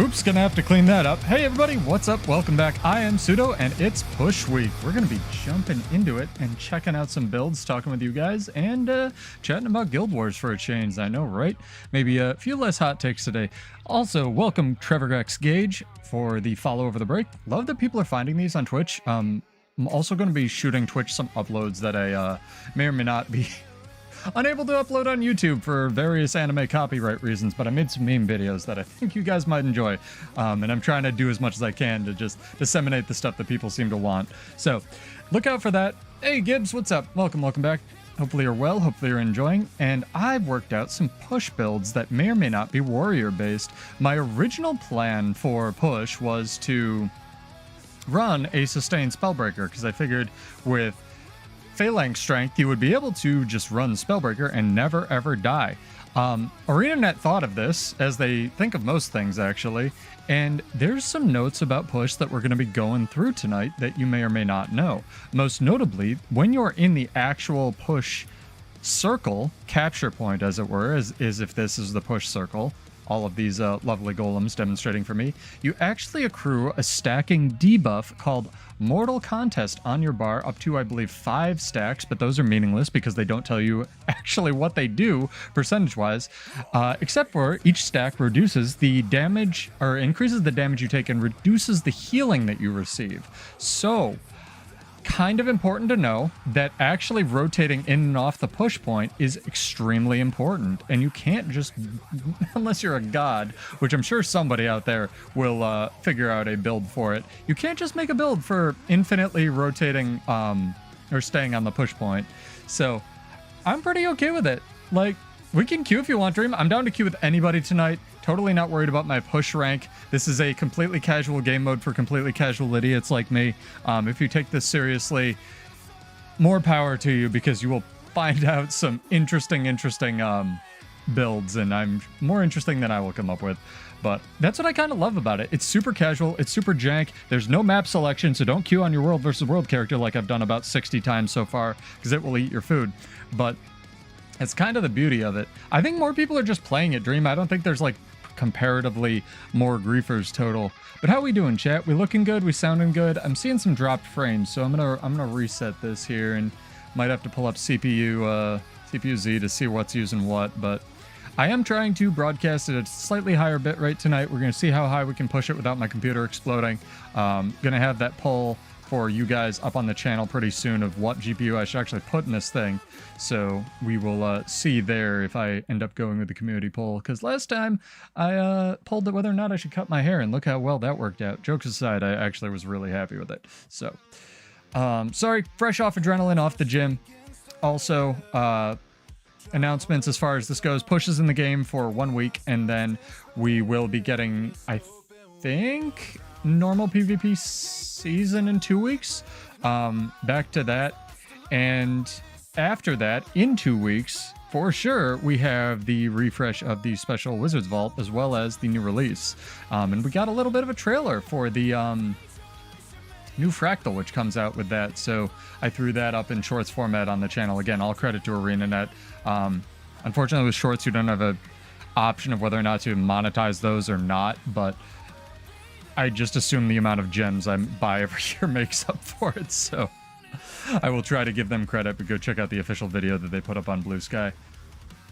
Oops, gonna have to clean that up. Hey everybody, what's up? Welcome back. I am Pseudo and it's push week. We're gonna be jumping into it and checking out some builds, talking with you guys, and chatting about Guild Wars for a change. I know, right? Maybe a few less hot takes today. Also, welcome Trevor X Gage for the follow over the break. Love that people are finding these on Twitch. I'm also going to be shooting Twitch some uploads that I may or may not be unable to upload on YouTube for various anime copyright reasons, but I made some meme videos that I think you guys might enjoy, and I'm trying to do as much as I can to just disseminate the stuff that people seem to want. So look out for that. Hey Gibbs, what's up? Welcome back. Hopefully you're well, hopefully you're enjoying, and I've worked out some push builds that may or may not be warrior based. My original plan for push was to run a sustained spellbreaker, because I figured with Phalanx strength, you would be able to just run Spellbreaker and never ever die. ArenaNet thought of this, as they think of most things actually, and there's some notes about push that we're going to be going through tonight that you may or may not know. Most notably, when you're in the actual push circle, capture point as it were, as if this is the push circle, all of these lovely golems demonstrating for me, you actually accrue a stacking debuff called Mortal Contest on your bar up to, I believe, 5 stacks, but those are meaningless because they don't tell you actually what they do percentage-wise, except for each stack reduces the damage, or increases the damage you take and reduces the healing that you receive. So, kind of important to know that actually rotating in and off the push point is extremely important, and you can't just, unless you're a god, which I'm sure somebody out there will figure out a build for it, you can't just make a build for infinitely rotating or staying on the push point. So I'm pretty okay with it. Like, we can queue if you want, Dream. I'm down to queue with anybody tonight. Totally not worried about my push rank. This is a completely casual game mode for completely casual idiots like me. If you take this seriously, more power to you, because you will find out some interesting builds, and I'm more interesting than I will come up with. But that's what I kind of love about it. It's super casual. It's super jank. There's no map selection, so don't queue on your world versus world character like I've done about 60 times so far, because it will eat your food. But it's kind of the beauty of it. I think more people are just playing it, Dream. I don't think there's like comparatively more griefers total. But how we doing, chat? We looking good? We sounding good? I'm seeing some dropped frames, so I'm gonna reset this here, and might have to pull up CPU Z to see what's using what. But I am trying to broadcast at a slightly higher bitrate tonight. We're gonna see how high we can push it without my computer exploding. Gonna have that poll for you guys up on the channel pretty soon of what GPU I should actually put in this thing. So we will see there if I end up going with the community poll. Because last time I polled whether or not I should cut my hair, and look how well that worked out. Jokes aside, I actually was really happy with it. So, sorry, fresh off adrenaline, off the gym. Also, announcements as far as this goes. Pushes in the game for 1 week, and then we will be getting, I think, normal PvP season in 2 weeks. Back to that, and after that, in 2 weeks for sure, we have the refresh of the special Wizards Vault as well as the new release, and we got a little bit of a trailer for the new Fractal, which comes out with that. So I threw that up in shorts format on the channel. Again, all credit to ArenaNet. Unfortunately with shorts you don't have a option of whether or not to monetize those or not, but I just assume the amount of gems I buy every year makes up for it, so I will try to give them credit, but go check out the official video that they put up on Blue Sky.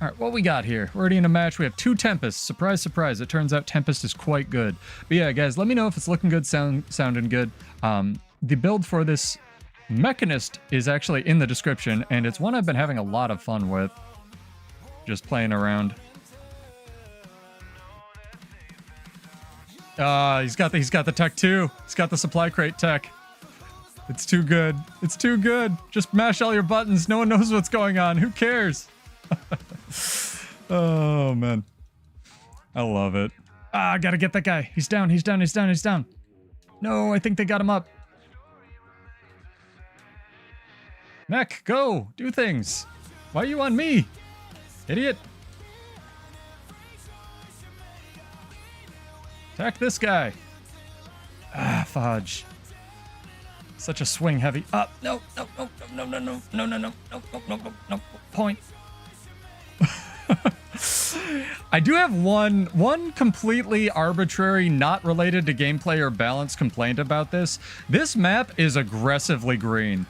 Alright, what we got here? We're already in a match. We have 2 Tempests. Surprise, surprise. It turns out Tempest is quite good. But yeah, guys, let me know if it's looking good, sounding good. The build for this Mechanist is actually in the description, and it's one I've been having a lot of fun with. Just playing around. He's got the tech too. He's got the supply crate tech. It's too good. It's too good. Just mash all your buttons. No one knows what's going on. Who cares? Oh, man. I love it. I gotta get that guy. He's down. He's down. He's down. He's down. No, I think they got him up. Mech, go. Do things. Why are you on me? Idiot. Attack this guy. Ah, fudge. Such a swing heavy. Up. No, no, no, no, no, no, no, no, no, no, no, no, no, no, no. Point. I do have one completely arbitrary, not related to gameplay or balance complaint about this. This map is aggressively green.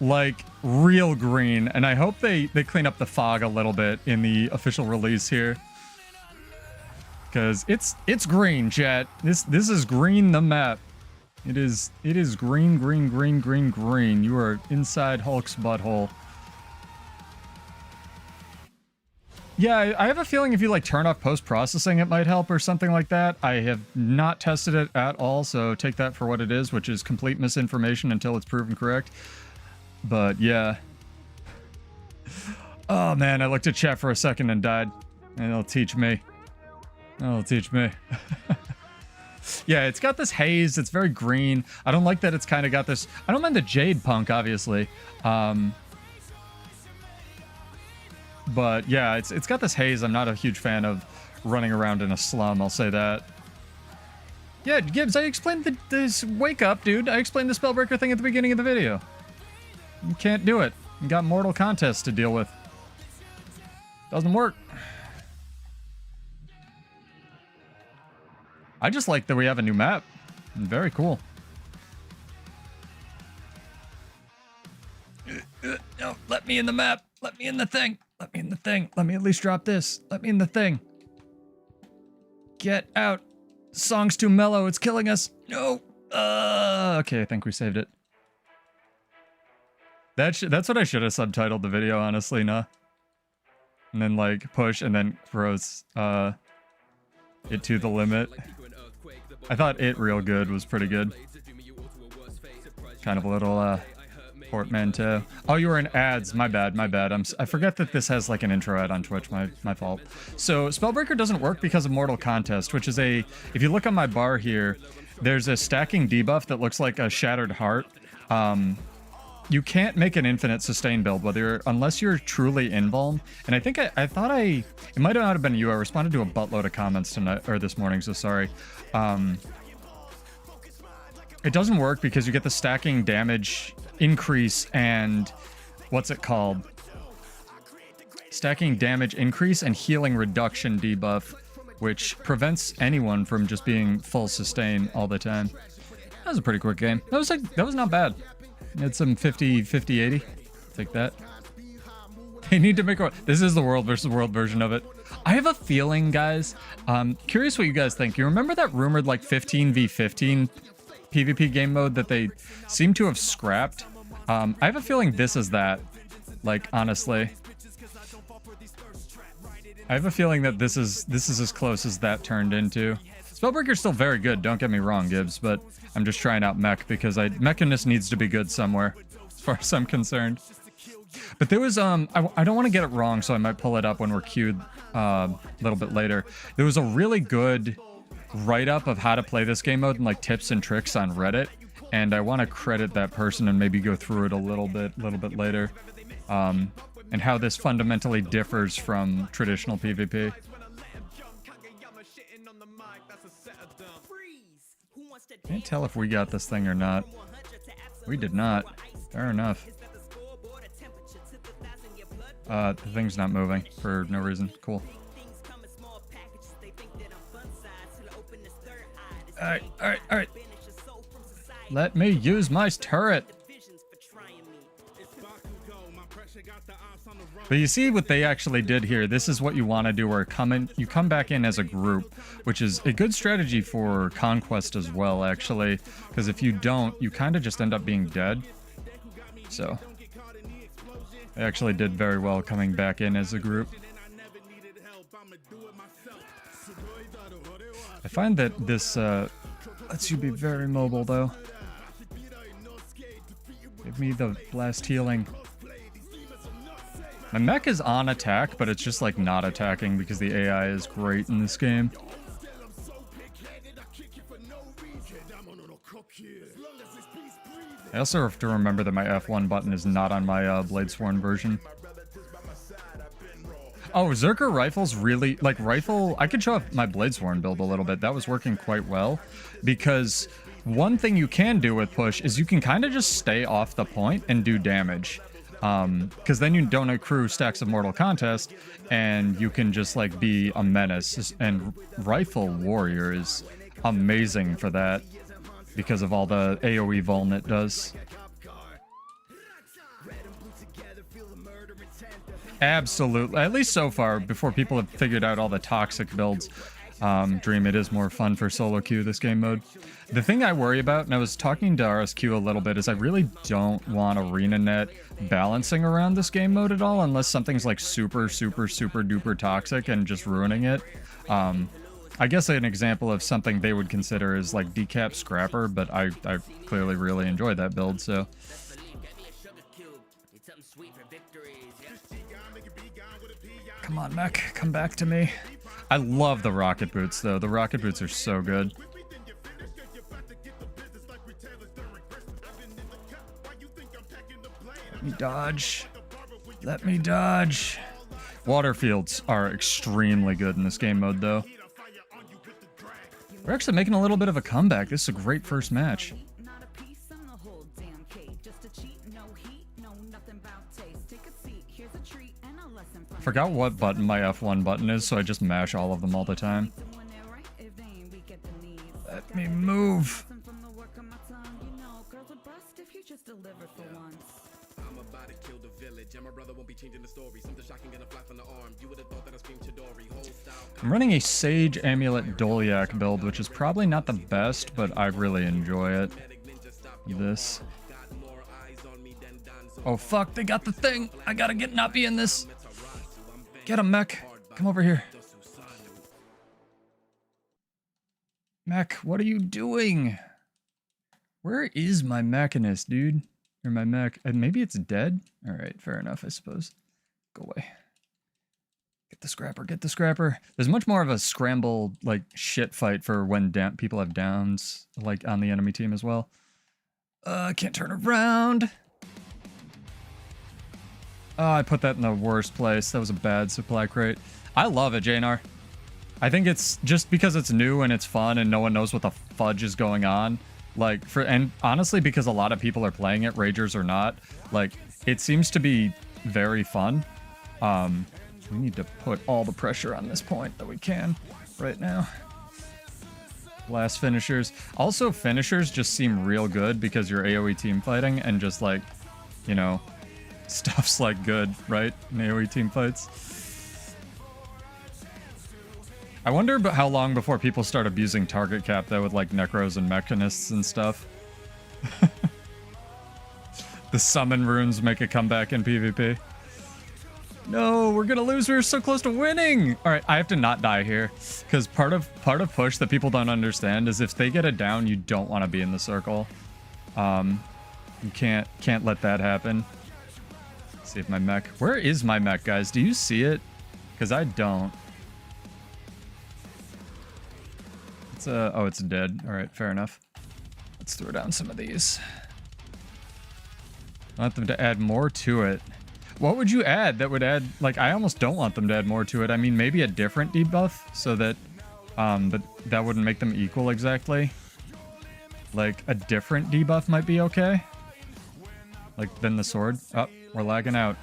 Like, real green. And I hope they clean up the fog a little bit in the official release here. Because it's green, chat. This is green the map. It is green, green, green, green, green. You are inside Hulk's butthole. Yeah, I have a feeling if you like turn off post-processing, it might help or something like that. I have not tested it at all, so take that for what it is, which is complete misinformation until it's proven correct. But yeah. Oh man, I looked at chat for a second and died. And it'll teach me. It'll teach me. Yeah, it's got this haze. It's very green. I don't like that it's kind of got this... I don't mind the jade punk, obviously. But yeah, it's got this haze. I'm not a huge fan of running around in a slum, I'll say that. Yeah, Gibbs, I explained this... Wake up, dude. I explained the Spellbreaker thing at the beginning of the video. You can't do it. You got Mortal Contest to deal with. Doesn't work. I just like that we have a new map. Very cool. No, let me in the map. Let me in the thing. Let me in the thing. Let me at least drop this. Let me in the thing. Get out. Song's too mellow. It's killing us. No. Okay, I think we saved it. That's what I should have subtitled the video, honestly, nah. And then, like, push and then throws it to the limit. I thought it real good was pretty good. Kind of a little portmanteau. Oh, you were in ads. My bad, my bad. I forget that this has like an intro ad on Twitch. My fault. So Spellbreaker doesn't work because of Mortal Contest, which is a... If you look on my bar here, there's a stacking debuff that looks like a Shattered Heart. You can't make an infinite sustain build unless you're truly invuln. And I think I thought it might not have been you. I responded to a buttload of comments tonight or this morning, so sorry. It doesn't work because you get the stacking damage increase and what's it called? Stacking damage increase and healing reduction debuff, which prevents anyone from just being full sustain all the time. That was a pretty quick game. That was not bad. It's some 50, 80. Take that. They need to make a... This is the world versus world version of it. I have a feeling, guys. Curious what you guys think. You remember that rumored like 15v15 PvP game mode that they seem to have scrapped? I have a feeling this is that. Like, honestly. I have a feeling that this is as close as that turned into. Spellbreaker's still very good, don't get me wrong, Gibbs, but I'm just trying out mech because Mechanist needs to be good somewhere, as far as I'm concerned. But there was, I don't want to get it wrong, so I might pull it up when we're queued a little bit later. There was a really good write-up of how to play this game mode and like tips and tricks on Reddit, and I want to credit that person and maybe go through it a little bit later, and how this fundamentally differs from traditional PvP. Can't tell if we got this thing or not. We did not. Fair enough. The thing's not moving for no reason. Cool. Alright. Let me use my turret. But you see what they actually did here. This is what you want to do, where you come back in as a group, which is a good strategy for Conquest as well, actually. Because if you don't, you kind of just end up being dead. So, they actually did very well coming back in as a group. I find that this lets you be very mobile, though. Give me the blast healing. My mech is on attack, but it's just like not attacking because the AI is great in this game. I also have to remember that my F1 button is not on my Bladesworn version. Oh, Zerker rifles really... Like, rifle... I could show off my Bladesworn build a little bit. That was working quite well. Because one thing you can do with push is you can kind of just stay off the point and do damage. because then you don't accrue stacks of Mortal Contest, and you can just like be a menace. And Rifle Warrior is amazing for that because of all the AoE vuln it does. Absolutely, at least so far, before people have figured out all the toxic builds. Dream, it is more fun for solo queue, this game mode. The thing I worry about, and I was talking to RSQ a little bit, is I really don't want ArenaNet balancing around this game mode at all, unless something's like super duper toxic and just ruining it. I guess an example of something they would consider is like Decap Scrapper, but I clearly really enjoy that build, so... Come on, mech, come back to me. I love the rocket boots, though. The rocket boots are so good. Let me dodge. Let me dodge. Water fields are extremely good in this game mode, though. We're actually making a little bit of a comeback. This is a great first match. I forgot what button my F1 button is, so I just mash all of them all the time. Let me move. I'm running a Sage Amulet Dolyak build, which is probably not the best, but I really enjoy it. This. Oh fuck, they got the thing! I gotta get Nappy in this! Get him, mech! Come over here. Mech, what are you doing? Where is my mechanist, dude? Or my mech? Maybe it's dead? Alright, fair enough, I suppose. Go away. Get the scrapper, get the scrapper. There's much more of a scramble, like, shit fight for when people have downs, like, on the enemy team as well. I can't turn around. Oh, I put that in the worst place. That was a bad supply crate. I love it, Janar. I think it's just because it's new and it's fun and no one knows what the fudge is going on. Like, and honestly, because a lot of people are playing it, Ragers or not, like, it seems to be very fun. We need to put all the pressure on this point that we can right now. Last finishers. Also, finishers just seem real good because you're AoE team fighting and just like, you know, stuff's like good, right? In AoE team fights. I wonder about how long before people start abusing target cap though with like necros and mechanists and stuff. The summon runes make a comeback in PvP. No, we're gonna lose. We were so close to winning. All right, I have to not die here because part of push that people don't understand is if they get it down, you don't want to be in the circle. You can't let that happen. Let's see if my mech. Where is my mech, guys? Do you see it? Because I don't. It's oh, it's dead. All right, fair enough. Let's throw down some of these. I want them to add more to it. What would you add that would add, like, I almost don't want them to add more to it. I mean, maybe a different debuff so that, but that wouldn't make them equal exactly. Like, a different debuff might be okay. Like, than the sword. Oh, we're lagging out.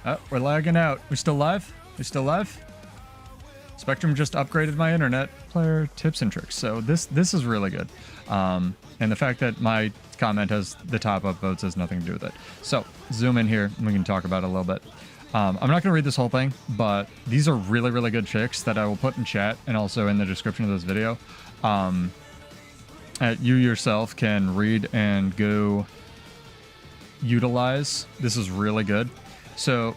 Oh, we're lagging out. We still live? We still live? Spectrum just upgraded my internet. Player tips and tricks. So this is really good. And the fact that my comment has the top up votes has nothing to do with it. So zoom in here and we can talk about it a little bit. I'm not going to read this whole thing, but these are really, really good tricks that I will put in chat and also in the description of this video. You yourself can read and go utilize. This is really good. So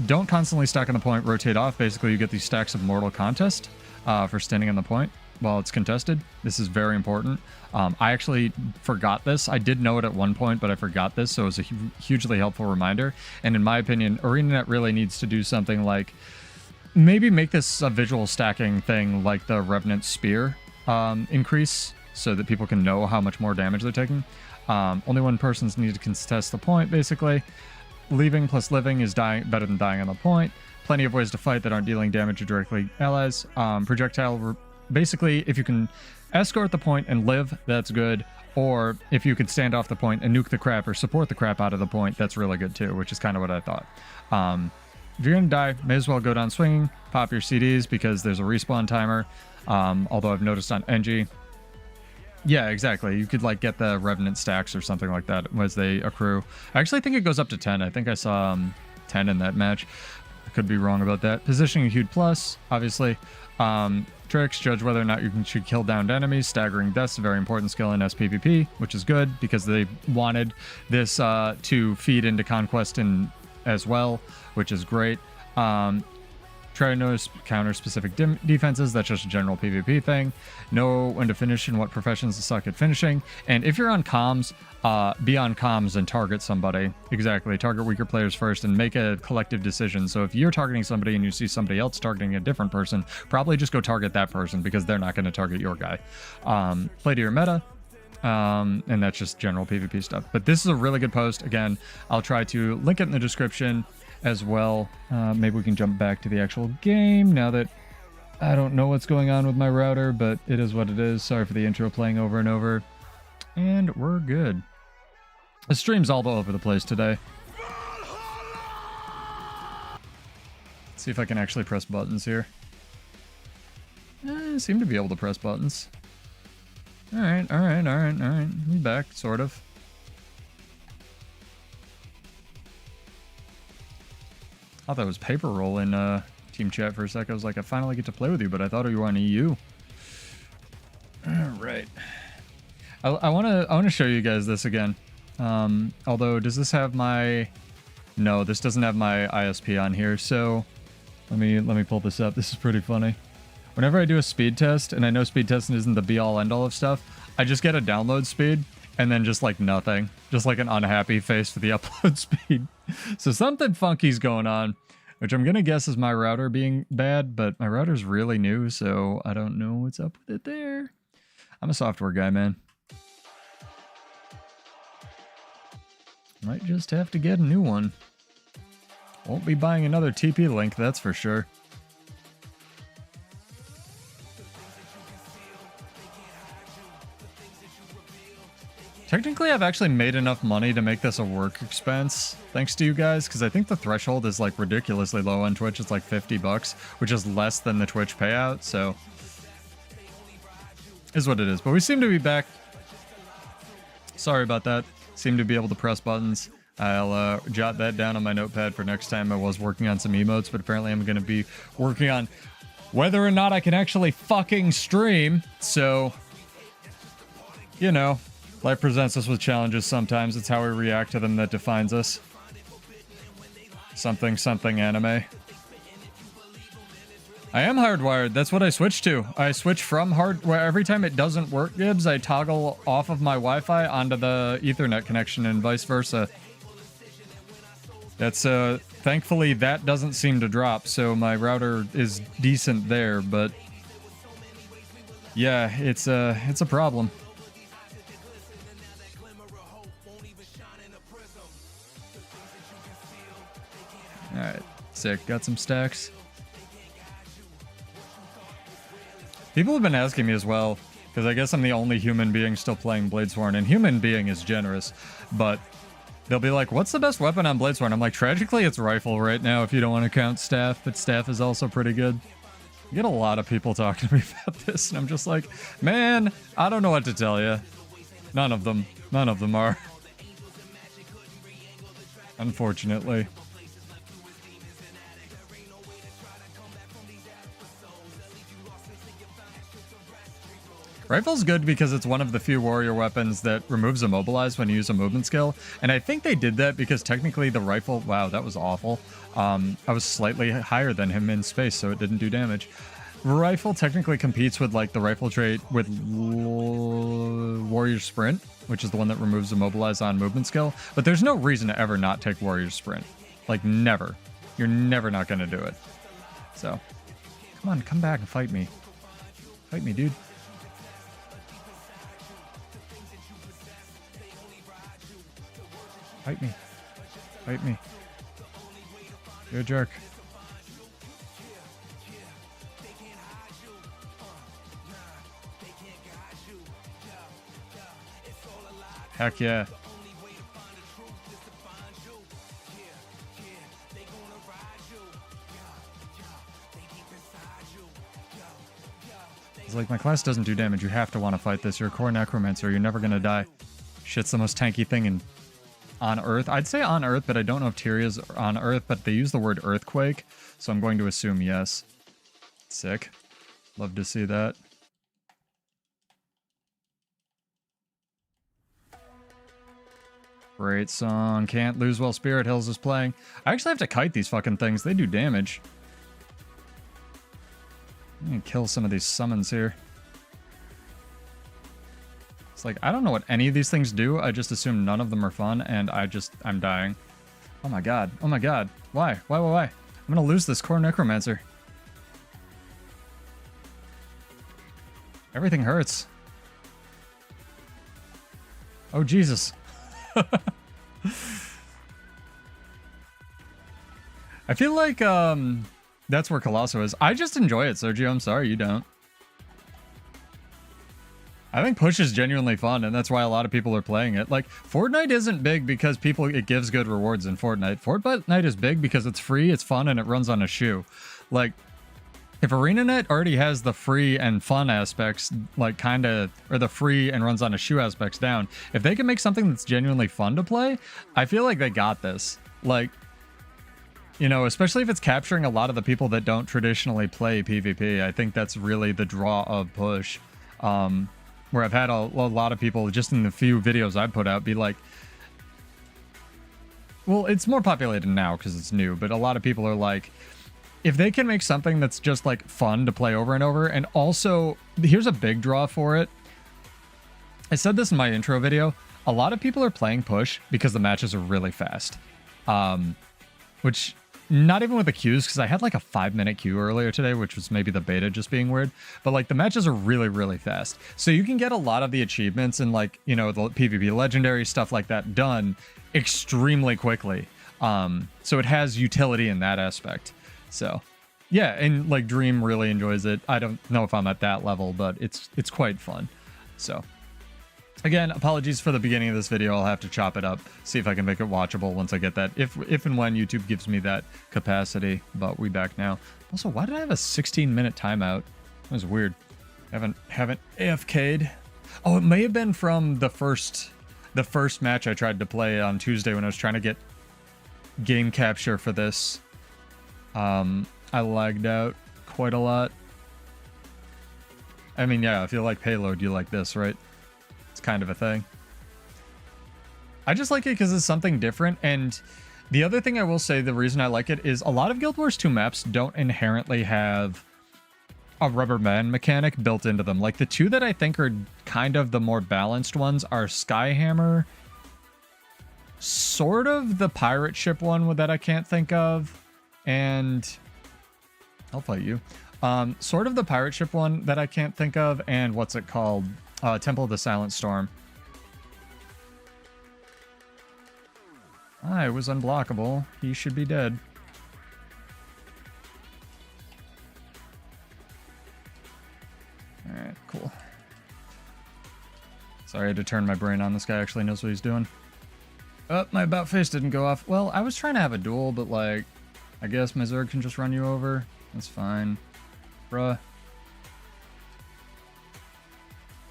don't constantly stack on the point, rotate off. Basically, you get these stacks of Mortal Contest for standing on the point while it's contested. This is very important. I actually forgot this. I did know it at one point, but I forgot this, so it was a hugely helpful reminder. And in my opinion, ArenaNet really needs to do something like maybe make this a visual stacking thing like the Revenant Spear increase so that people can know how much more damage they're taking. Only one person's needed to contest the point, basically. Leaving plus living is better than dying on the point. Plenty of ways to fight that aren't dealing damage to directly allies. Projectile basically, if you can escort the point and live, that's good. Or if you could stand off the point and nuke the crap or support the crap out of the point, that's really good too, which is kind of what I thought. If you're gonna die, may as well go down swinging, pop your CDs because there's a respawn timer. Although I've noticed on NG, yeah, exactly, you could like get the Revenant stacks or something like that as they accrue. I actually think it goes up to 10. I think I saw 10 in that match. I could be wrong about that. Positioning huge plus, obviously. Tricks, judge whether or not you should kill downed enemies. Staggering deaths, a very important skill in SPVP, which is good because they wanted this to feed into Conquest as well, which is great. Try to notice counter specific defenses. That's just a general PvP thing. Know when to finish and what professions to suck at finishing. And if you're on comms, be on comms and target somebody. Exactly. Target weaker players first and make a collective decision. So if you're targeting somebody and you see somebody else targeting a different person, probably just go target that person because they're not going to target your guy. Play to your meta. And that's just general PvP stuff. But this is a really good post. Again, I'll try to link it in the description as well. Maybe we can jump back to the actual game now that I don't know what's going on with my router, but it is what it is. Sorry for the intro playing over and over. And we're good. The stream's all over the place today. Let's see if I can actually press buttons here. I seem to be able to press buttons. Alright. We back, sort of. I thought it was paper roll in team chat for a sec. I was like, I finally get to play with you, but I thought you were on EU. Alright. I wanna show you guys this again. Although, does this have my... No, this doesn't have my ISP on here, so let me pull this up. This is pretty funny. Whenever I do a speed test, and I know speed testing isn't the be-all end-all of stuff, I just get a download speed, and then just like nothing. Just like an unhappy face for the upload speed. So something funky's going on, which I'm gonna guess is my router being bad, but my router's really new, so I don't know what's up with it there. I'm a software guy, man. Might just have to get a new one. Won't be buying another TP link, that's for sure. Technically, I've actually made enough money to make this a work expense, thanks to you guys, because I think the threshold is like ridiculously low on Twitch. It's like 50 bucks, which is less than the Twitch payout, so is what it is. But we seem to be back. Sorry about that. Seem to be able to press buttons. I'll jot that down on my notepad for next time. I was working on some emotes, but apparently I'm going to be working on whether or not I can actually fucking stream. So, you know, life presents us with challenges sometimes. It's how we react to them that defines us. Something anime. I am hardwired. That's what I switched to. I switch from hardwire. Every time it doesn't work, Gibbs, I toggle off of my Wi-Fi onto the Ethernet connection and vice versa. That's, thankfully that doesn't seem to drop, so my router is decent there, but yeah, it's a problem. Alright, sick. Got some stacks. People have been asking me as well, because I guess I'm the only human being still playing Bladesworn, and human being is generous, but they'll be like, what's the best weapon on Bladesworn? I'm like, tragically, it's rifle right now if you don't want to count staff, but staff is also pretty good. I get a lot of people talking to me about this, and I'm just like, man, I don't know what to tell you. None of them are. Unfortunately. Rifle's good because it's one of the few warrior weapons that removes immobilize when you use a movement skill. And I think they did that because technically the rifle... Wow, that was awful. I was slightly higher than him in space, so it didn't do damage. Rifle technically competes with like the rifle trait with Warrior Sprint, which is the one that removes immobilize on movement skill. But there's no reason to ever not take Warrior Sprint. Like, never. You're never not going to do it. So, come on, come back and fight me. Fight me, dude. Fight me. Fight me. You're a jerk. Heck yeah. It's like, my class doesn't do damage. You have to want to fight this. You're a core necromancer. You're never going to die. Shit's the most tanky thing on Earth. I'd say on Earth, but I don't know if Tyrion's on Earth, but they use the word earthquake, so I'm going to assume yes. Sick. Love to see that. Great song. Can't lose while Spirit Hills is playing. I actually have to kite these fucking things. They do damage. I'm gonna kill some of these summons here. It's like, I don't know what any of these things do. I just assume none of them are fun, and I'm dying. Oh my god. Oh my god. Why? Why? I'm gonna lose this core necromancer. Everything hurts. Oh, Jesus. I feel like, that's where Colosso is. I just enjoy it, Sergio. I'm sorry you don't. I think push is genuinely fun, and that's why a lot of people are playing it. Like, Fortnite isn't big because it gives good rewards in Fortnite. Fortnite is big because it's free, it's fun, and it runs on a shoe. Like, if ArenaNet already has the free and fun aspects, like, kinda, or the free and runs on a shoe aspects down, if they can make something that's genuinely fun to play, I feel like they got this. Like, you know, especially if it's capturing a lot of the people that don't traditionally play PvP. I think that's really the draw of push. Where I've had a lot of people, just in the few videos I put out, be like, well, it's more populated now because it's new, but a lot of people are like, if they can make something that's just like fun to play over and over, and also, here's a big draw for it. I said this in my intro video. A lot of people are playing push because the matches are really fast. Which, not even with the queues, because I had like a 5-minute queue earlier today, which was maybe the beta just being weird. But like the matches are really, really fast. So you can get a lot of the achievements and like, you know, the PvP legendary stuff like that done extremely quickly. So it has utility in that aspect. So yeah, and like Dream really enjoys it. I don't know if I'm at that level, but it's quite fun. So again, apologies for the beginning of this video. I'll have to chop it up, see if I can make it watchable once I get that, if and when YouTube gives me that capacity. But we back now. Also, why did I have a 16-minute timeout? That was weird. Haven't AFK'd. Oh, it may have been from the first match I tried to play on Tuesday when I was trying to get game capture for this. I lagged out quite a lot. I mean, yeah, if you like Payload, you like this, right? It's kind of a thing. I just like it because it's something different. And the other thing I will say, the reason I like it is a lot of Guild Wars 2 maps don't inherently have a rubber band mechanic built into them. Like the two that I think are kind of the more balanced ones are Skyhammer, sort of the pirate ship one that I can't think of, and I'll fight you. Sort of the pirate ship one that I can't think of, and what's it called? Temple of the Silent Storm. I was unblockable. He should be dead. Alright, cool. Sorry, I had to turn my brain on. This guy actually knows what he's doing. Oh, my about face didn't go off. Well, I was trying to have a duel, but like, I guess my Zerg can just run you over. That's fine. Bruh.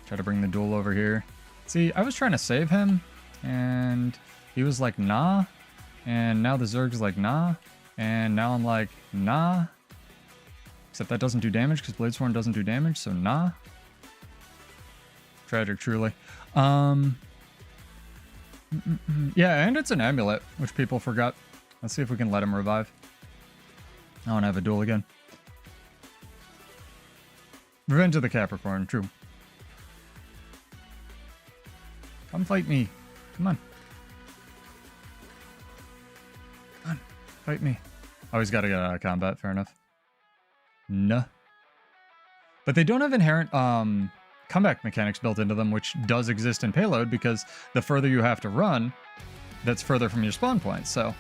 Try to bring the duel over here. See, I was trying to save him, and he was like, nah. And now the Zerg's like, nah. And now I'm like, nah. Except that doesn't do damage, because Bladesworn doesn't do damage, so nah. Tragic, truly. Yeah, and it's an amulet, which people forgot. Let's see if we can let him revive. I want to have a duel again. Revenge of the Capricorn, true. Come fight me. Come on. Come on. Fight me. Oh, he's got to get out of combat. Fair enough. Nah. But they don't have inherent comeback mechanics built into them, which does exist in Payload, because the further you have to run, that's further from your spawn point, so.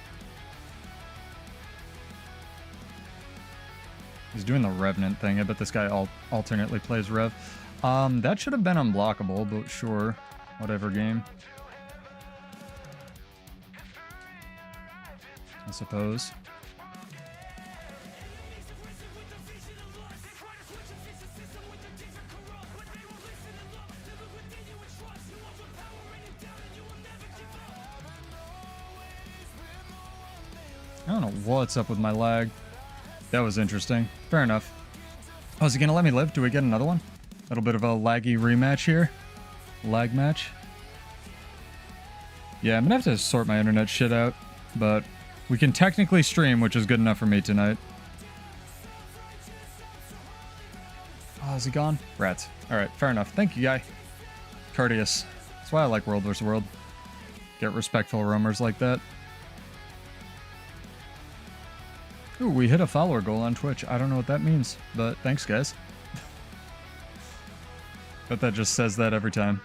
He's doing the Revenant thing. I bet this guy alternately plays Rev. That should have been unblockable, but sure. Whatever game. I suppose. I don't know what's up with my lag. That was interesting. Fair enough. Oh, is he gonna let me live? Do we get another one? A little bit of a laggy rematch here. Lag match. Yeah, I'm gonna have to sort my internet shit out, but we can technically stream, which is good enough for me tonight. Oh, is he gone? Rats. Alright, fair enough. Thank you, guy. Courteous. That's why I like World vs. World. Get respectful roamers like that. Ooh, we hit a follower goal on Twitch. I don't know what that means, but thanks, guys. But that just says that every time.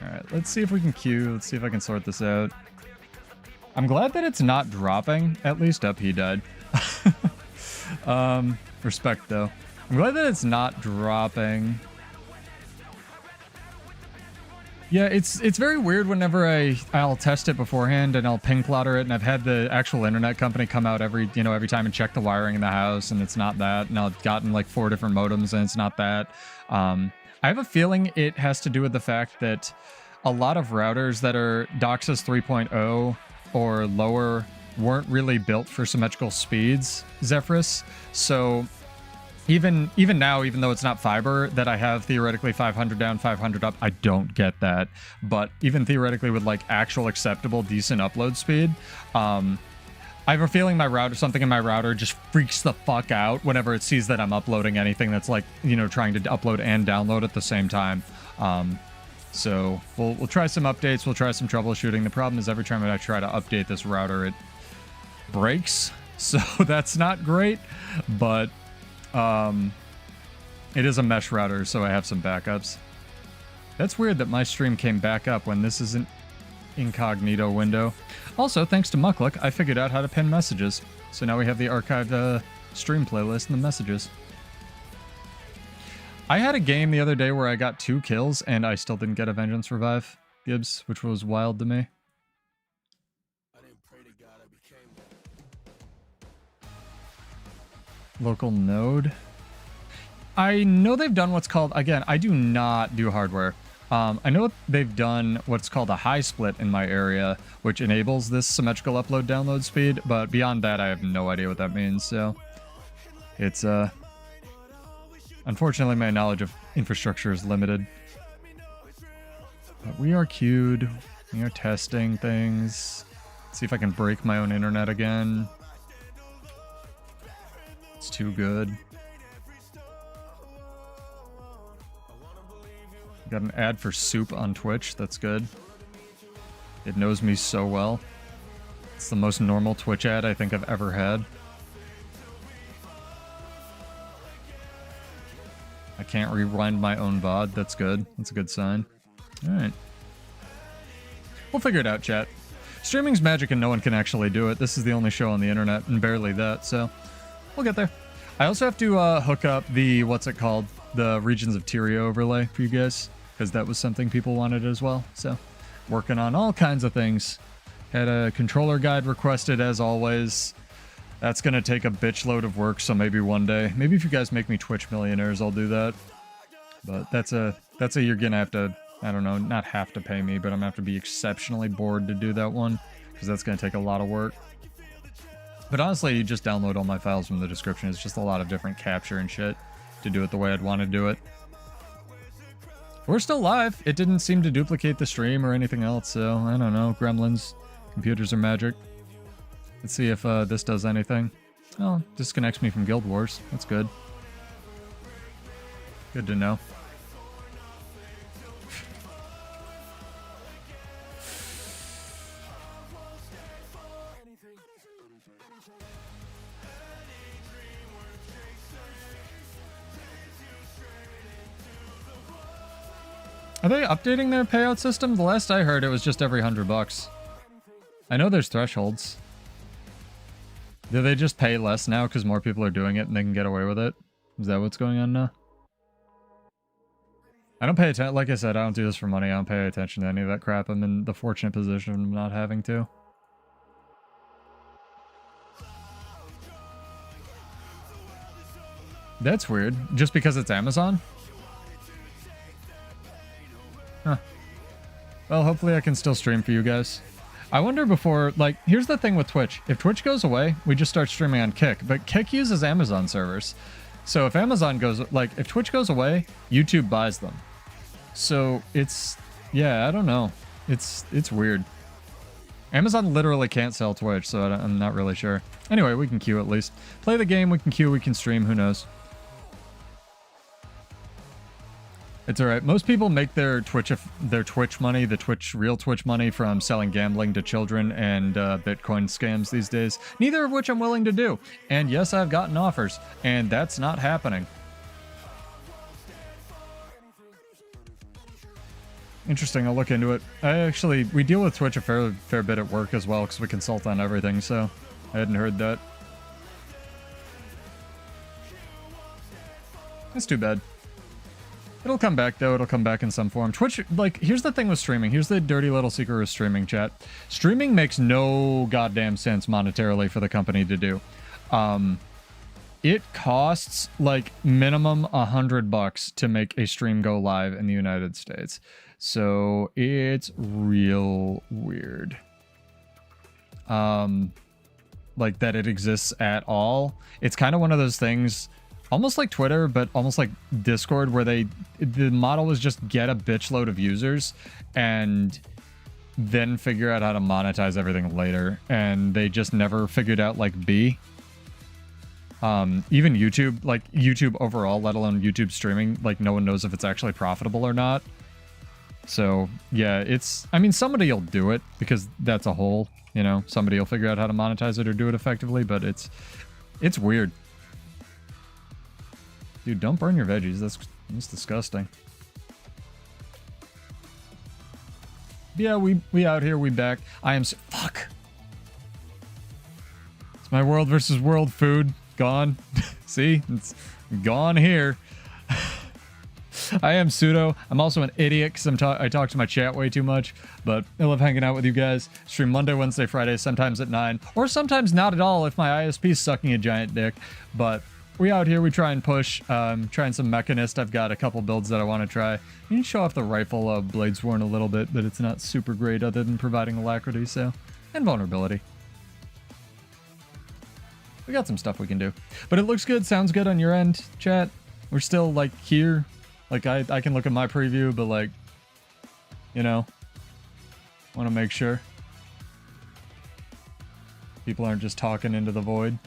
Alright, let's see if we can queue. Let's see if I can sort this out. I'm glad that it's not dropping. At least up he died. Respect, though. I'm glad that it's not dropping. Yeah, it's very weird whenever I'll test it beforehand and I'll ping plotter it, and I've had the actual internet company come out every time and check the wiring in the house, and it's not that. And I've gotten like 4 different modems and it's not that. I have a feeling it has to do with the fact that a lot of routers that are DOCSIS 3.0 or lower weren't really built for symmetrical speeds, Zephyrus. So even now, even though it's not fiber, that I have theoretically 500 down, 500 up, I don't get that. But even theoretically with like actual acceptable, decent upload speed, I have a feeling something in my router just freaks the fuck out whenever it sees that I'm uploading anything that's like, trying to upload and download at the same time. So we'll try some updates. We'll try some troubleshooting. The problem is every time I try to update this router, it breaks. So that's not great, but it is a mesh router, so I have some backups. That's weird that my stream came back up when this is an incognito window. Also, thanks to Muckluck, I figured out how to pin messages. So now we have the archived stream playlist in the messages. I had a game the other day where I got 2 kills and I still didn't get a Vengeance Revive, Gibbs, which was wild to me. Local node. I know they've done what's called, again, I do not do hardware. I know they've done what's called a high split in my area, which enables this symmetrical upload download speed, but beyond that, I have no idea what that means, so it's, unfortunately, my knowledge of infrastructure is limited. But we are queued. We are testing things. Let's see if I can break my own internet again. It's too good. Got an ad for soup on Twitch. That's good. It knows me so well. It's the most normal Twitch ad I think I've ever had. I can't rewind my own VOD. That's good. That's a good sign. Alright. We'll figure it out, chat. Streaming's magic and no one can actually do it. This is the only show on the internet, and barely that, so we'll get there. I also have to hook up the, what's it called? The Regions of Tyria overlay for you guys, because that was something people wanted as well. So, working on all kinds of things. Had a controller guide requested, as always. That's going to take a bitch load of work, so maybe one day. Maybe if you guys make me Twitch millionaires, I'll do that. But that's a you're going to have to, I don't know, not have to pay me, but I'm going to have to be exceptionally bored to do that one, because that's going to take a lot of work. But honestly, you just download all my files from the description. It's just a lot of different capture and shit to do it the way I'd want to do it. We're still live. It didn't seem to duplicate the stream or anything else, so I don't know. Gremlins, computers are magic. Let's see if this does anything. Oh, disconnects me from Guild Wars. That's good. Good to know. Are they updating their payout system? The last I heard, it was just every $100. I know there's thresholds. Do they just pay less now because more people are doing it and they can get away with it? Is that what's going on now? I don't pay attention. Like I said, I don't do this for money. I don't pay attention to any of that crap. I'm in the fortunate position of not having to. That's weird. Just because it's Amazon? Huh. Well, hopefully I can still stream for you guys. I wonder before, like, here's the thing with Twitch. If Twitch goes away, we just start streaming on Kick. But Kick uses Amazon servers. So if Amazon goes, like, if Twitch goes away, YouTube buys them. So it's, yeah, I don't know. It's weird. Amazon literally can't sell Twitch, so I'm not really sure. Anyway, we can queue at least. Play the game, we can queue, we can stream, who knows. It's alright. Most people make their Twitch money, real Twitch money, from selling gambling to children and Bitcoin scams these days. Neither of which I'm willing to do. And yes, I've gotten offers, and that's not happening. Interesting, I'll look into it. We deal with Twitch a fair bit at work as well, because we consult on everything, so I hadn't heard that. That's too bad. It'll come back, though. It'll come back in some form. Twitch, like, here's the thing with streaming. Here's the dirty little secret with streaming, chat. Streaming makes no goddamn sense monetarily for the company to do. It costs, like, minimum $100 to make a stream go live in the United States. So, it's real weird. Like, that it exists at all. It's kind of one of those things... almost like Twitter, but almost like Discord, where the model was just get a bitch load of users and then figure out how to monetize everything later. And they just never figured out, like, B. Even YouTube, like YouTube overall, let alone YouTube streaming, like, no one knows if it's actually profitable or not. So, yeah, I mean, somebody will do it because that's a whole, you know, somebody will figure out how to monetize it or do it effectively, but it's weird. Dude, don't burn your veggies. That's disgusting. Yeah, we out here. We back. Fuck. It's my world versus world food. Gone. See? It's gone here. I am Pseudo. I'm also an idiot because I talk to my chat way too much, but I love hanging out with you guys. Stream Monday, Wednesday, Friday, sometimes at 9, or sometimes not at all if my ISP's sucking a giant dick, but... we out here, we try and push, trying some Mechanist. I've got a couple builds that I want to try. You can show off the rifle Bladesworn a little bit, but it's not super great other than providing alacrity, so... and vulnerability. We got some stuff we can do. But it looks good, sounds good on your end, chat. We're still, like, here. Like, I can look at my preview, but, like, you know, want to make sure. People aren't just talking into the void.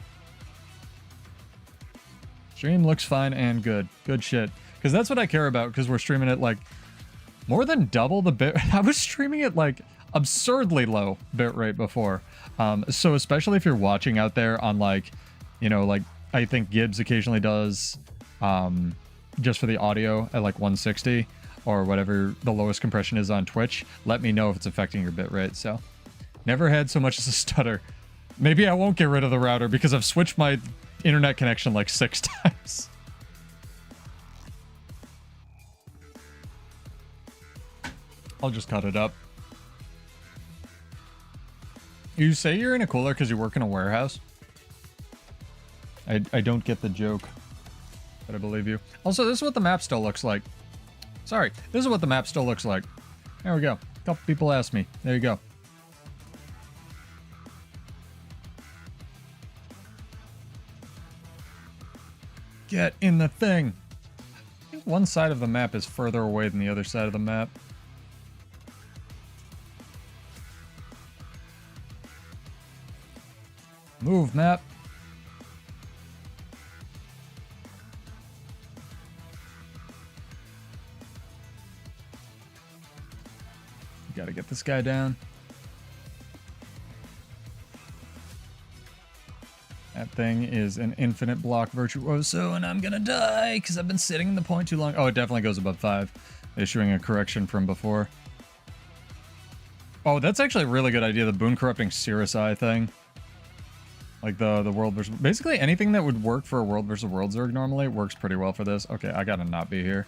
Stream looks fine and good. Good shit. Because that's what I care about, because we're streaming at, like, more than double the bit. I was streaming at, like, absurdly low bitrate before. So especially if you're watching out there on, like, you know, like, I think Gibbs occasionally does, just for the audio at, like, 160, or whatever the lowest compression is on Twitch, let me know if it's affecting your bitrate, so. Never had so much as a stutter. Maybe I won't get rid of the router, because I've switched my... internet connection like 6 times. I'll just cut it up. You say you're in a cooler because you work in a warehouse? I don't get the joke, but I believe you. Also, this is what the map still looks like. Sorry, this is what the map still looks like. There we go. A couple people asked me. There you go. Get in the thing. I think one side of the map is further away than the other side of the map. Move, map. Gotta get this guy down. That thing is an infinite block virtuoso, and I'm gonna die because I've been sitting in the point too long. Oh, it definitely goes above 5. Issuing a correction from before. Oh, that's actually a really good idea, the boon corrupting Cirrus Eye thing. Like the world versus... basically anything that would work for a world versus world Zerg normally works pretty well for this. Okay, I gotta not be here.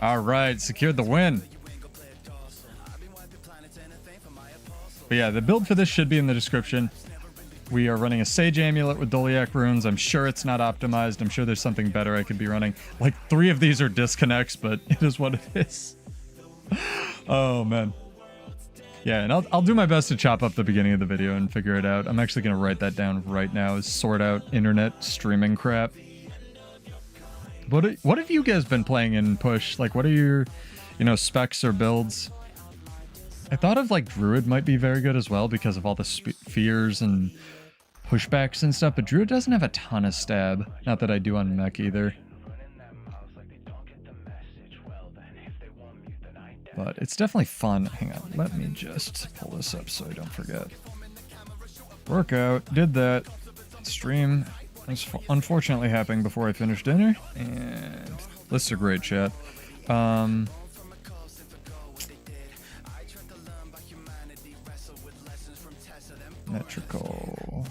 All right, secured the win. But yeah, the build for this should be in the description. We are running a Sage Amulet with Doliac Runes. I'm sure it's not optimized. I'm sure there's something better I could be running. Like 3 of these are disconnects, but it is what it is. Oh, man. Yeah, and I'll do my best to chop up the beginning of the video and figure it out. I'm actually going to write that down right now, is sort out internet streaming crap. What have you guys been playing in Push? Like, what are your, specs or builds? I thought of, like, Druid might be very good as well because of all the fears and pushbacks and stuff, but Druid doesn't have a ton of stab. Not that I do on mech either. But it's definitely fun. Hang on, let me just pull this up so I don't forget. Workout, did that. Stream was unfortunately happening before I finished dinner. And lists are great, chat. Metrical.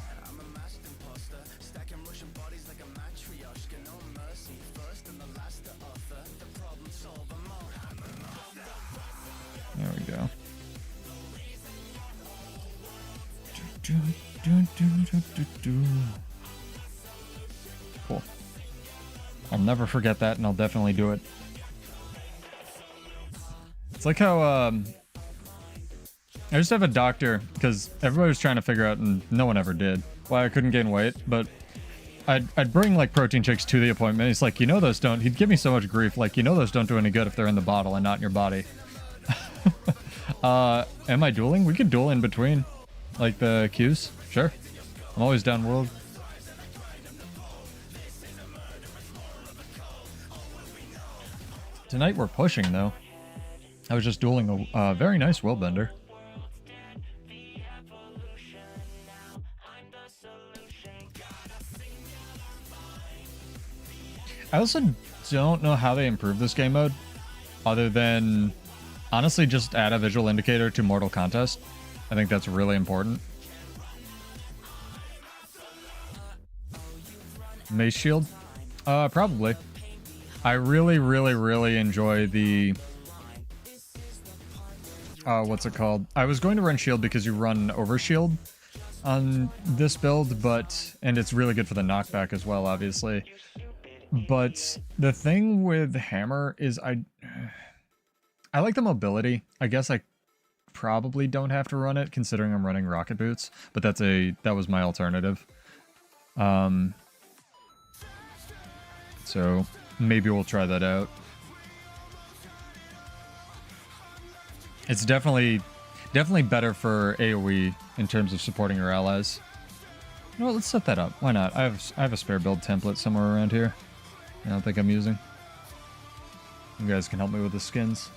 There we go. Cool. I'll never forget that, and I'll definitely do it. It's like how I just have a doctor, because everybody was trying to figure out, and no one ever did, why I couldn't gain weight, but I'd bring, like, protein shakes to the appointment. He's like, those don't, he'd give me so much grief, like, those don't do any good if they're in the bottle and not in your body. Am I dueling? We could duel in between, like, the queues. Sure. I'm always down world. Tonight we're pushing, though. I was just dueling a very nice Willbender. I also don't know how they improved this game mode, other than honestly just add a visual indicator to Mortal Contest. I think that's really important. Mace Shield? Probably. I really enjoy the... what's it called? I was going to run Shield because you run Overshield on this build, and it's really good for the knockback as well, obviously. But the thing with Hammer is I like the mobility. I guess I probably don't have to run it considering I'm running Rocket Boots, but that was my alternative. So maybe we'll try that out. It's definitely better for AoE in terms of supporting your allies. You know what, let's set that up. Why not? I have a spare build template somewhere around here. I don't think I'm using. You guys can help me with the skins.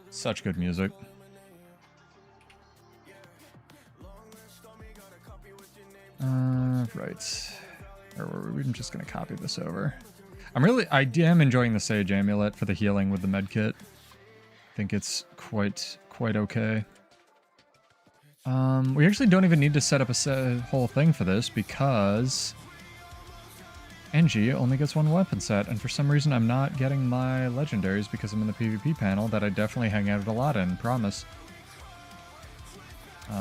Such good music. Right. We're just gonna copy this over. I am enjoying the Sage Amulet for the healing with the med kit. I think it's quite okay. We actually don't even need to set up a whole thing for this because NG only gets one weapon set, and for some reason I'm not getting my legendaries because I'm in the PvP panel that I definitely hang out a lot in, promise.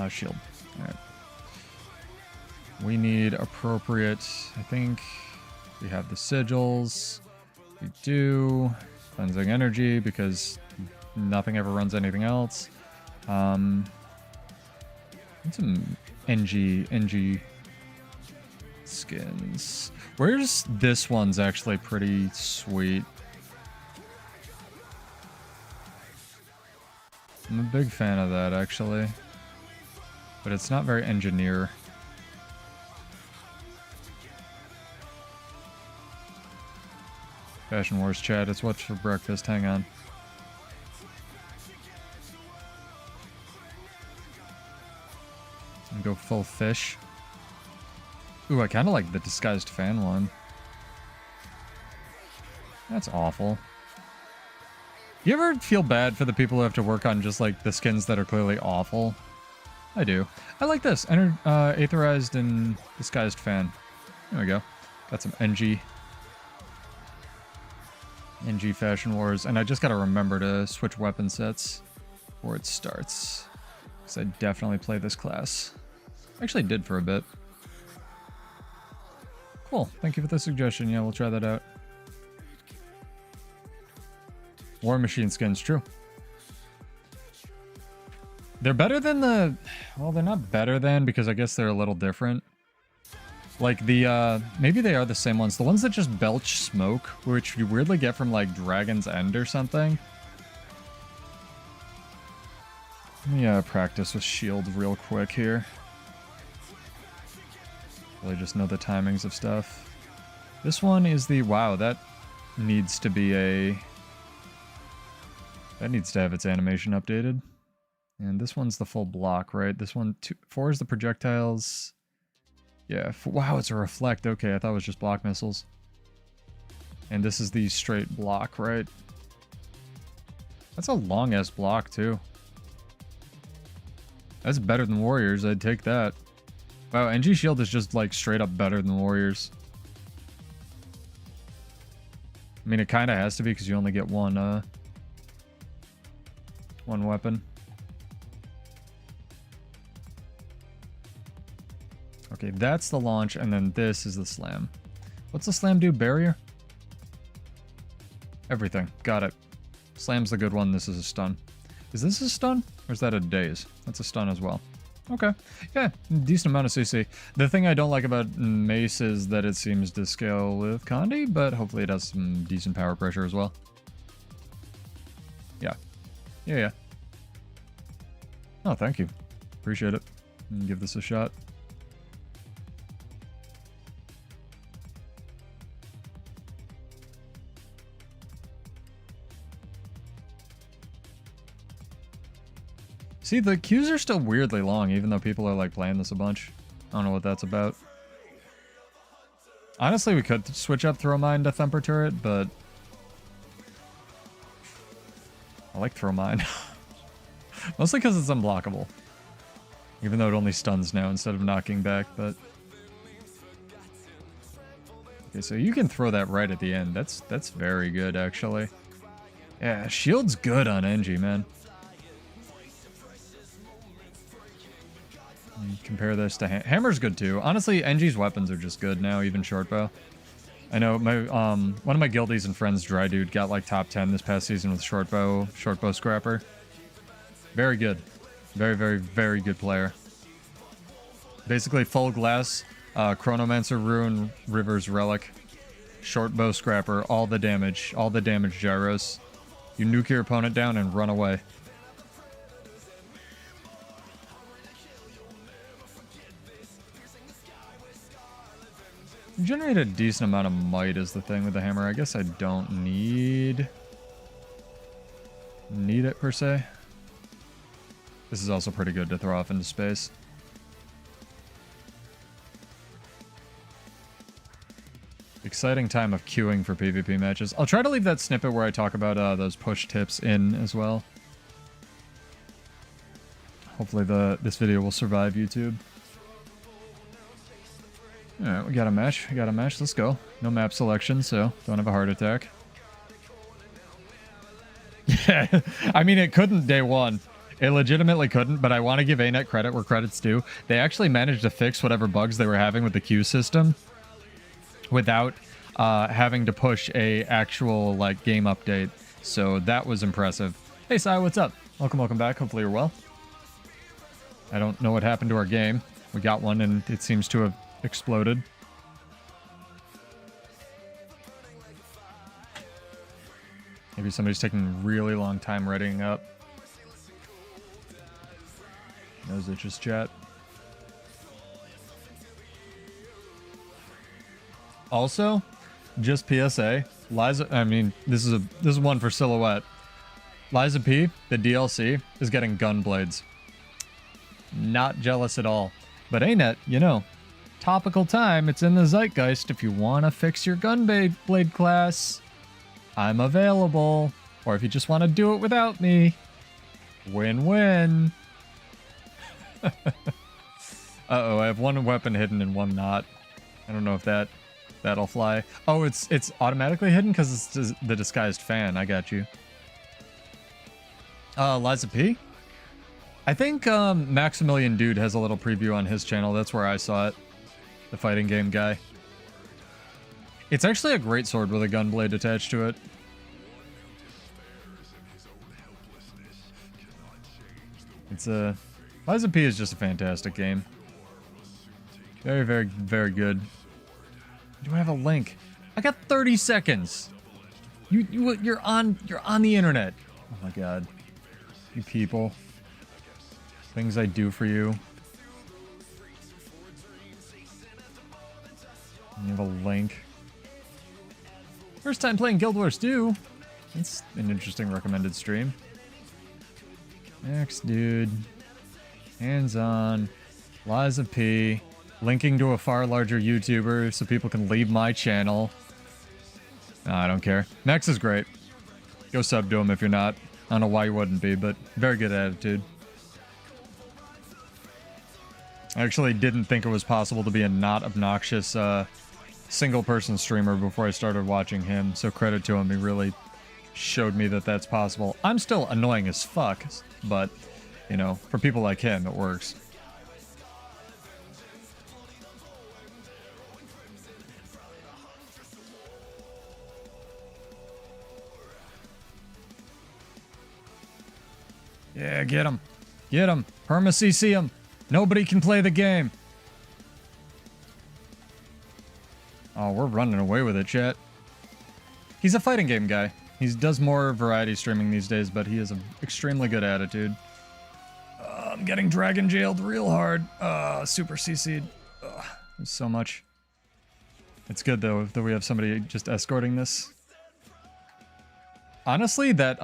Shield. Alright. We need appropriate, I think we have the sigils. We do. Cleansing energy because nothing ever runs anything else. Some NG skins. Where's this one's actually pretty sweet. I'm a big fan of that actually, but it's not very engineer. Fashion Wars chat, it's what's for breakfast, hang on. And go full fish. Ooh, I kind of like the disguised fan one. That's awful. You ever feel bad for the people who have to work on just like the skins that are clearly awful? I do. I like this. Aetherized and disguised fan. There we go. Got some NG Fashion Wars. And I just got to remember to switch weapon sets before it starts. Because I definitely play this class. Actually did for a bit. Cool. Thank you for the suggestion. Yeah, we'll try that out. War Machine skins, true. They're better than the... Well, they're not better than, because I guess they're a little different. Like the, maybe they are the same ones. The ones that just belch smoke, which you weirdly get from, like, Dragon's End or something. Let me, practice with shield real quick here. Really just know the timings of stuff. This one is the... Wow, that needs to be a... That needs to have its animation updated. And this one's the full block, right? This one, 4 is the projectiles. Yeah, wow, it's a reflect. Okay, I thought it was just block missiles. And this is the straight block, right? That's a long-ass block, too. That's better than Warriors, I'd take that. Wow, NG Shield is just, like, straight up better than Warriors. I mean, it kind of has to be, because you only get one weapon. Okay, that's the launch, and then this is the slam. What's the slam do? Barrier? Everything. Got it. Slam's the good one. This is a stun. Is this a stun? Or is that a daze? That's a stun as well. Okay. Yeah, decent amount of CC. The thing I don't like about Mace is that it seems to scale with Condi, but hopefully it has some decent power pressure as well. Yeah. Yeah. Oh, thank you. Appreciate it. Give this a shot. See, the queues are still weirdly long, even though people are, like, playing this a bunch. I don't know what that's about. Honestly, we could switch up Throw Mine to Thumper Turret, but... I like Throw Mine. Mostly because it's unblockable. Even though it only stuns now instead of knocking back, but... Okay, so you can throw that right at the end. That's very good, actually. Yeah, shield's good on NG, man. Compare this to Hammer's good too. Honestly, NG's weapons are just good now, even short bow. I know my one of my guildies and friends, Dry Dude, got like top 10 this past season with short bow scrapper. Very good. Very, very, very good player. Basically full glass, Chronomancer Rune, River's Relic, short bow scrapper, all the damage gyros. You nuke your opponent down and run away. Generate a decent amount of might is the thing with the hammer. I guess I don't need it per se. This is also pretty good to throw off into space. Exciting time of queuing for PvP matches. I'll try to leave that snippet where I talk about those push tips in as well. Hopefully this video will survive YouTube. Alright, we got a match. Let's go. No map selection, so don't have a heart attack. Yeah, I mean, it couldn't day one. It legitimately couldn't, but I want to give ANET credit where credit's due. They actually managed to fix whatever bugs they were having with the queue system without having to push a actual, like, game update. So that was impressive. Hey, Sai, what's up? Welcome back. Hopefully you're well. I don't know what happened to our game. We got one, and it seems to have exploded. Maybe somebody's taking a really long time readying up. Knows it just chat. Also, just PSA, Liza, I mean, this is one for Silhouette. Liza P, the DLC, is getting gun blades. Not jealous at all. But ANET, you know, topical time, it's in the zeitgeist. If you want to fix your gun blade class, I'm available. Or if you just want to do it without me, win-win. Uh-oh, I have one weapon hidden and one not. I don't know if that'll fly. Oh, it's automatically hidden because it's the disguised fan. I got you. Liza P? I think Maximilian Dude has a little preview on his channel. That's where I saw it. The fighting game guy. It's actually a great sword with a gun blade attached to it. It's a... Liza P is just a fantastic game. Very, very, very good. Do I have a link? I got 30 seconds. You're on the internet. Oh my god. You people. Things I do for you. You have a link. First time playing Guild Wars 2. It's an interesting recommended stream. Next, dude. Hands on. Liza P. Linking to a far larger YouTuber so people can leave my channel. No, I don't care. Max is great. Go sub to him if you're not. I don't know why you wouldn't be, but very good attitude. I actually didn't think it was possible to be a not obnoxious single-person streamer before I started watching him, so credit to him. He really showed me that that's possible. I'm still annoying as fuck, but, you know, for people like him, it works. Yeah, get him. Get him. Perma CC him. Nobody can play the game. Oh, we're running away with it, chat. He's a fighting game guy. He does more variety streaming these days, but he has an extremely good attitude. I'm getting dragon jailed real hard. Super CC'd. There's so much. It's good, though, that we have somebody just escorting this. Honestly, that,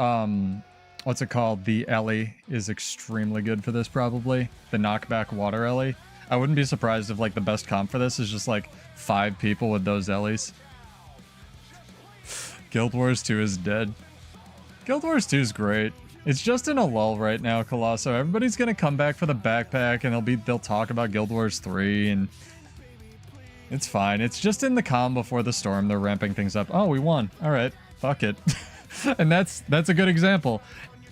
what's it called? The Ellie is extremely good for this, probably. The knockback water Ellie. I wouldn't be surprised if, like, the best comp for this is just, like, 5 people with those Ellies. Guild Wars 2 is dead. Guild Wars 2 is great. It's just in a lull right now, Colosso. Everybody's gonna come back for the backpack, and they'll talk about Guild Wars 3, and... It's fine. It's just in the calm before the storm. They're ramping things up. Oh, we won. Alright. Fuck it. And that's a good example.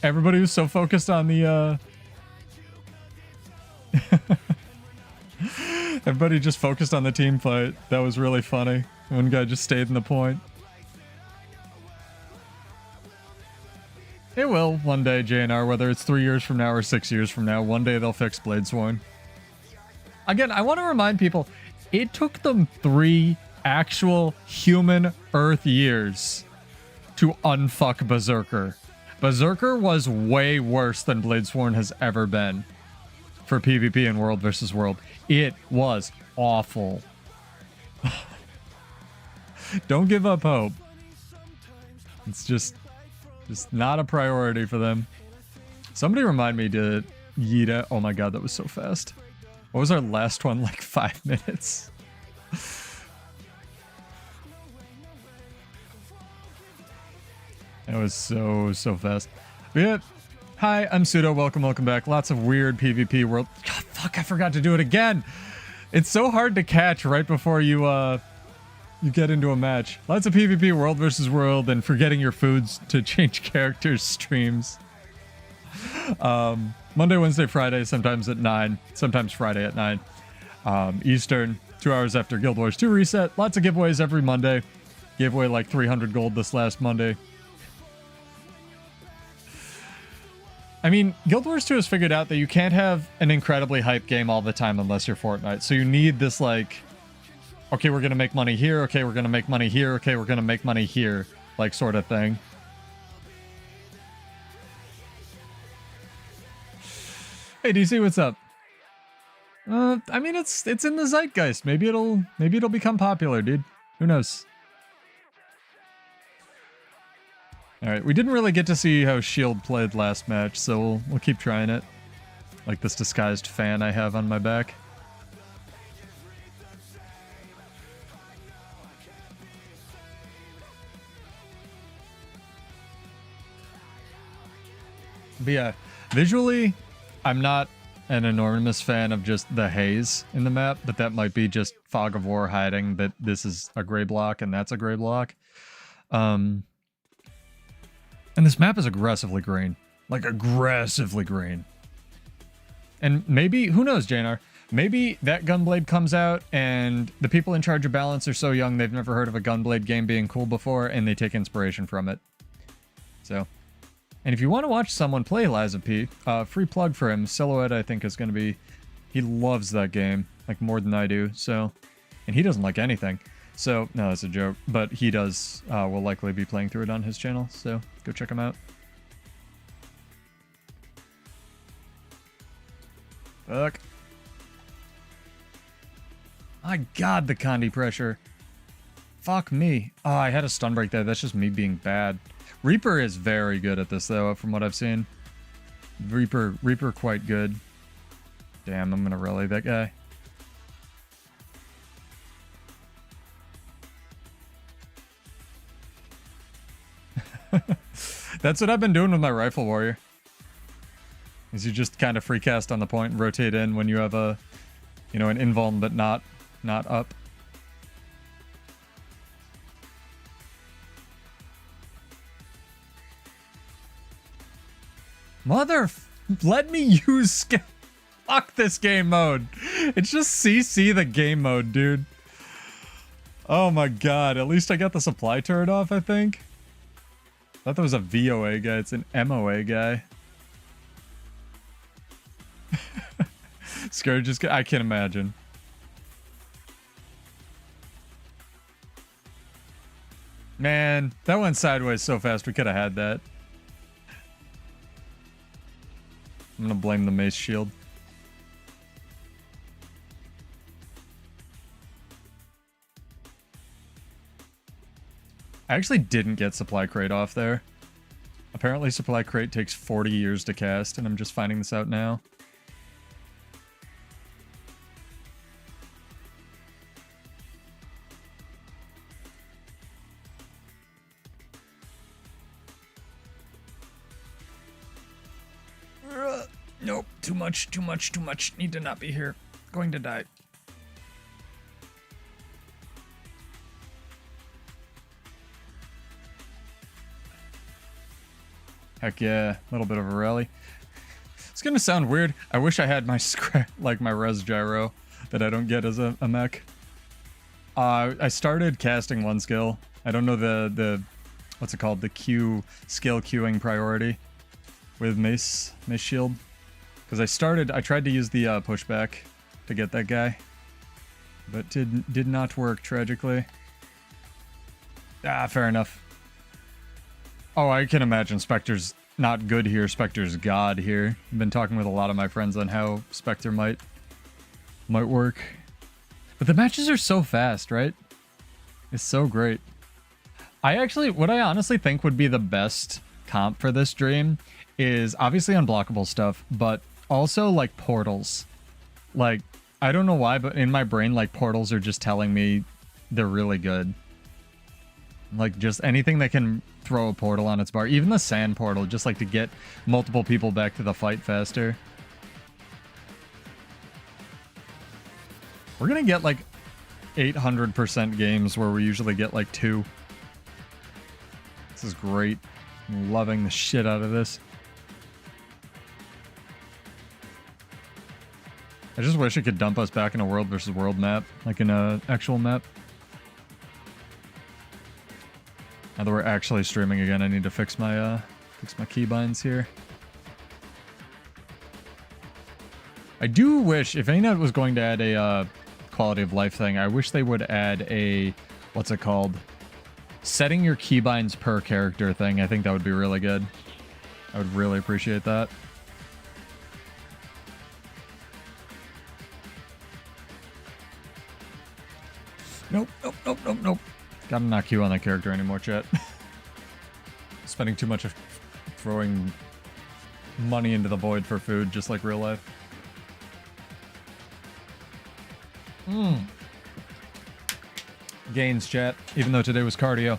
Everybody was so focused on the, Everybody just focused on the team fight. That was really funny. One guy just stayed in the point. It will one day, JNR, whether it's 3 years from now or 6 years from now. One day they'll fix Bladesworn. Again, I want to remind people, it took them 3 actual human Earth years to unfuck Berserker. Berserker was way worse than Bladesworn has ever been for PvP and World versus World. It was awful. Don't give up hope. It's just not a priority for them. Somebody remind me to Yida. Oh my god, that was so fast. What was our last one? Like 5 minutes. That was so fast. But yeah. Hi, I'm Pseudo. Welcome back. Lots of weird PvP world. God, fuck, I forgot to do it again. It's so hard to catch right before you get into a match. Lots of PvP world versus world and forgetting your foods to change characters streams. Monday, Wednesday, Friday, sometimes at 9, sometimes Friday at 9 Eastern, 2 hours after Guild Wars 2 reset. Lots of giveaways every Monday. Gave away like 300 gold this last Monday. I mean, Guild Wars 2 has figured out that you can't have an incredibly hype game all the time unless you're Fortnite. So you need this, like, okay, we're going to make money here. Okay, we're going to make money here. Okay, we're going to make money here. Like, sort of thing. Hey, DC, what's up? I mean, it's in the zeitgeist. Maybe it'll become popular, dude. Who knows? Alright, we didn't really get to see how Shield played last match, so we'll keep trying it. Like this disguised fan I have on my back. But yeah, visually, I'm not an enormous fan of just the haze in the map, but that might be just Fog of War hiding that this is a gray block and that's a gray block. And this map is aggressively green. Like, aggressively green. And maybe, who knows, JNR? Maybe that Gunblade comes out and the people in charge of balance are so young they've never heard of a Gunblade game being cool before and they take inspiration from it. So, and if you want to watch someone play Liza P, free plug for him. Silhouette, I think, is going to be... He loves that game, like, more than I do, so... And he doesn't like anything. So, no, that's a joke. But he does, will likely be playing through it on his channel, so go check him out. Fuck. My god, the Condi pressure. Fuck me. Oh, I had a stun break there. That's just me being bad. Reaper is very good at this, though, from what I've seen. Reaper quite good. Damn, I'm gonna rally that guy. That's what I've been doing with my Rifle Warrior. Is you just kind of free cast on the point and rotate in when you have a, you know, an invuln but not up. Let me use fuck this game mode. It's just CC the game mode, dude. Oh my god, at least I got the supply turret off, I think. I thought that was a VOA guy, it's an MOA guy. Scourge just, I can't imagine. Man, that went sideways so fast we could have had that. I'm gonna blame the mace shield. I actually didn't get supply crate off there. Apparently supply crate takes 40 years to cast, and I'm just finding this out now. Nope, too much. Need to not be here. Going to die. Heck yeah, a little bit of a rally. It's gonna sound weird. I wish I had my like my res gyro that I don't get as a mech. I started casting one skill. I don't know the what's it called? The Q skill queuing priority with mace shield. Because I tried to use the pushback to get that guy, but did not work, tragically. Ah, fair enough. Oh, I can imagine Spectre's not good here. Spectre's god here. I've been talking with a lot of my friends on how Spectre might work. But the matches are so fast, right? It's so great. What I honestly think would be the best comp for this stream is obviously unblockable stuff, but also like portals. Like, I don't know why, but in my brain, like, portals are just telling me they're really good. Like, just anything that can throw a portal on its bar. Even the sand portal, just like to get multiple people back to the fight faster. We're gonna get like 800% games where we usually get like 2. This is great. I'm loving the shit out of this. I just wish it could dump us back in a world versus world map, like in a actual map. Now that we're actually streaming again, I need to fix my keybinds here. I do wish, if ANET was going to add a quality of life thing, I wish they would add a, what's it called? Setting your keybinds per character thing. I think that would be really good. I would really appreciate that. Nope. Gotta not queue on that character anymore, chat. Spending too much of throwing money into the void for food, just like real life. Gains, chat, even though today was cardio.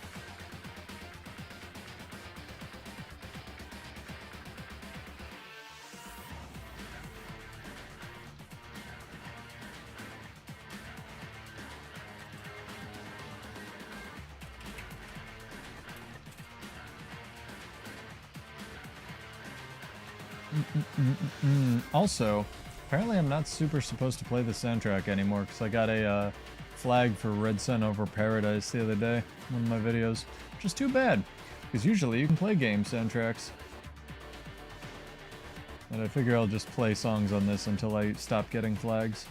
Also, apparently I'm not super supposed to play the soundtrack anymore because I got a flag for Red Sun Over Paradise the other day in one of my videos, which is too bad because usually you can play game soundtracks. And I figure I'll just play songs on this until I stop getting flags.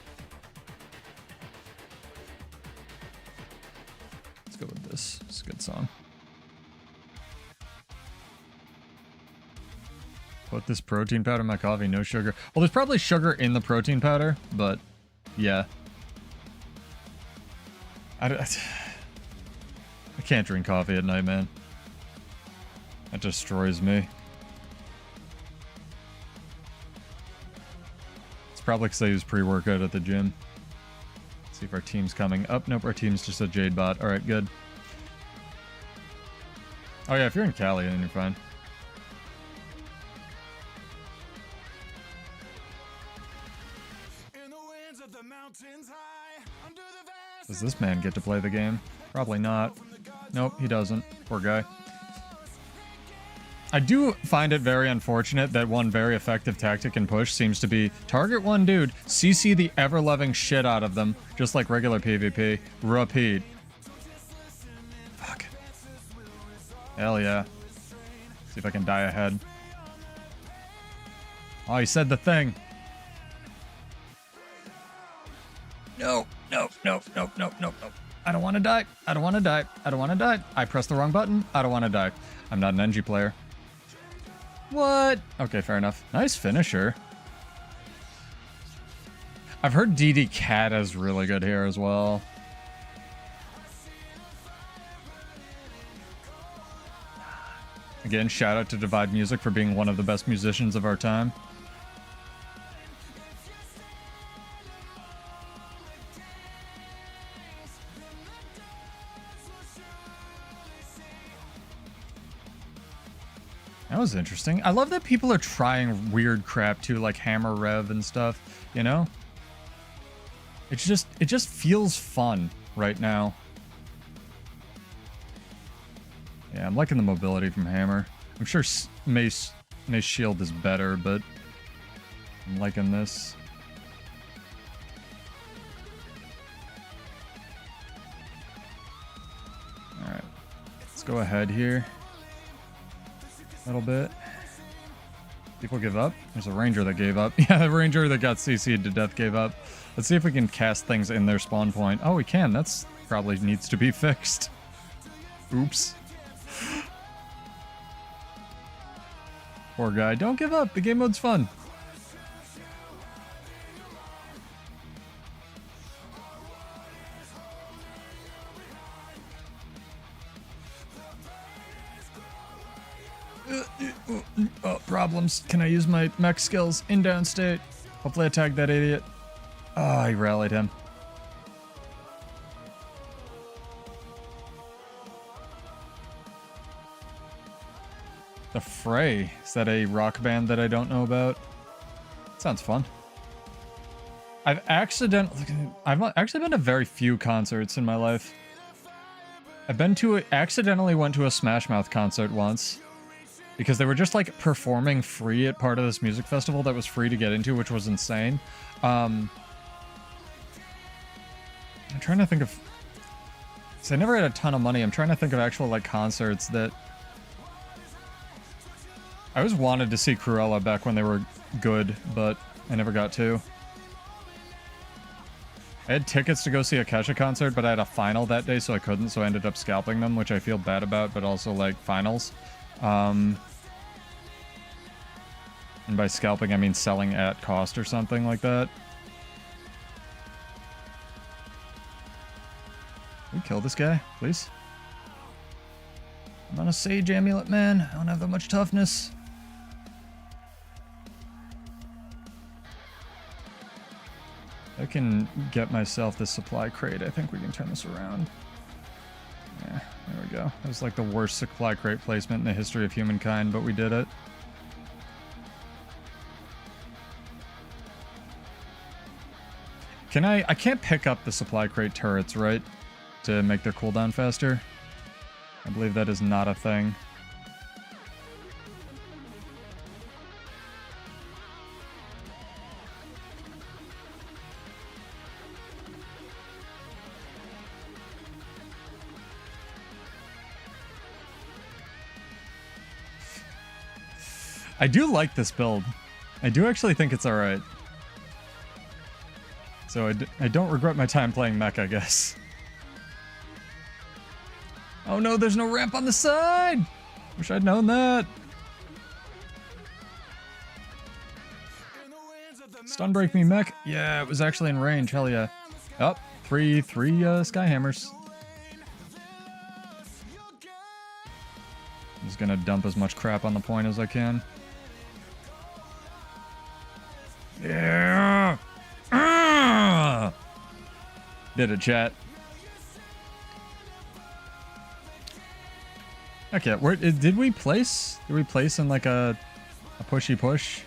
Let's go with this. It's a good song. Put this protein powder in my coffee, no sugar. Well, there's probably sugar in the protein powder, but yeah. I can't drink coffee at night, man. That destroys me. It's probably because I use pre-workout at the gym. Let's see if our team's coming up. Nope, our team's just a Jade bot. Alright, good. Oh yeah, if you're in Cali, then you're fine. Does this man get to play the game? Probably not. Nope, he doesn't. Poor guy. I do find it very unfortunate that one very effective tactic in push seems to be target one dude, CC the ever-loving shit out of them, just like regular PvP. Repeat. Fuck. Hell yeah. See if I can die ahead. Oh, he said the thing. No, no, no, no, no, no, no. I don't want to die. I don't want to die. I don't want to die. I pressed the wrong button. I don't want to die. I'm not an NG player. What? Okay, fair enough. Nice finisher. I've heard DD Cat is really good here as well. Again, shout out to Divide Music for being one of the best musicians of our time. That was interesting. I love that people are trying weird crap too, like hammer rev and stuff, you know? It just feels fun right now. Yeah, I'm liking the mobility from hammer. I'm sure Mace shield is better, but I'm liking this. Alright. Let's go ahead here. A little bit. People give up. There's a ranger that gave up. Yeah, the ranger that got CC'd to death gave up. Let's see if we can cast things in their spawn point. Oh, we can. That's probably needs to be fixed. Oops. Poor guy. Don't give up. The game mode's fun. Oh, problems. Can I use my mech skills in downstate? Hopefully I tagged that idiot. Oh, he rallied him. The Fray. Is that a rock band that I don't know about? Sounds fun. I've actually been to very few concerts in my life. Accidentally went to a Smash Mouth concert once. Because they were just like performing free at part of this music festival that was free to get into, which was insane. I'm trying to think of... So I never had a ton of money. I'm trying to think of actual like concerts that... I always wanted to see Cruella back when they were good, but I never got to. I had tickets to go see a Kesha concert, but I had a final that day, so I couldn't, so I ended up scalping them, which I feel bad about, but also like finals. And by scalping, I mean selling at cost or something like that. Can we kill this guy, please? I'm on a Sage Amulet, man. I don't have that much toughness. I can get myself this supply crate. I think we can turn this around. Yeah, there we go. That was like the worst supply crate placement in the history of humankind, but we did it. I can't pick up the supply crate turrets, right? To make their cooldown faster? I believe that is not a thing. I do like this build. I do actually think it's alright. So I don't regret my time playing mech, I guess. Oh no, there's no ramp on the side! Wish I'd known that. Stun break me, mech. Yeah, it was actually in range. Hell yeah. Oh, three sky hammers. I'm just gonna dump as much crap on the point as I can. Yeah. Did it, chat. Okay, where did we place? Did we place in like a pushy push?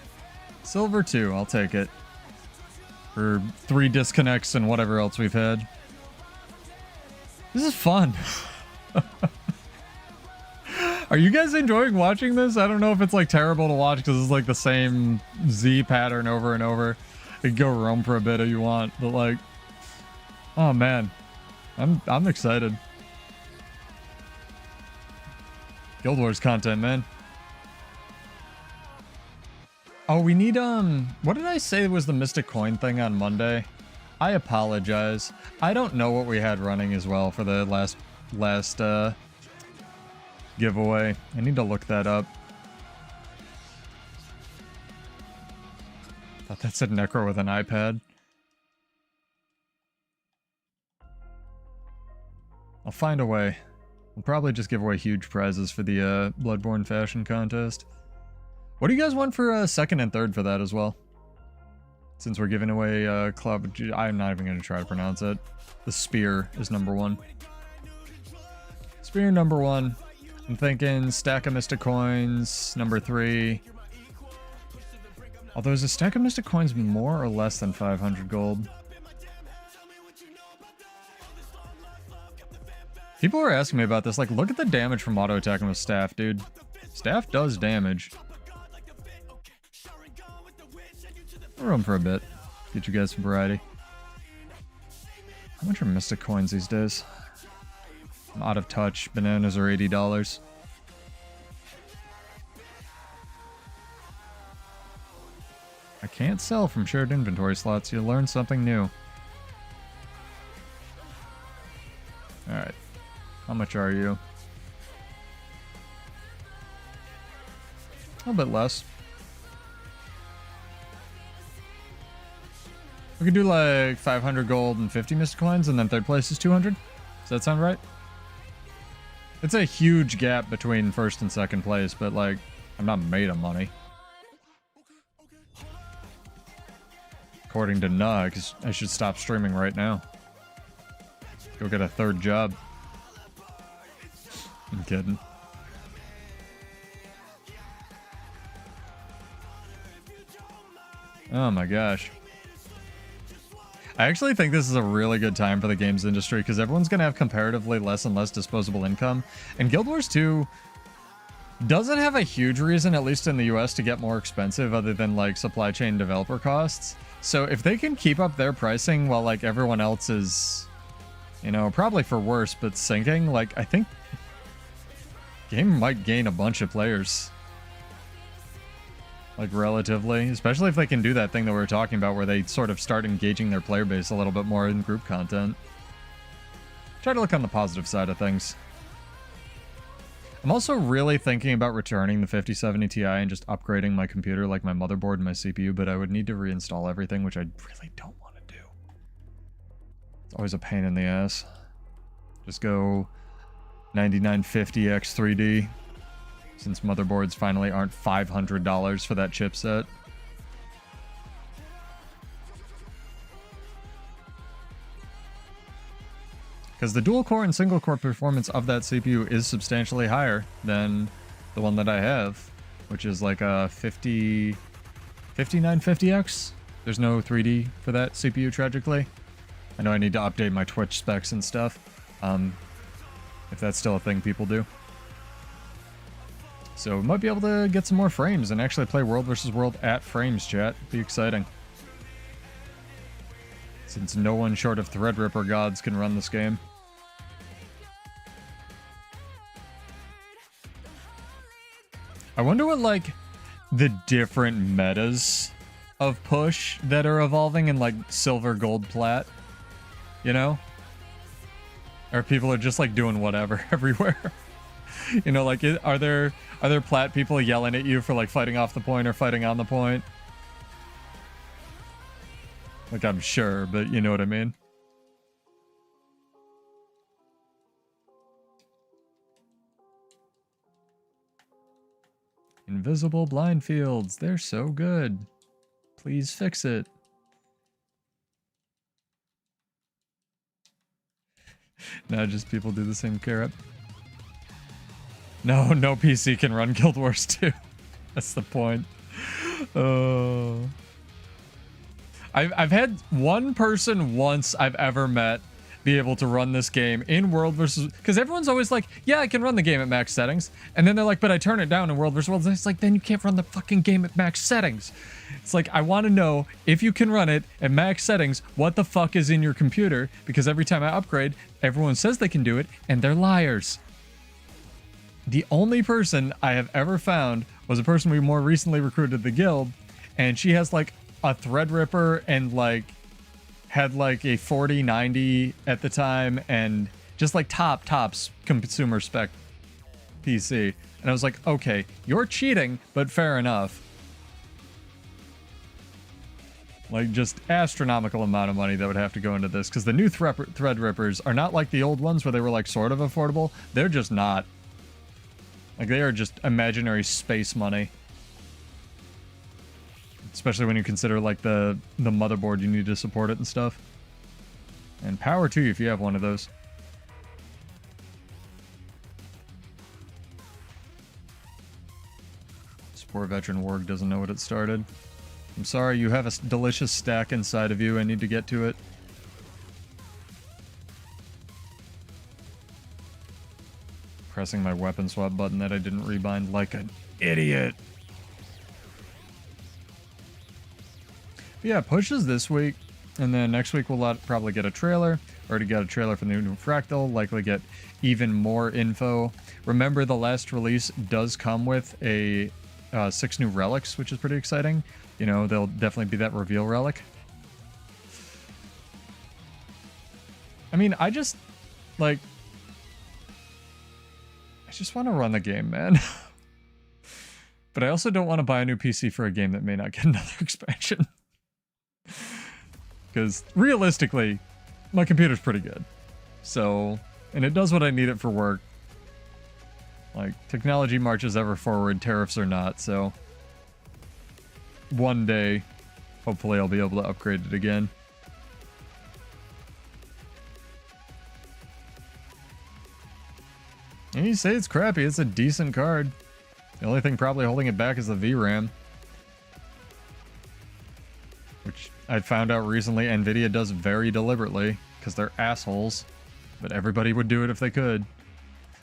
Silver 2, I'll take it. For 3 disconnects and whatever else we've had. This is fun. Are you guys enjoying watching this? I don't know if it's like terrible to watch because it's like the same Z pattern over and over. You can go roam for a bit if you want, but like, oh man, I'm excited. Guild Wars content, man. Oh, we need, what did I say was the Mystic Coin thing on Monday? I apologize. I don't know what we had running as well for the last giveaway. I need to look that up. Thought that said Necro with an iPad. I'll find a way. We'll probably just give away huge prizes for the Bloodborne Fashion Contest. What do you guys want for second and third for that as well? Since we're giving away Club... I'm not even going to try to pronounce it. The Spear is number 1. Spear number 1. I'm thinking Stack of Mystic Coins, number 3. Although is a Stack of Mystic Coins more or less than 500 gold? People are asking me about this. Like, look at the damage from auto-attacking with Staff, dude. Staff does damage. I'll roam for a bit. Get you guys some variety. How much are Mystic Coins these days? I'm out of touch. Bananas are $80. I can't sell from shared inventory slots. You learn something new. Alright. How much are you? A little bit less. We could do like 500 gold and 50 Mystic Coins, and then third place is 200. Does that sound right? It's a huge gap between first and second place, but like, I'm not made of money. According to Nah, because I should stop streaming right now. Go get a third job. I'm kidding. Oh my gosh. I actually think this is a really good time for the games industry because everyone's going to have comparatively less and less disposable income. And Guild Wars 2 doesn't have a huge reason, at least in the US, to get more expensive other than like supply chain developer costs. So if they can keep up their pricing while like everyone else is, you know, probably for worse, but sinking, like I think game might gain a bunch of players. Like, relatively. Especially if they can do that thing that we were talking about where they sort of start engaging their player base a little bit more in group content. Try to look on the positive side of things. I'm also really thinking about returning the 5070 Ti and just upgrading my computer, like my motherboard and my CPU, but I would need to reinstall everything, which I really don't want to do. It's always a pain in the ass. Just go 9950X3D. Since motherboards finally aren't $500 for that chipset. Because the dual-core and single-core performance of that CPU is substantially higher than the one that I have, which is like a 5950X. There's no 3D for that CPU, tragically. I know I need to update my Twitch specs and stuff, if that's still a thing people do. So we might be able to get some more frames and actually play World vs. World at frames, chat. Be exciting. Since no one short of Threadripper gods can run this game. I wonder what, like, the different metas of push that are evolving in like silver, gold, plat, you know? Or people are just like doing whatever everywhere. You know, like are there plat people yelling at you for like fighting off the point or fighting on the point? Like I'm sure, but you know what I mean? Invisible blind fields, they're so good. Please fix it. Now just people do the same carrot. No PC can run Guild Wars 2. That's the point. I've had one person once I've ever met be able to run this game in World versus... Because everyone's always like, yeah, I can run the game at max settings. And then they're like, but I turn it down in World versus World. And it's like, then you can't run the fucking game at max settings. It's like, I want to know if you can run it at max settings, what the fuck is in your computer? Because every time I upgrade, everyone says they can do it, and they're liars. The only person I have ever found was a person we more recently recruited the guild, and she has like a Threadripper and like had like a 4090 at the time and just like tops consumer spec PC. And I was like, okay, you're cheating, but fair enough. Like just astronomical amount of money that would have to go into this, because the new Threadrippers are not like the old ones where they were like sort of affordable. They're just not. Like they are just imaginary space money. Especially when you consider like the motherboard you need to support it and stuff. And power to you if you have one of those. This poor veteran warg doesn't know what it started. I'm sorry, you have a delicious stack inside of you. I need to get to it. Pressing my weapon swap button that I didn't rebind like an idiot. But yeah, pushes this week, and then next week we'll probably get a trailer. Already got a trailer for the new Fractal, likely get even more info. Remember, the last release does come with a 6 new relics, which is pretty exciting. You know, there'll definitely be that reveal relic. I mean, I just want to run the game, man. But I also don't want to buy a new PC for a game that may not get another expansion. Because realistically, my computer's pretty good. So, and it does what I need it for work. Like, technology marches ever forward, tariffs or not, so... One day, hopefully I'll be able to upgrade it again. And you say it's crappy, it's a decent card. The only thing probably holding it back is the VRAM. Which I found out recently Nvidia does very deliberately, because they're assholes. But everybody would do it if they could.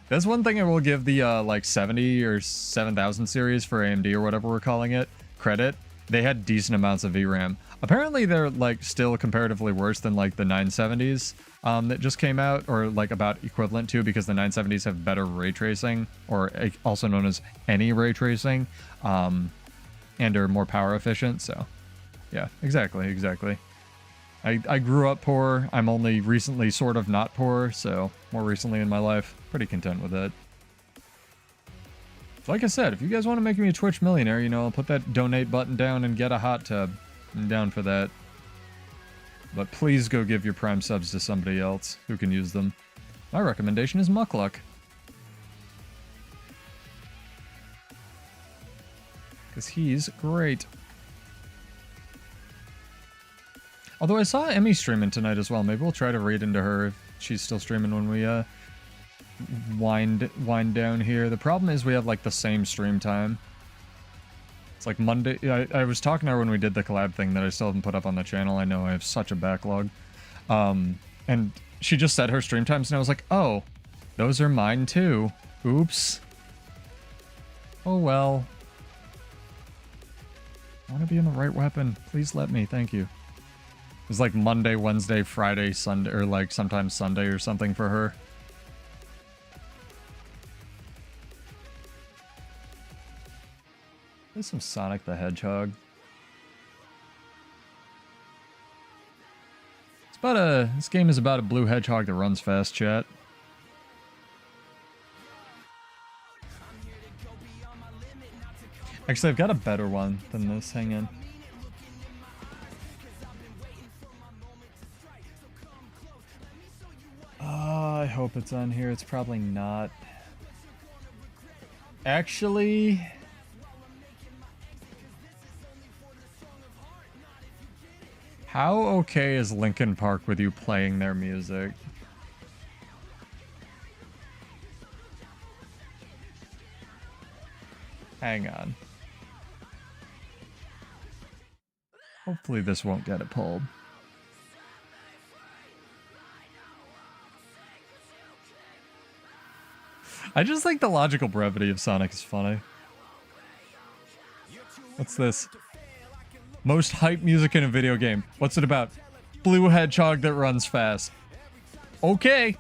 That's one thing I will give the like 70 or 7000 series for AMD or whatever we're calling it credit. They had decent amounts of VRAM. Apparently they're like still comparatively worse than like the 970s that just came out, or like about equivalent to, because the 970s have better ray tracing, or also known as any ray tracing, and are more power efficient. So yeah, exactly. I grew up poor. I'm only recently sort of not poor, so more recently in my life, pretty content with it. So like I said, if you guys want to make me a Twitch millionaire, you know, I'll put that donate button down and get a hot tub. I'm down for that. But please go give your Prime subs to somebody else who can use them. My recommendation is Muckluck. Because he's great. Although I saw Emmy streaming tonight as well. Maybe we'll try to raid into her if she's still streaming when we wind down here. The problem is we have like the same stream time. It's like Monday. I was talking to her when we did the collab thing that I still haven't put up on the channel. I know I have such a backlog. And she just said her stream times and I was like, oh, those are mine too. Oops. Oh well. I want to be in the right weapon. Please let me. Thank you. It was like Monday, Wednesday, Friday, Sunday, or like sometimes Sunday or something for her. There's some Sonic the Hedgehog. This game is about a blue hedgehog that runs fast, chat. Actually, I've got a better one than this. Hang in. I hope it's on here. It's probably not. Actually... How okay is Linkin Park with you playing their music? Hang on. Hopefully this won't get it pulled. I just think the logical brevity of Sonic is funny. What's this? Most hype music in a video game. What's it about? Blue hedgehog that runs fast. Okay.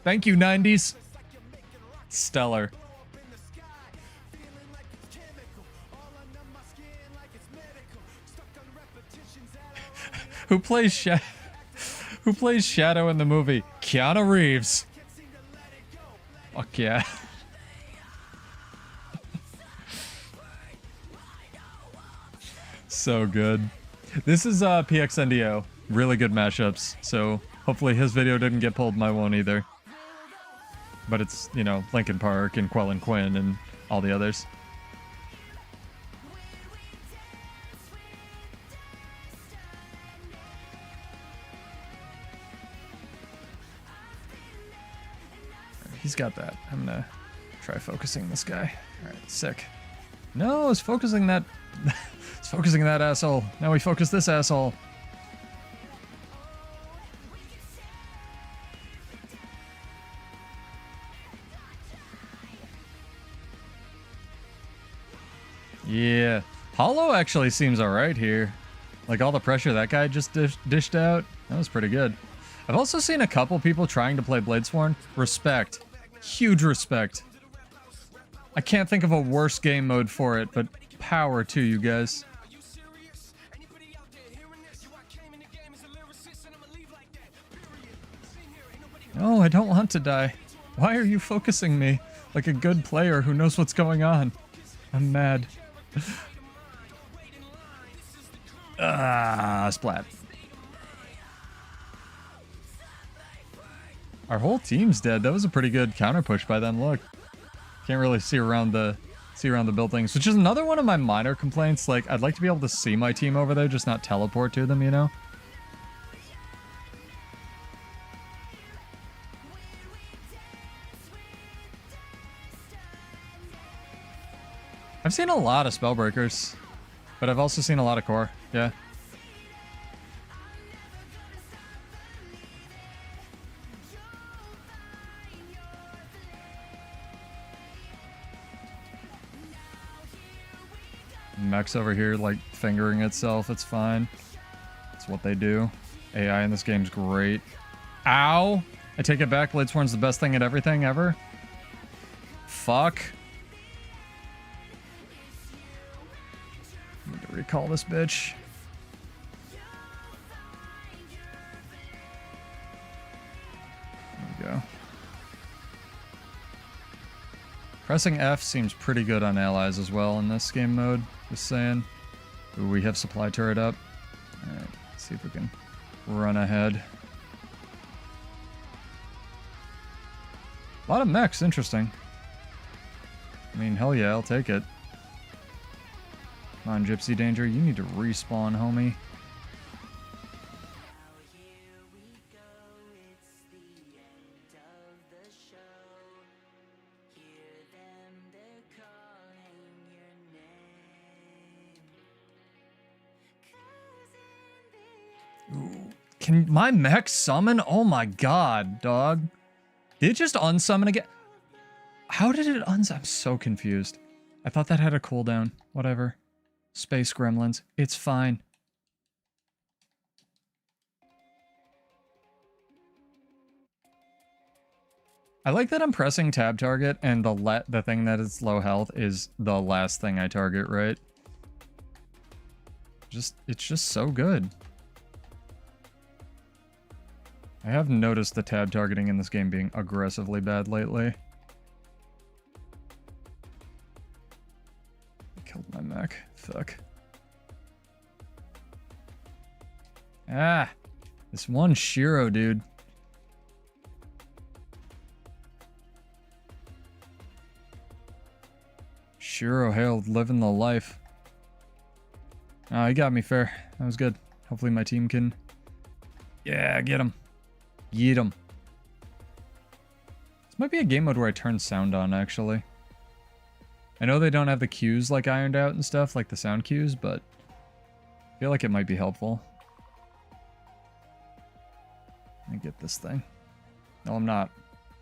Thank you, 90s. Stellar. Who plays Shadow in the movie? Keanu Reeves. Fuck yeah. So good. This is PXNDO. Really good mashups. So hopefully his video didn't get pulled, mine won't either. But it's, you know, Linkin Park and Quell and Quinn and all the others. He's got that. I'm gonna try focusing this guy. Alright, sick. No, it's focusing that... it's focusing that asshole. Now we focus this asshole. Yeah. Hollow actually seems alright here. Like all the pressure that guy just dished out. That was pretty good. I've also seen a couple people trying to play Bladesworn. Respect. Huge respect. I can't think of a worse game mode for it, but power to you guys. No, I don't want to die. Why are you focusing me like a good player who knows what's going on? I'm mad. Splat. Our whole team's dead. That was a pretty good counter push by them. Look, can't really see around the buildings, which is another one of my minor complaints. Like, I'd like to be able to see my team over there, just not teleport to them, you know? I've seen a lot of Spellbreakers, but I've also seen a lot of Core. Yeah. Mech's over here, like, fingering itself. It's fine. It's what they do. AI in this game's great. Ow! I take it back. Bladesworn's the best thing at everything ever. Fuck. Need to recall this bitch. There we go. Pressing F seems pretty good on allies as well in this game mode. Just saying. Ooh, we have supply turret up. Alright, let's see if we can run ahead. A lot of mechs, interesting. I mean, hell yeah, I'll take it. Come on, Gypsy Danger, you need to respawn, homie. Can my mech summon? Oh my god, dog. Did it just unsummon again? How did it unsummon? I'm so confused. I thought that had a cooldown. Whatever. Space gremlins. It's fine. I like that I'm pressing tab target and the thing that is low health is the last thing I target, right? It's just so good. I have noticed the tab targeting in this game being aggressively bad lately. Killed my mech. Fuck. Ah! This one Shiro, dude. Shiro hailed, living the life. Oh, he got me fair. That was good. Hopefully my team can... Yeah, get him. Yeet him. This might be a game mode where I turn sound on, actually. I know they don't have the cues like ironed out and stuff, like the sound cues, but I feel like it might be helpful. Let me get this thing. No, I'm not.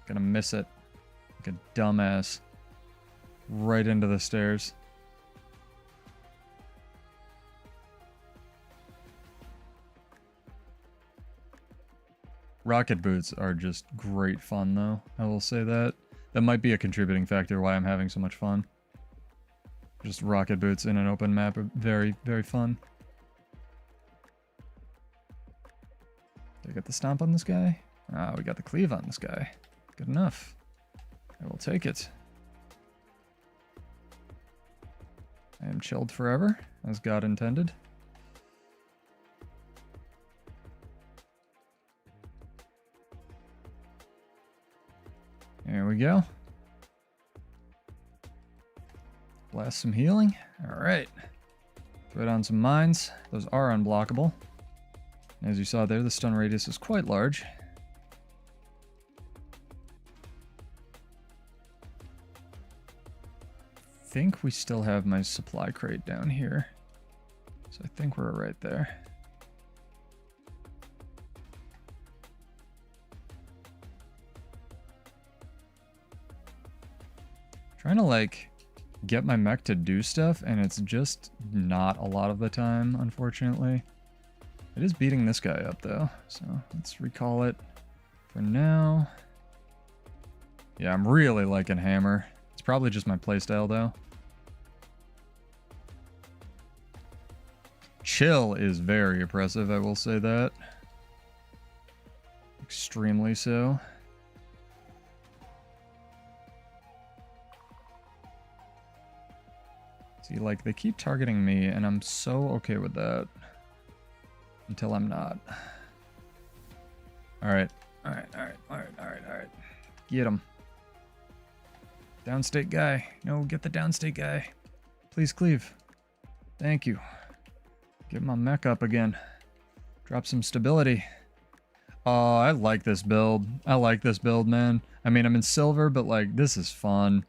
Gonna miss it. Like a dumbass. Right into the stairs. Rocket boots are just great fun, though. I will say that. That might be a contributing factor why I'm having so much fun. Just rocket boots in an open map are very, very fun. Did I get the stomp on this guy? Ah, we got the cleave on this guy. Good enough. I will take it. I am chilled forever, as God intended. There we go. Blast some healing. Alright. Throw down some mines. Those are unblockable. As you saw there, the stun radius is quite large. I think we still have my supply crate down here. So I think we're right there. Trying to like get my mech to do stuff, and it's just not a lot of the time, unfortunately. It is beating this guy up though, so let's recall it for now. Yeah, I'm really liking hammer. It's probably just my playstyle though. Chill is very oppressive, I will say that. Extremely so. See, like, they keep targeting me, and I'm so okay with that. Until I'm not. Alright. Alright. Get him. Downstate guy. No, get the downstate guy. Please cleave. Thank you. Get my mech up again. Drop some stability. Oh, I like this build. I like this build, man. I mean, I'm in silver, but, like, this is fun.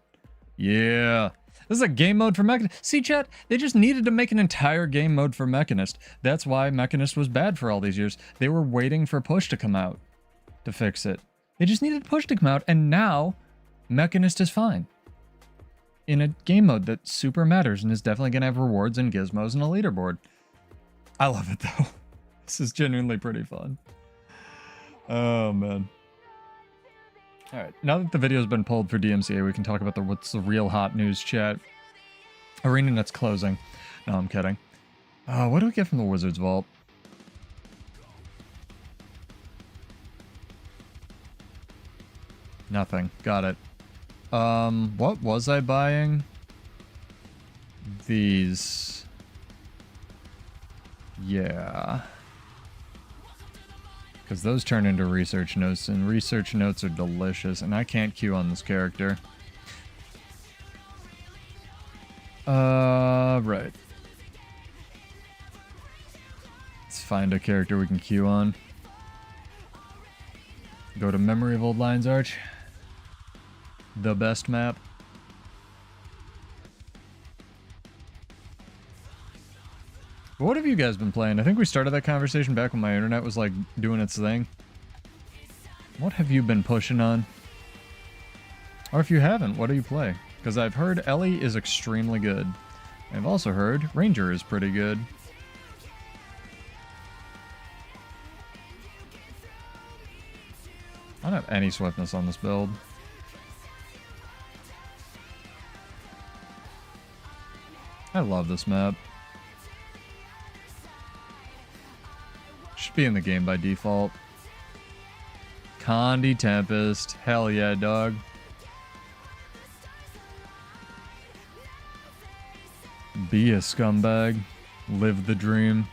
Yeah. This is a game mode for Mechanist. See, chat, they just needed to make an entire game mode for Mechanist. That's why Mechanist was bad for all these years. They were waiting for Push to come out to fix it. They just needed Push to come out, and now Mechanist is fine. In a game mode that super matters and is definitely going to have rewards and gizmos and a leaderboard. I love it, though. This is genuinely pretty fun. Oh, man. Alright, now that the video's been pulled for DMCA, we can talk about what's the real hot news, chat. ArenaNet's closing. No, I'm kidding. What do we get from the Wizard's Vault? Nothing. Got it. What was I buying? These. Yeah. Because those turn into research notes, and research notes are delicious, and I can't queue on this character. Right. Let's find a character we can queue on. Go to Memory of Old Lions Arch. The best map. What have you guys been playing? I think we started that conversation back when my internet was like doing its thing. What have you been pushing on? Or if you haven't, what do you play? Because I've heard Ellie is extremely good. I've also heard Ranger is pretty good. I don't have any swiftness on this build. I love this map. Should be in the game by default. Condi Tempest. Hell yeah, dog. Be a scumbag. Live the dream.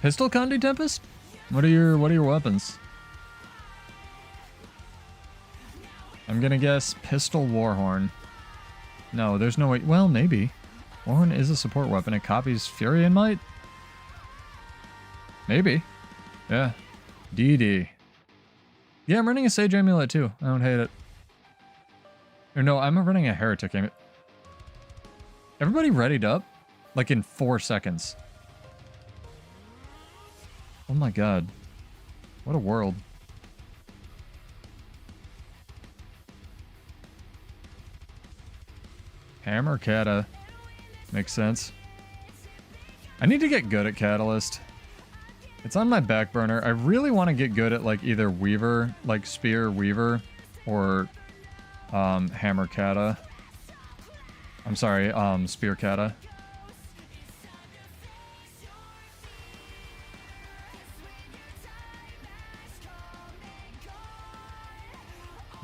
Pistol Condi Tempest? What are your weapons? I'm gonna guess Pistol Warhorn. No, there's no way. Well, maybe. Warhorn is a support weapon. It copies Fury and Might? Maybe. Yeah. DD. Yeah, I'm running a Sage Amulet too. I don't hate it. Or no, I'm running a Heretic Amulet. Everybody readied up? Like in 4 seconds. Oh my god. What a world. Hammer Kata. Makes sense. I need to get good at Catalyst. It's on my back burner. I really want to get good at like either Weaver, like Spear Weaver, or Hammer Kata. I'm sorry, Spear Kata.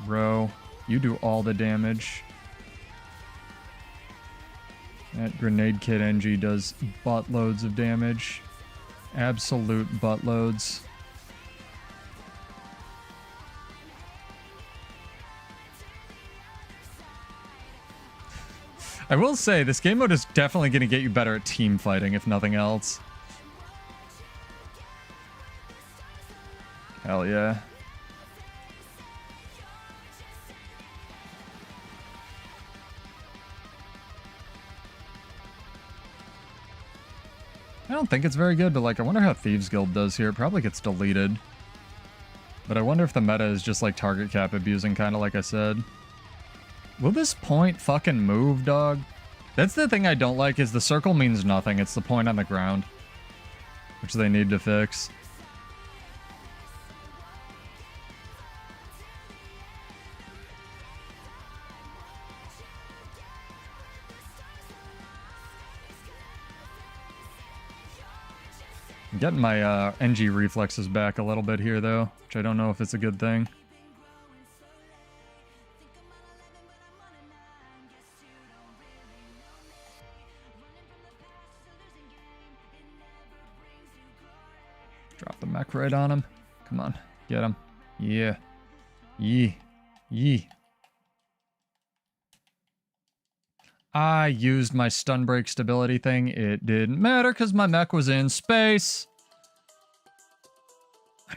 Bro, you do all the damage. That Grenade Kit NG does buttloads of damage. Absolute buttloads. I will say, this game mode is definitely going to get you better at team fighting, if nothing else. Hell yeah. I don't think it's very good, but like, I wonder how Thieves Guild does here. It probably gets deleted. But I wonder if the meta is just like target cap abusing, kind of like I said. Will this point fucking move, dog? That's the thing I don't like, is the circle means nothing. It's the point on the ground, which they need to fix. I'm getting my NG reflexes back a little bit here, though, which I don't know if it's a good thing. Drop the mech right on him. Come on, get him. Yeah. Yee. Yee. I used my stun break stability thing. It didn't matter because my mech was in space.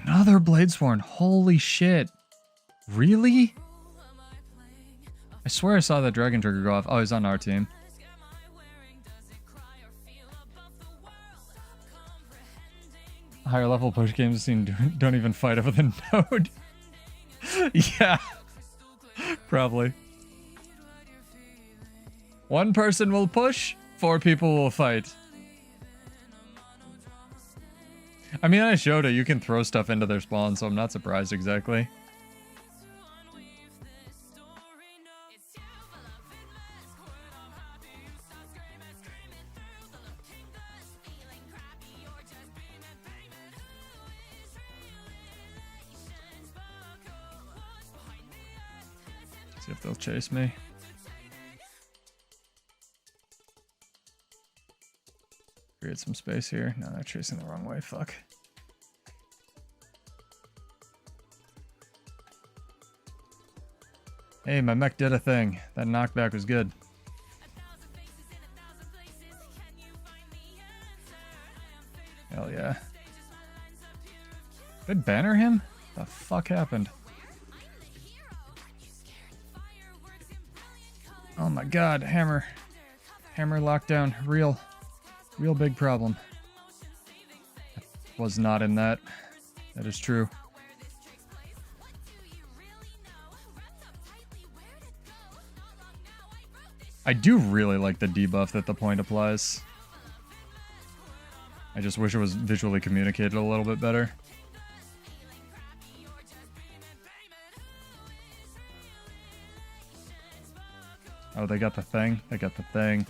Another Bladesworn. Holy shit. Really? I swear I saw that Dragon Trigger go off. Oh, he's on our team. Higher level push games don't even fight over the node. Yeah. Probably. One person will push, 4 people will fight. I mean, I showed it. You can throw stuff into their spawn, so I'm not surprised exactly. See if they'll chase me. Create some space here. No, they're chasing the wrong way. Fuck. Hey, my mech did a thing. That knockback was good. Hell yeah. Did they banner him? The fuck happened? Oh my god, hammer. Hammer lockdown. Real big problem. Was not in that. That is true. I do really like the debuff that the point applies. I just wish it was visually communicated a little bit better. Oh, they got the thing? They got the thing.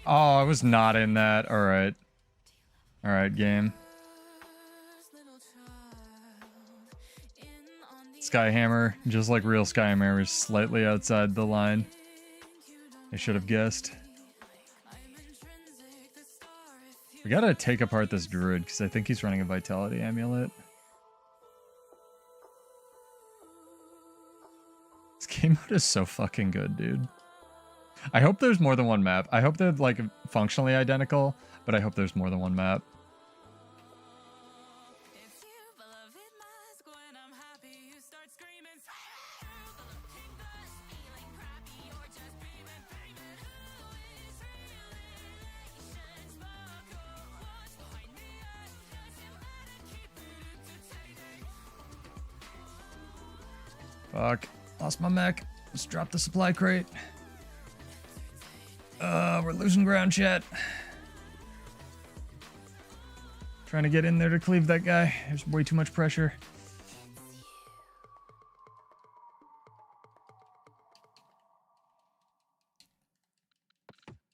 Oh, I was not in that. All right. All right, game. Skyhammer, just like real Skyhammer, is slightly outside the line. I should have guessed. We gotta take apart this druid, because I think he's running a Vitality Amulet. This game mode is so fucking good, dude. I hope there's more than one map. I hope they're, like, functionally identical, but I hope there's more than one map. Fuck. Lost my mech. Let's drop the supply crate. We're losing ground, chat. Trying to get in there to cleave that guy. There's way too much pressure.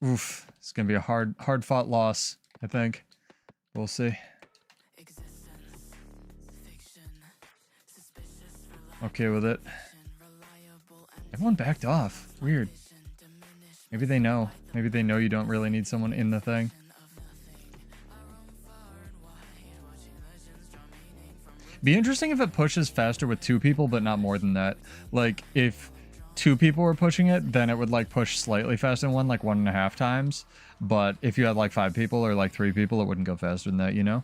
Oof. It's gonna be a hard-fought loss, I think. We'll see. Okay with it. Everyone backed off. Weird. Maybe they know. Maybe they know you don't really need someone in the thing. Be interesting if it pushes faster with 2 people, but not more than that. Like, if 2 people were pushing it, then it would, like, push slightly faster than 1, like 1.5 times. But if you had, like, 5 people or, like, 3 people, it wouldn't go faster than that, you know?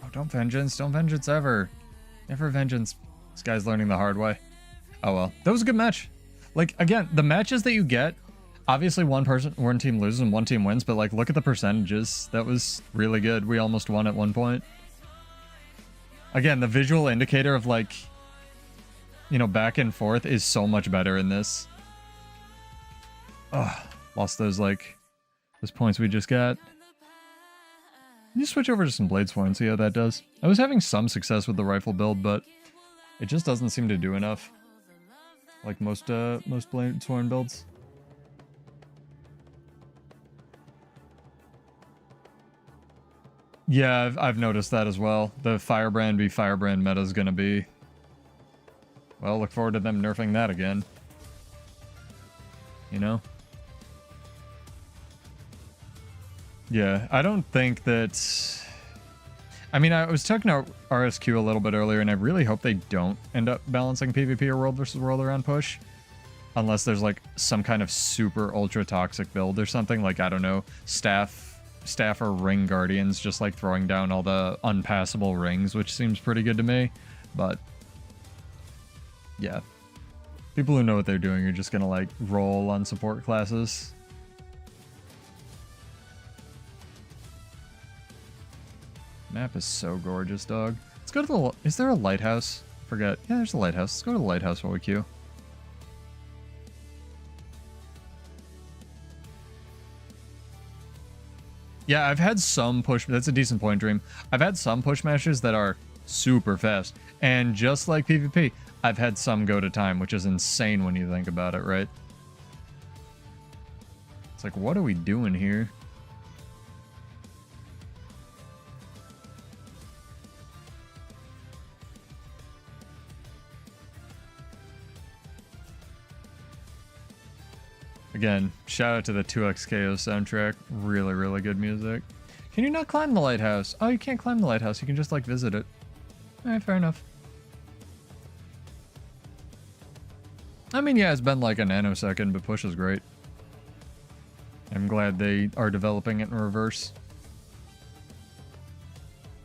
Oh, don't vengeance. Don't vengeance ever. Never vengeance. This guy's learning the hard way. Oh, well. That was a good match. Like, again, the matches that you get, obviously one team loses and one team wins, but, like, look at the percentages. That was really good. We almost won at one point. Again, the visual indicator of, like, you know, back and forth is so much better in this. Ugh. Lost those, like, those points we just got. You switch over to some Bladesworn and see how that does. I was having some success with the rifle build, but it just doesn't seem to do enough. Like most Bladesworn builds. Yeah, I've noticed that as well. The Firebrand v Firebrand meta is gonna be... Well, look forward to them nerfing that again. You know? Yeah, I don't think that... I mean, I was talking to RSQ a little bit earlier, and I really hope they don't end up balancing PvP or world versus world around push. Unless there's, like, some kind of super ultra-toxic build or something. Like, I don't know, staff or ring guardians just, like, throwing down all the unpassable rings, which seems pretty good to me. But, yeah. People who know what they're doing are just gonna, like, roll on support classes. Map is so gorgeous, dog. Let's go to the... Is there a lighthouse? Forget. Yeah, there's a lighthouse. Let's go to the lighthouse while we queue. Yeah, I've had some push... That's a decent point, Dream. I've had some push mashers that are super fast. And just like PvP, I've had some go to time, which is insane when you think about it, right? It's like, what are we doing here? Again, shout out to the 2XKO soundtrack. Really, really good music. Can you not climb the lighthouse? Oh, you can't climb the lighthouse. You can just, like, visit it. Alright, fair enough. I mean, yeah, it's been like a nanosecond, but push is great. I'm glad they are developing it in reverse.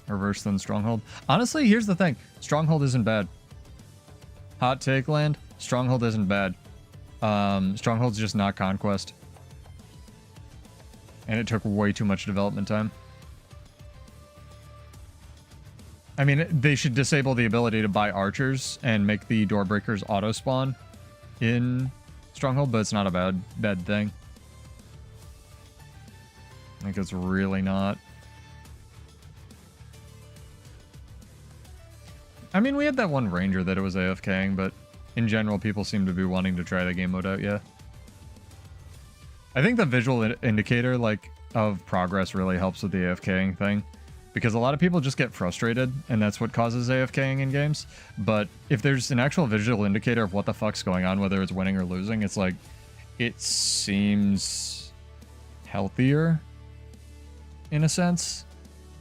Reverse than Stronghold. Honestly, here's the thing. Stronghold isn't bad. Hot take land. Stronghold isn't bad. Stronghold's just not Conquest. And it took way too much development time. I mean, they should disable the ability to buy archers and make the door breakers auto-spawn in Stronghold, but it's not a bad thing. I think it's really not. I mean, we had that one ranger that it was AFKing, but in general, people seem to be wanting to try the game mode out, yeah. I think the visual indicator, like, of progress really helps with the AFKing thing. Because a lot of people just get frustrated, and that's what causes AFKing in games. But if there's an actual visual indicator of what the fuck's going on, whether it's winning or losing, it's like, it seems healthier, in a sense,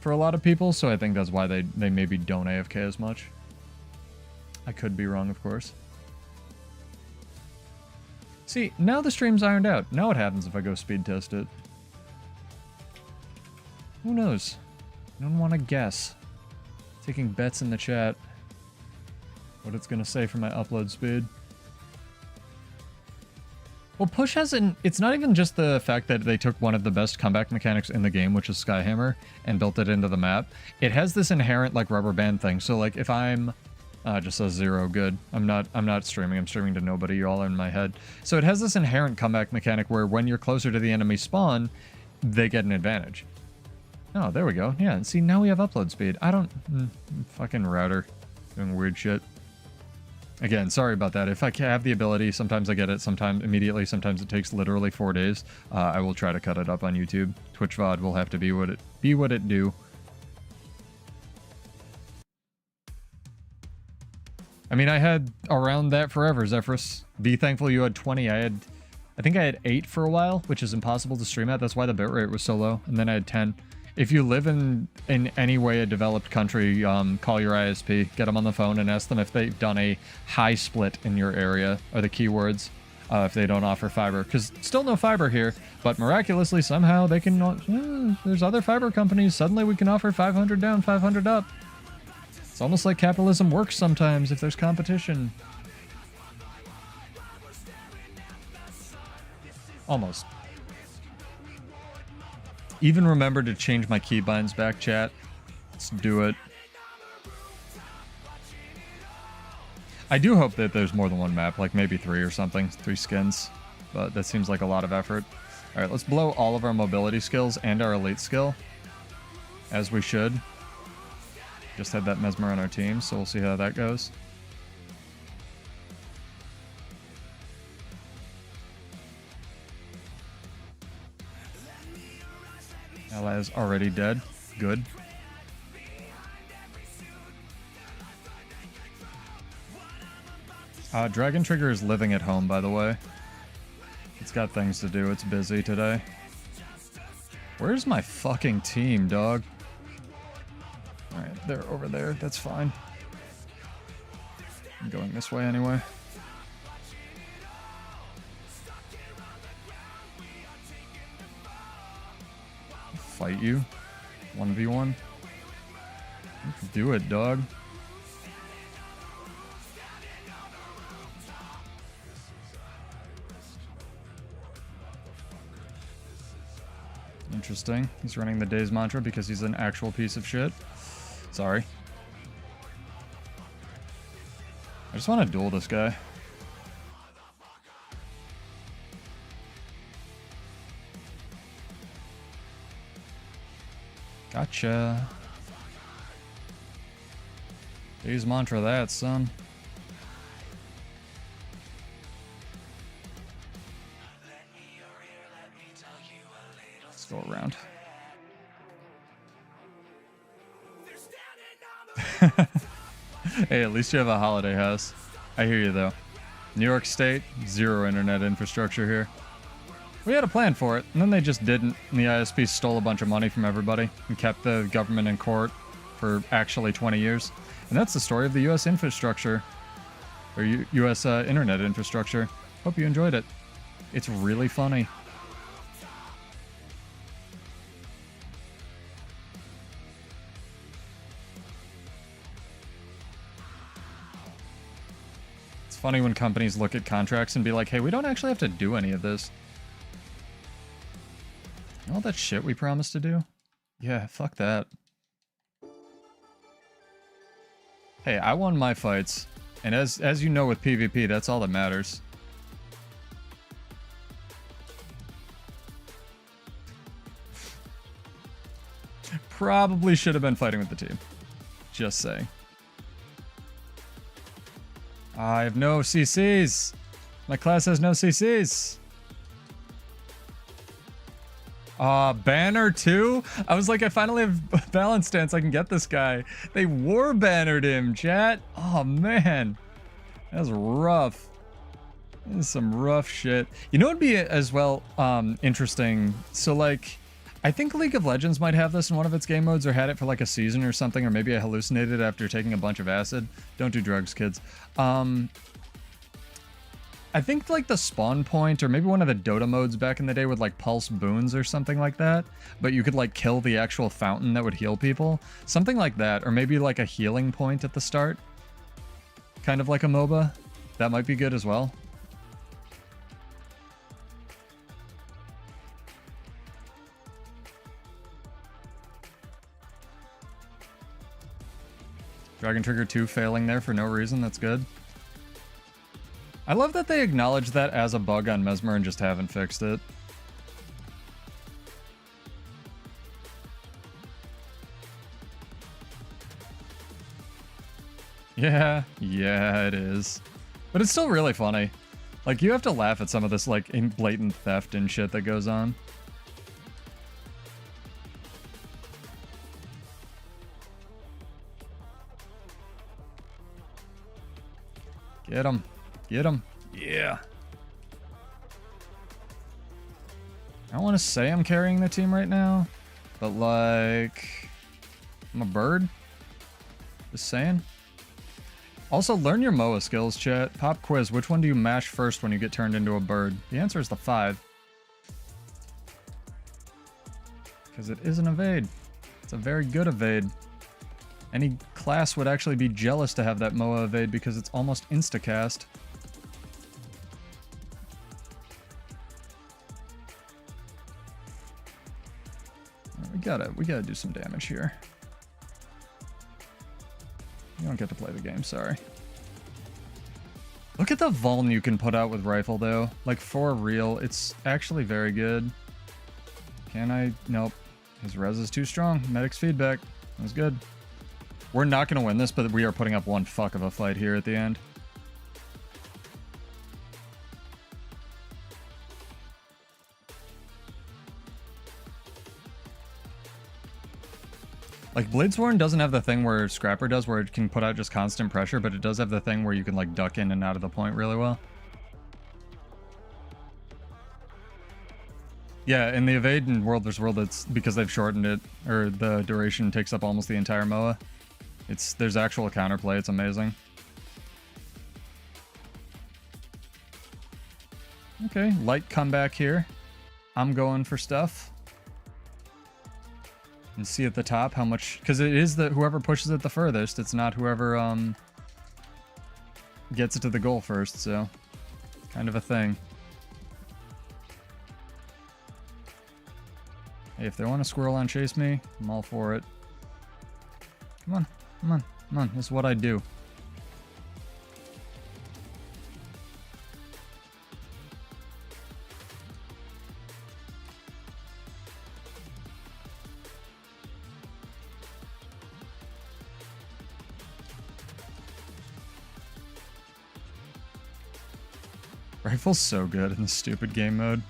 for a lot of people. So I think that's why they maybe don't AFK as much. I could be wrong, of course. See, now the stream's ironed out. Now what happens if I go speed test it? Who knows? I don't want to guess. Taking bets in the chat. What it's going to say for my upload speed. Well, Push hasn't... It's not even just the fact that they took one of the best comeback mechanics in the game, which is Skyhammer, and built it into the map. It has this inherent, like, rubber band thing. So, like, if I'm... just says 0, good. I'm not streaming. I'm streaming to nobody. You all are in my head. So it has this inherent comeback mechanic where when you're closer to the enemy spawn, they get an advantage. Oh, there we go. Yeah, and see, now we have upload speed. I don't... fucking router. Doing weird shit. Again, sorry about that. If I have the ability, sometimes I get it, sometimes immediately, sometimes it takes literally 4 days. I will try to cut it up on YouTube. Twitch VOD will have to be what it do. I mean, I had around that forever, Zephyrus. Be thankful you had 20. I think I had 8 for a while, which is impossible to stream at. That's why the bitrate was so low. And then I had 10. If you live in any way a developed country, call your ISP, get them on the phone, and ask them if they've done a high split in your area, are the keywords, if they don't offer fiber. Because still no fiber here, but miraculously, somehow, they can... there's other fiber companies. Suddenly we can offer 500 down, 500 up. It's almost like capitalism works sometimes if there's competition. Almost. Even remember to change my keybinds back, chat. Let's do it. I do hope that there's more than one map, like maybe 3 or something, 3 skins. But that seems like a lot of effort. Alright, let's blow all of our mobility skills and our elite skill. As we should. Just had that Mesmer on our team, so we'll see how that goes. Ally is already dead. Good. Dragon Trigger is living at home, by the way. It's got things to do. It's busy today. Where's my fucking team, dog? Alright, they're over there. That's fine. I'm going this way anyway. Fight you. 1v1. You can do it, dog. Interesting. He's running the day's mantra because he's an actual piece of shit. Sorry. I just want to duel this guy. Gotcha. Day's mantra that, son. Let's go around. Hey, at least you have a holiday house. I hear you, though. New York State, 0 internet infrastructure here. We had a plan for it, and then they just didn't, and the ISP stole a bunch of money from everybody and kept the government in court for actually 20 years. And that's the story of the U.S. infrastructure, or U.S. internet infrastructure. Hope you enjoyed it. It's really funny. It's funny when companies look at contracts and be like, hey, we don't actually have to do any of this. All that shit we promised to do? Yeah, fuck that. Hey, I won my fights. And as you know with PvP, that's all that matters. Probably should have been fighting with the team. Just saying. I have no CCs. My class has no CCs. Banner too? I was like, I finally have balance stance. I can get this guy. They war bannered him, chat. Oh, man. That was rough. This is some rough shit. You know what would be as well interesting? So, like, I think League of Legends might have this in one of its game modes or had it for like a season or something, or maybe I hallucinated after taking a bunch of acid. Don't do drugs, kids. I think like the spawn point or maybe one of the Dota modes back in the day would like pulse boons or something like that, but you could like kill the actual fountain that would heal people. Something like that, or maybe like a healing point at the start. Kind of like a MOBA. That might be good as well. Dragon Trigger 2 failing there for no reason. That's good. I love that they acknowledge that as a bug on Mesmer and just haven't fixed it. Yeah, it is. But it's still really funny. Like, you have to laugh at some of this, like, blatant theft and shit that goes on. Get him. Get him. Yeah. I don't want to say I'm carrying the team right now, but like, I'm a bird. Just saying. Also, learn your MOA skills, chat. Pop quiz. Which one do you mash first when you get turned into a bird? The answer is the 5. Because it is an evade. It's a very good evade. Any class would actually be jealous to have that MOA evade because it's almost instacast. We gotta do some damage here. You don't get to play the game, sorry. Look at the vuln you can put out with rifle though. Like for real, it's actually very good. Can I? Nope. His res is too strong. Medic's feedback. That was good. We're not going to win this, but we are putting up one fuck of a fight here at the end. Like, Bladesworn doesn't have the thing where Scrapper does, where it can put out just constant pressure, but it does have the thing where you can, like, duck in and out of the point really well. Yeah, in the evade in World vs. World, it's because they've shortened it, or the duration takes up almost the entire MOA. There's actual counterplay, it's amazing. Okay, light comeback here. I'm going for stuff. And see at the top how much, because it is that whoever pushes it the furthest, it's not whoever gets it to the goal first, so kind of a thing. Hey, if they want to squirrel on chase me, I'm all for it. Come on. Come on, come on, this is what I do. Rifle's so good in this stupid game mode.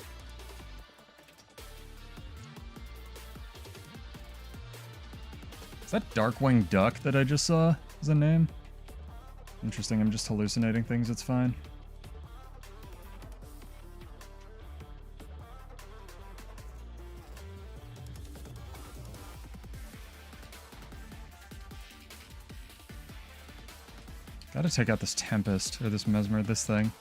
Is that Darkwing Duck that I just saw as a name? Interesting, I'm just hallucinating things, it's fine. Gotta take out this Tempest, or this Mesmer, this thing.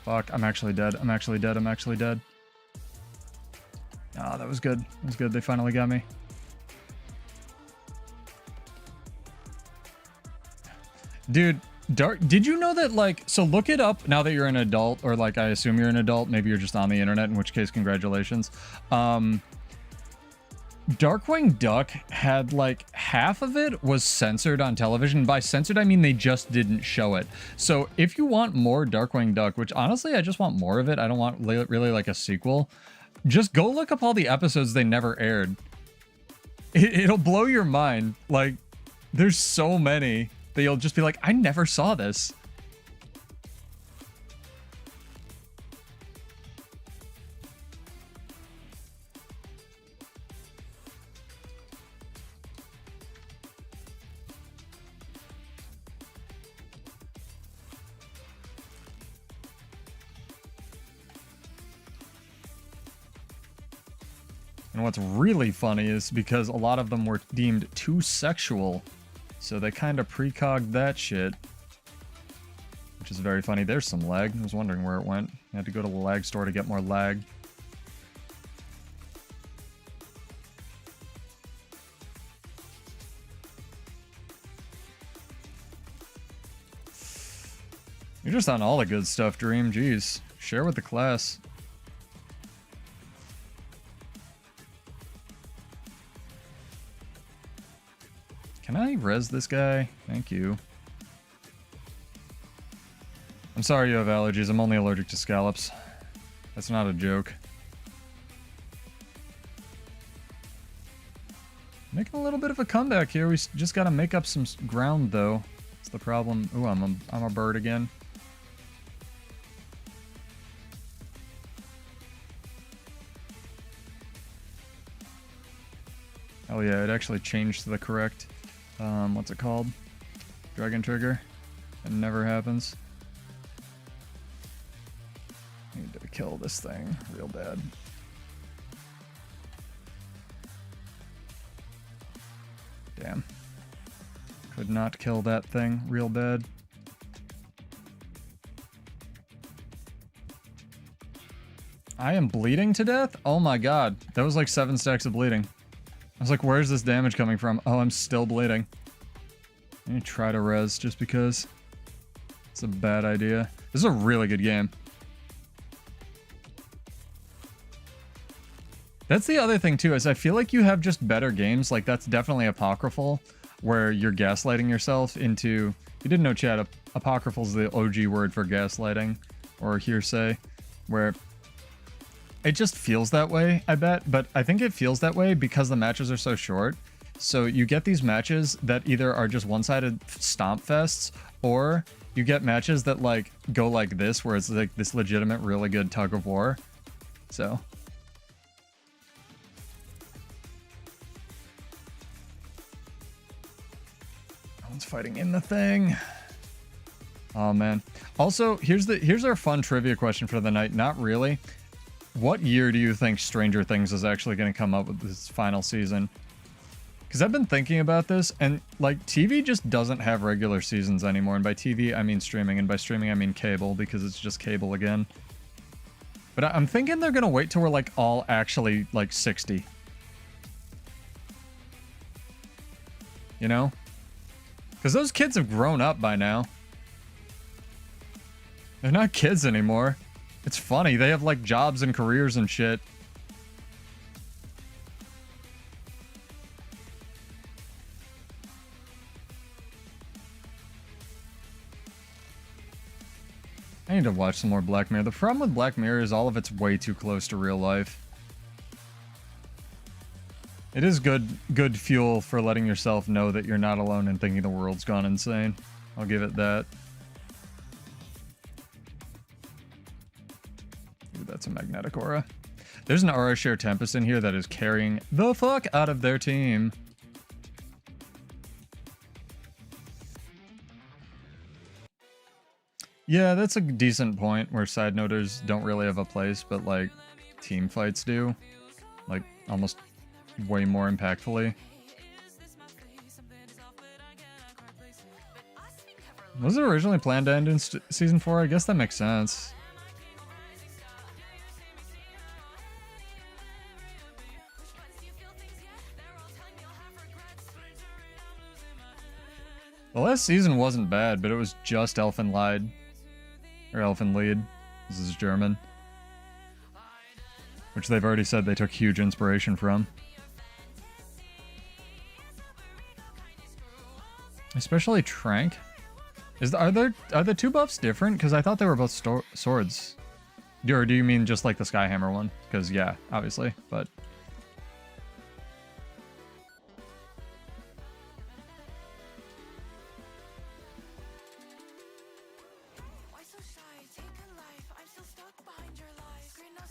Fuck, I'm actually dead, I'm actually dead, I'm actually dead. Ah, that was good, that was good, they finally got me. Dude, did you know that, like, so look it up now that you're an adult, or like I assume you're an adult, maybe you're just on the internet, in which case congratulations. Darkwing Duck had like half of it was censored on television. By censored, I mean they just didn't show it. So if you want more Darkwing Duck, which honestly I just want more of it, I don't want really like a sequel, just go look up all the episodes they never aired. It'll blow your mind. Like, there's so many that you'll just be like, I never saw this. And what's really funny is because a lot of them were deemed too sexual, so they kind of precogged that shit. Which is very funny. There's some lag. I was wondering where it went. I had to go to the lag store to get more lag. You're just on all the good stuff, Dream. Jeez. Share with the class. Can I res this guy? Thank you. I'm sorry you have allergies. I'm only allergic to scallops. That's not a joke. Making a little bit of a comeback here. We just gotta make up some ground, though. That's the problem. Ooh, I'm a bird again. Oh yeah, it actually changed to the correct... what's it called? Dragon Trigger. It never happens. I need to kill this thing real bad. Damn. Could not kill that thing real bad. I am bleeding to death? Oh my god. That was like 7 stacks of bleeding. I was like, where's this damage coming from? Oh, I'm still bleeding. I'm gonna try to res just because it's a bad idea. This is a really good game. That's the other thing too, is I feel like you have just better games. Like that's definitely apocryphal, where you're gaslighting yourself into... You didn't know, chat, apocryphal is the OG word for gaslighting or hearsay, where it just feels that way, I bet, but I think it feels that way because the matches are so short. So you get these matches that either are just one-sided stomp fests, or you get matches that like go like this, where it's like this legitimate, really good tug of war. So no one's fighting in the thing. Oh man. Also, here's our fun trivia question for the night. Not really. What year do you think Stranger Things is actually going to come up with this final season? Because I've been thinking about this, and like TV just doesn't have regular seasons anymore. And by TV, I mean streaming, and by streaming, I mean cable, because it's just cable again. But I'm thinking they're going to wait till we're like all actually like 60. You know? Because those kids have grown up by now. They're not kids anymore. It's funny, they have like jobs and careers and shit. I need to watch some more Black Mirror. The problem with Black Mirror is all of it's way too close to real life. It is good fuel for letting yourself know that you're not alone and thinking the world's gone insane. I'll give it that. Ooh, that's a magnetic aura. There's an aura share Tempest in here that is carrying the fuck out of their team. Yeah, that's a decent point where side noters don't really have a place, but like team fights do. Like almost way more impactfully. Was it originally planned to end in season 4? I guess that makes sense. The last season wasn't bad, but it was just Elfen Lied. Or Elfen Lied. This is German. Which they've already said they took huge inspiration from. Especially Trank. Are the two buffs different? Because I thought they were both swords. Or do you mean just like the Skyhammer one? Because yeah, obviously, but...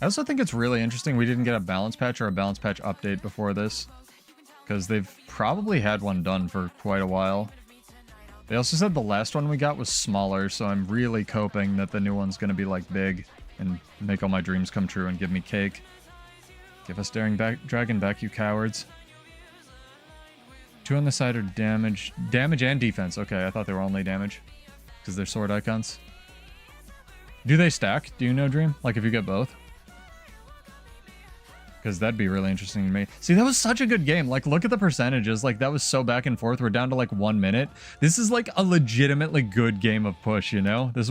I also think it's really interesting we didn't get a balance patch or a balance patch update before this, because they've probably had one done for quite a while. They also said the last one we got was smaller, so I'm really hoping that the new one's going to be like big and make all my dreams come true and give me cake. Give us Daring Dragon back, you cowards. 2 on the side are damage. Damage and defense. Okay, I thought they were only damage because they're sword icons. Do they stack? Do you know, Dream? Like if you get both? Because that'd be really interesting to me. See, that was such a good game. Like, look at the percentages. Like, that was so back and forth. We're down to like 1 minute. This is like a legitimately good game of push, you know? This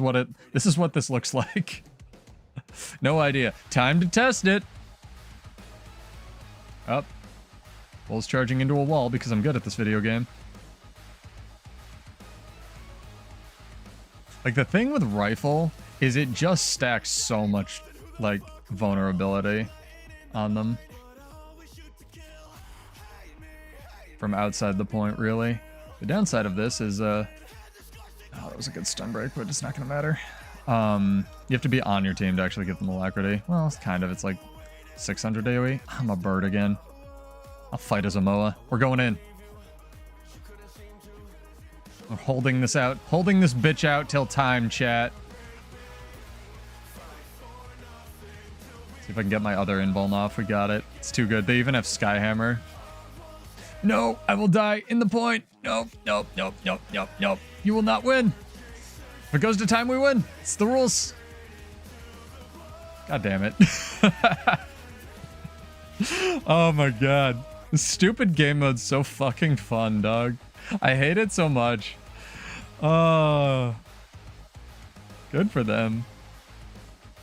is what this looks like. No idea. Time to test it. Up. Bull's charging into a wall because I'm good at this video game. Like, the thing with rifle is it just stacks so much, like, vulnerability on them. From outside the point, really. The downside of this is, oh, that was a good stun break, but it's not going to matter. You have to be on your team to actually get them alacrity. Well, it's kind of. It's like 600 AoE. I'm a bird again. I'll fight as a Moa. We're going in. We're holding this out. Holding this bitch out till time, chat. See if I can get my other invuln off. We got it. It's too good. They even have Skyhammer. No, I will die in the point. Nope, nope, nope, nope, nope, nope. You will not win. If it goes to time, we win. It's the rules. God damn it. Oh my god. This stupid game mode's so fucking fun, dog. I hate it so much. Oh. Good for them.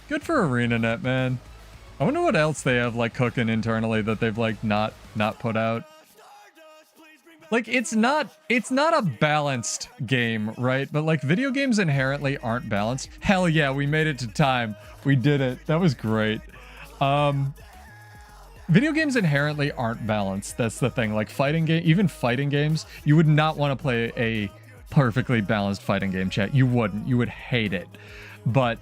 Good for ArenaNet, man. I wonder what else they have like cooking internally that they've like not put out. Like it's not a balanced game, right? But like video games inherently aren't balanced. Hell yeah, we made it to time. We did it. That was great. Video games inherently aren't balanced. That's the thing. Like even fighting games, you would not want to play a perfectly balanced fighting game, chat. You wouldn't. You would hate it. But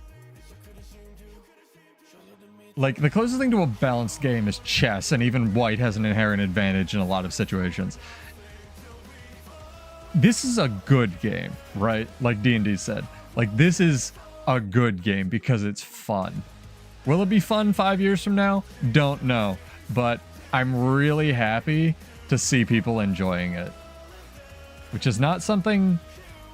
like the closest thing to a balanced game is chess, and even white has an inherent advantage in a lot of situations. This is a good game, right? Like D&D said. Like this is a good game because it's fun. Will it be fun 5 years from now? Don't know. But I'm really happy to see people enjoying it. Which is not something...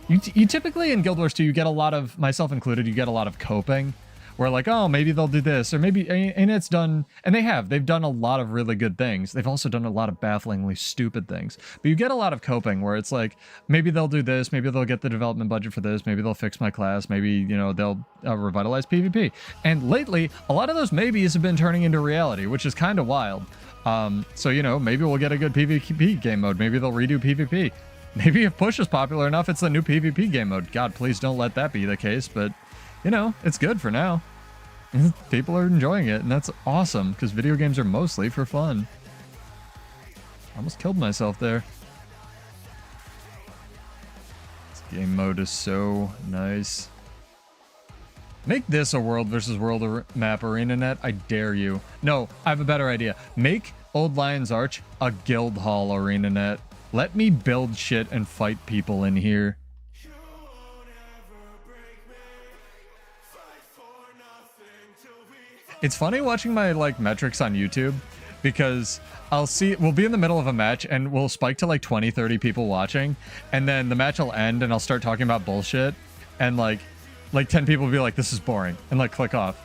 You typically in Guild Wars 2, you get a lot of, myself included, you get a lot of coping. Where like, oh, maybe they'll do this. Or maybe, and it's done... And they've done a lot of really good things. They've also done a lot of bafflingly stupid things. But you get a lot of coping where it's like, maybe they'll do this. Maybe they'll get the development budget for this. Maybe they'll fix my class. Maybe, you know, they'll revitalize PvP. And lately, a lot of those maybes have been turning into reality, which is kind of wild. So, you know, maybe we'll get a good PvP game mode. Maybe they'll redo PvP. Maybe if push is popular enough, it's the new PvP game mode. God, please don't let that be the case. But, you know, it's good for now. People are enjoying it, and that's awesome, because video games are mostly for fun. Almost killed myself there. This game mode is so nice. Make this a world versus world map, ArenaNet. I dare you. No, I have a better idea. Make Old Lion's Arch a guild hall, ArenaNet. Let me build shit and fight people in here. It's funny watching my like metrics on YouTube because we'll be in the middle of a match and we'll spike to like 20, 30 people watching, and then the match will end and I'll start talking about bullshit, and like 10 people will be like, this is boring, and like click off.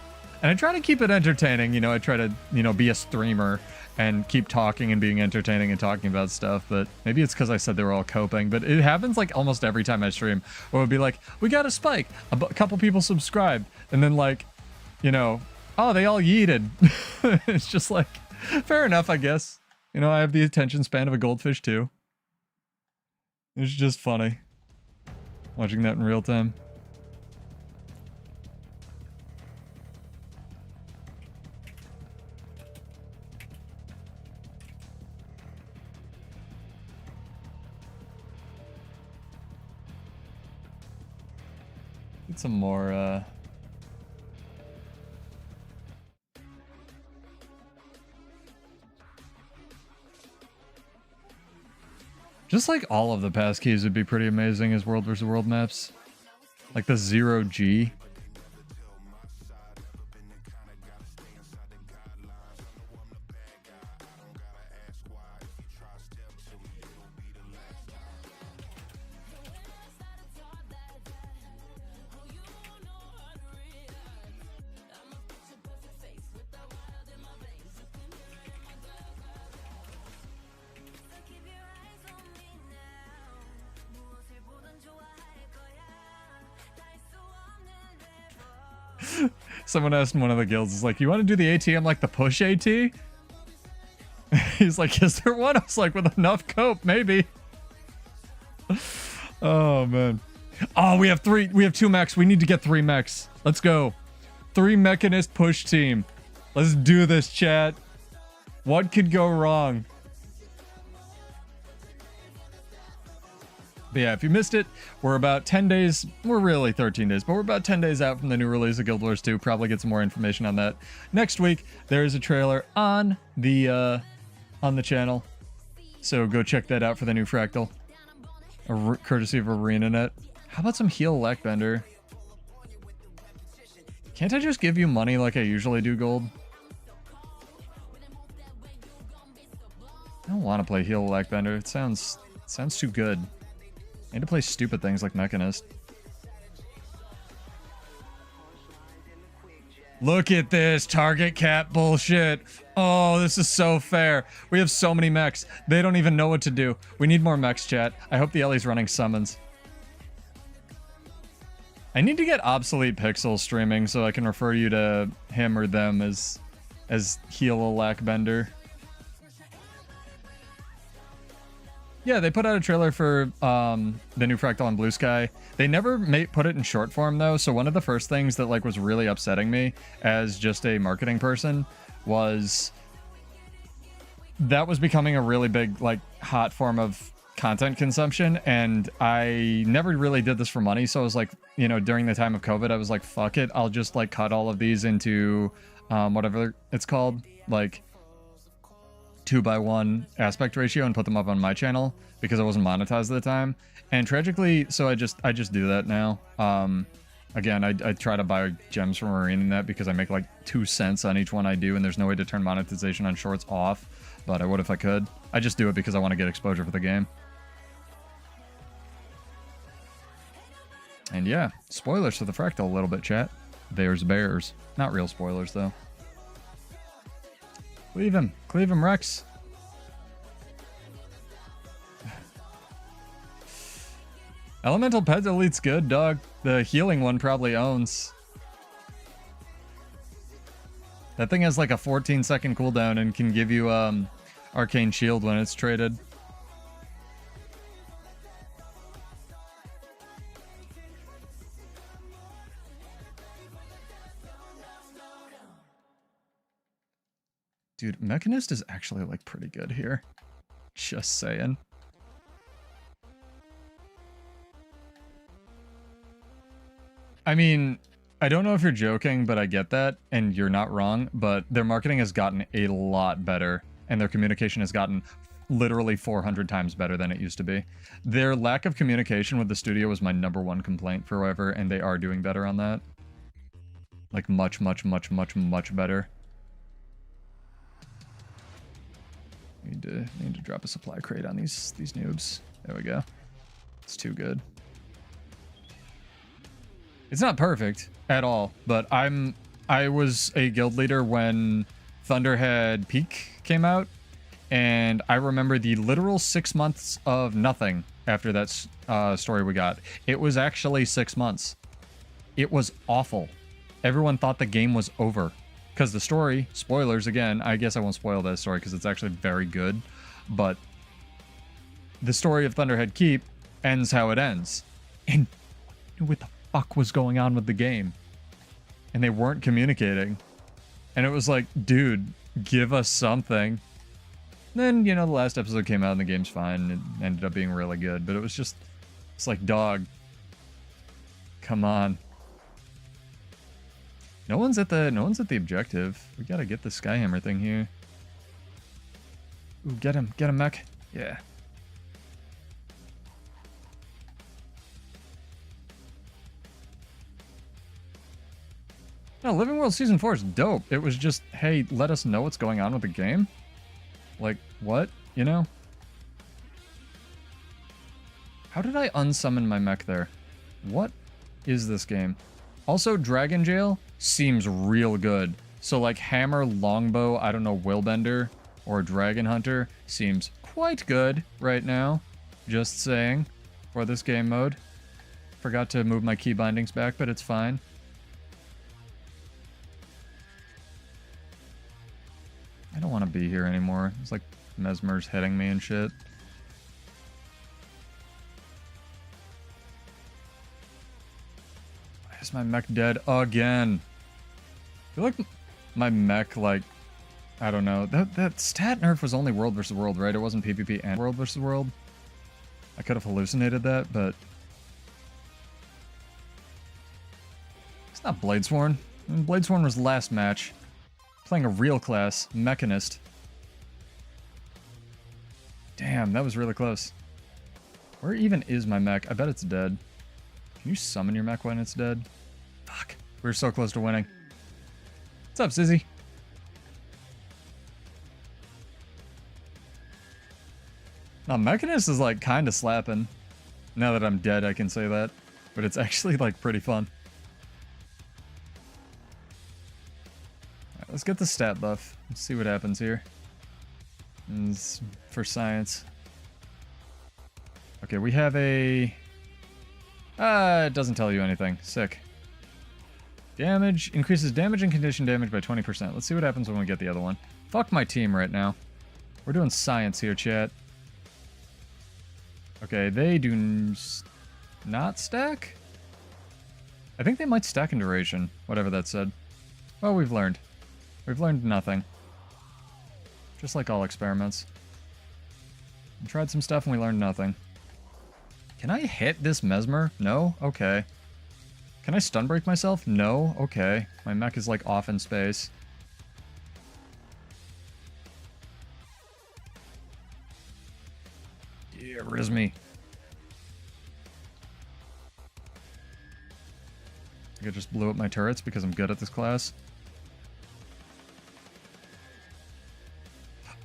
And I try to keep it entertaining, you know, I try to, you know, be a streamer and keep talking and being entertaining and talking about stuff, but maybe it's because I said they were all coping, but it happens like almost every time I stream, or it'll be like, we got a spike, a couple people subscribed, and then like, you know, oh, they all yeeted. It's just like, fair enough, I guess. You know, I have the attention span of a goldfish too. It's just funny watching that in real time. Get some more, Just like all of the passkeys would be pretty amazing as World vs. World maps. Like the 0G. Someone asked in one of the guilds, is like, you want to do the ATM like the push AT? He's like, is there one? I was like, with enough cope, maybe. Oh, man. Oh, we have 2 mechs. We need to get 3 mechs. Let's go. 3 mechanist push team. Let's do this, chat. What could go wrong? But yeah, if you missed it, we're about 10 days, we're really 13 days, but we're about 10 days out from the new release of Guild Wars 2. Probably get some more information on that next week. There is a trailer on the channel, so go check that out for the new Fractal, courtesy of ArenaNet. How about some heal Lackbender? Can't I just give you money like I usually do, Gold? I don't want to play heal Lackbender. It sounds too good. I need to play stupid things like Mechanist. Look at this target cap bullshit. Oh, this is so fair. We have so many mechs. They don't even know what to do. We need more mechs, chat. I hope the Ellie's running summons. I need to get Obsolete Pixel streaming so I can refer you to him or them as Heal a Lackbender. Yeah, they put out a trailer for the new Fractal on Blue Sky. They never put it in short form, though, so one of the first things that like was really upsetting me as just a marketing person was that was becoming a really big, like, hot form of content consumption, and I never really did this for money, so I was like, you know, during the time of COVID, I was like, fuck it, I'll just, like, cut all of these into whatever it's called, like 2:1 aspect ratio and put them up on my channel because I wasn't monetized at the time. And tragically, so I just do that now. Again, I try to buy gems from ArenaNet because I make like 2 cents on each one I do, and there's no way to turn monetization on shorts off, but I would if I could. I just do it because I want to get exposure for the game. And yeah, spoilers for the Fractal a little bit, chat. There's bears. Not real spoilers, though. Cleave him, Rex. Elemental Pet Elite's good, dog. The healing one probably owns. That thing has like a 14-second cooldown and can give you Arcane Shield when it's traded. Dude, Mechanist is actually, like, pretty good here. Just saying. I mean, I don't know if you're joking, but I get that, and you're not wrong, but their marketing has gotten a lot better, and their communication has gotten literally 400 times better than it used to be. Their lack of communication with the studio was my _1 complaint forever, and they are doing better on that. Like, much, much, much, much, much better. Need to drop a supply crate on these noobs. There we go. It's too good. It's not perfect at all, but I was a guild leader when Thunderhead Peak came out, and I remember the literal 6 months of nothing after that story we got. It was actually 6 months. It was awful. Everyone thought the game was over. Because the story, spoilers again, I guess I won't spoil that story because it's actually very good, but the story of Thunderhead Keep ends how it ends. And what the fuck was going on with the game? And they weren't communicating. And it was like, dude, give us something. Then, you know, the last episode came out and the game's fine. It ended up being really good, but it was just, it's like, dog, come on. No one's at the objective. We gotta get the Skyhammer thing here. Ooh, get him, mech. Yeah. No, Living World Season 4 is dope. It was just, hey, let us know what's going on with the game. Like, what? You know? How did I unsummon my mech there? What is this game? Also, Dragon Jail seems real good. So, like, Hammer, Longbow, I don't know, Willbender, or Dragon Hunter seems quite good right now. Just saying. For this game mode. Forgot to move my key bindings back, but it's fine. I don't want to be here anymore. It's like Mesmer's hitting me and shit. Why is my mech dead again? I feel like my mech, like, I don't know. That stat nerf was only World vs. World, right? It wasn't PvP and World vs. World. I could have hallucinated that, but... It's not Bladesworn. Bladesworn was last match. Playing a real class, Mechanist. Damn, that was really close. Where even is my mech? I bet it's dead. Can you summon your mech when it's dead? Fuck. We were so close to winning. What's up, Sizzy? Now, Mechanist is, like, kind of slapping. Now that I'm dead, I can say that. But it's actually, like, pretty fun. Alright, let's get the stat buff. Let's see what happens here. It's for science. Okay, we have a... it doesn't tell you anything. Sick. Damage. Increases damage and condition damage by 20%. Let's see what happens when we get the other one. Fuck my team right now. We're doing science here, chat. Okay, they do not stack? I think they might stack in duration, whatever that said. Well, we've learned. We've learned nothing. Just like all experiments. We tried some stuff and we learned nothing. Can I hit this Mesmer? No? Okay. Can I stun break myself? No? Okay. My mech is like off in space. Yeah, riz me. I think I just blew up my turrets because I'm good at this class.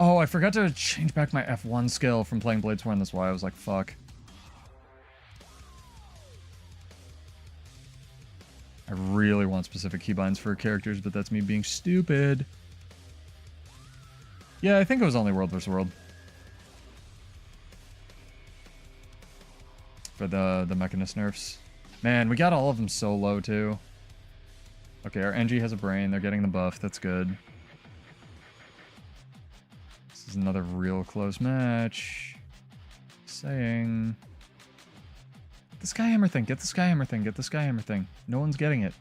Oh, I forgot to change back my F1 skill from playing Bladesworn. That's why I was like, fuck. I really want specific keybinds for characters, but that's me being stupid. Yeah, I think it was only World vs. World. For the Mechanist nerfs. Man, we got all of them so low, too. Okay, our NG has a brain. They're getting the buff. That's good. This is another real close match. Saying... Get the Skyhammer thing. Get the Skyhammer thing. Get the Skyhammer thing. No one's getting it.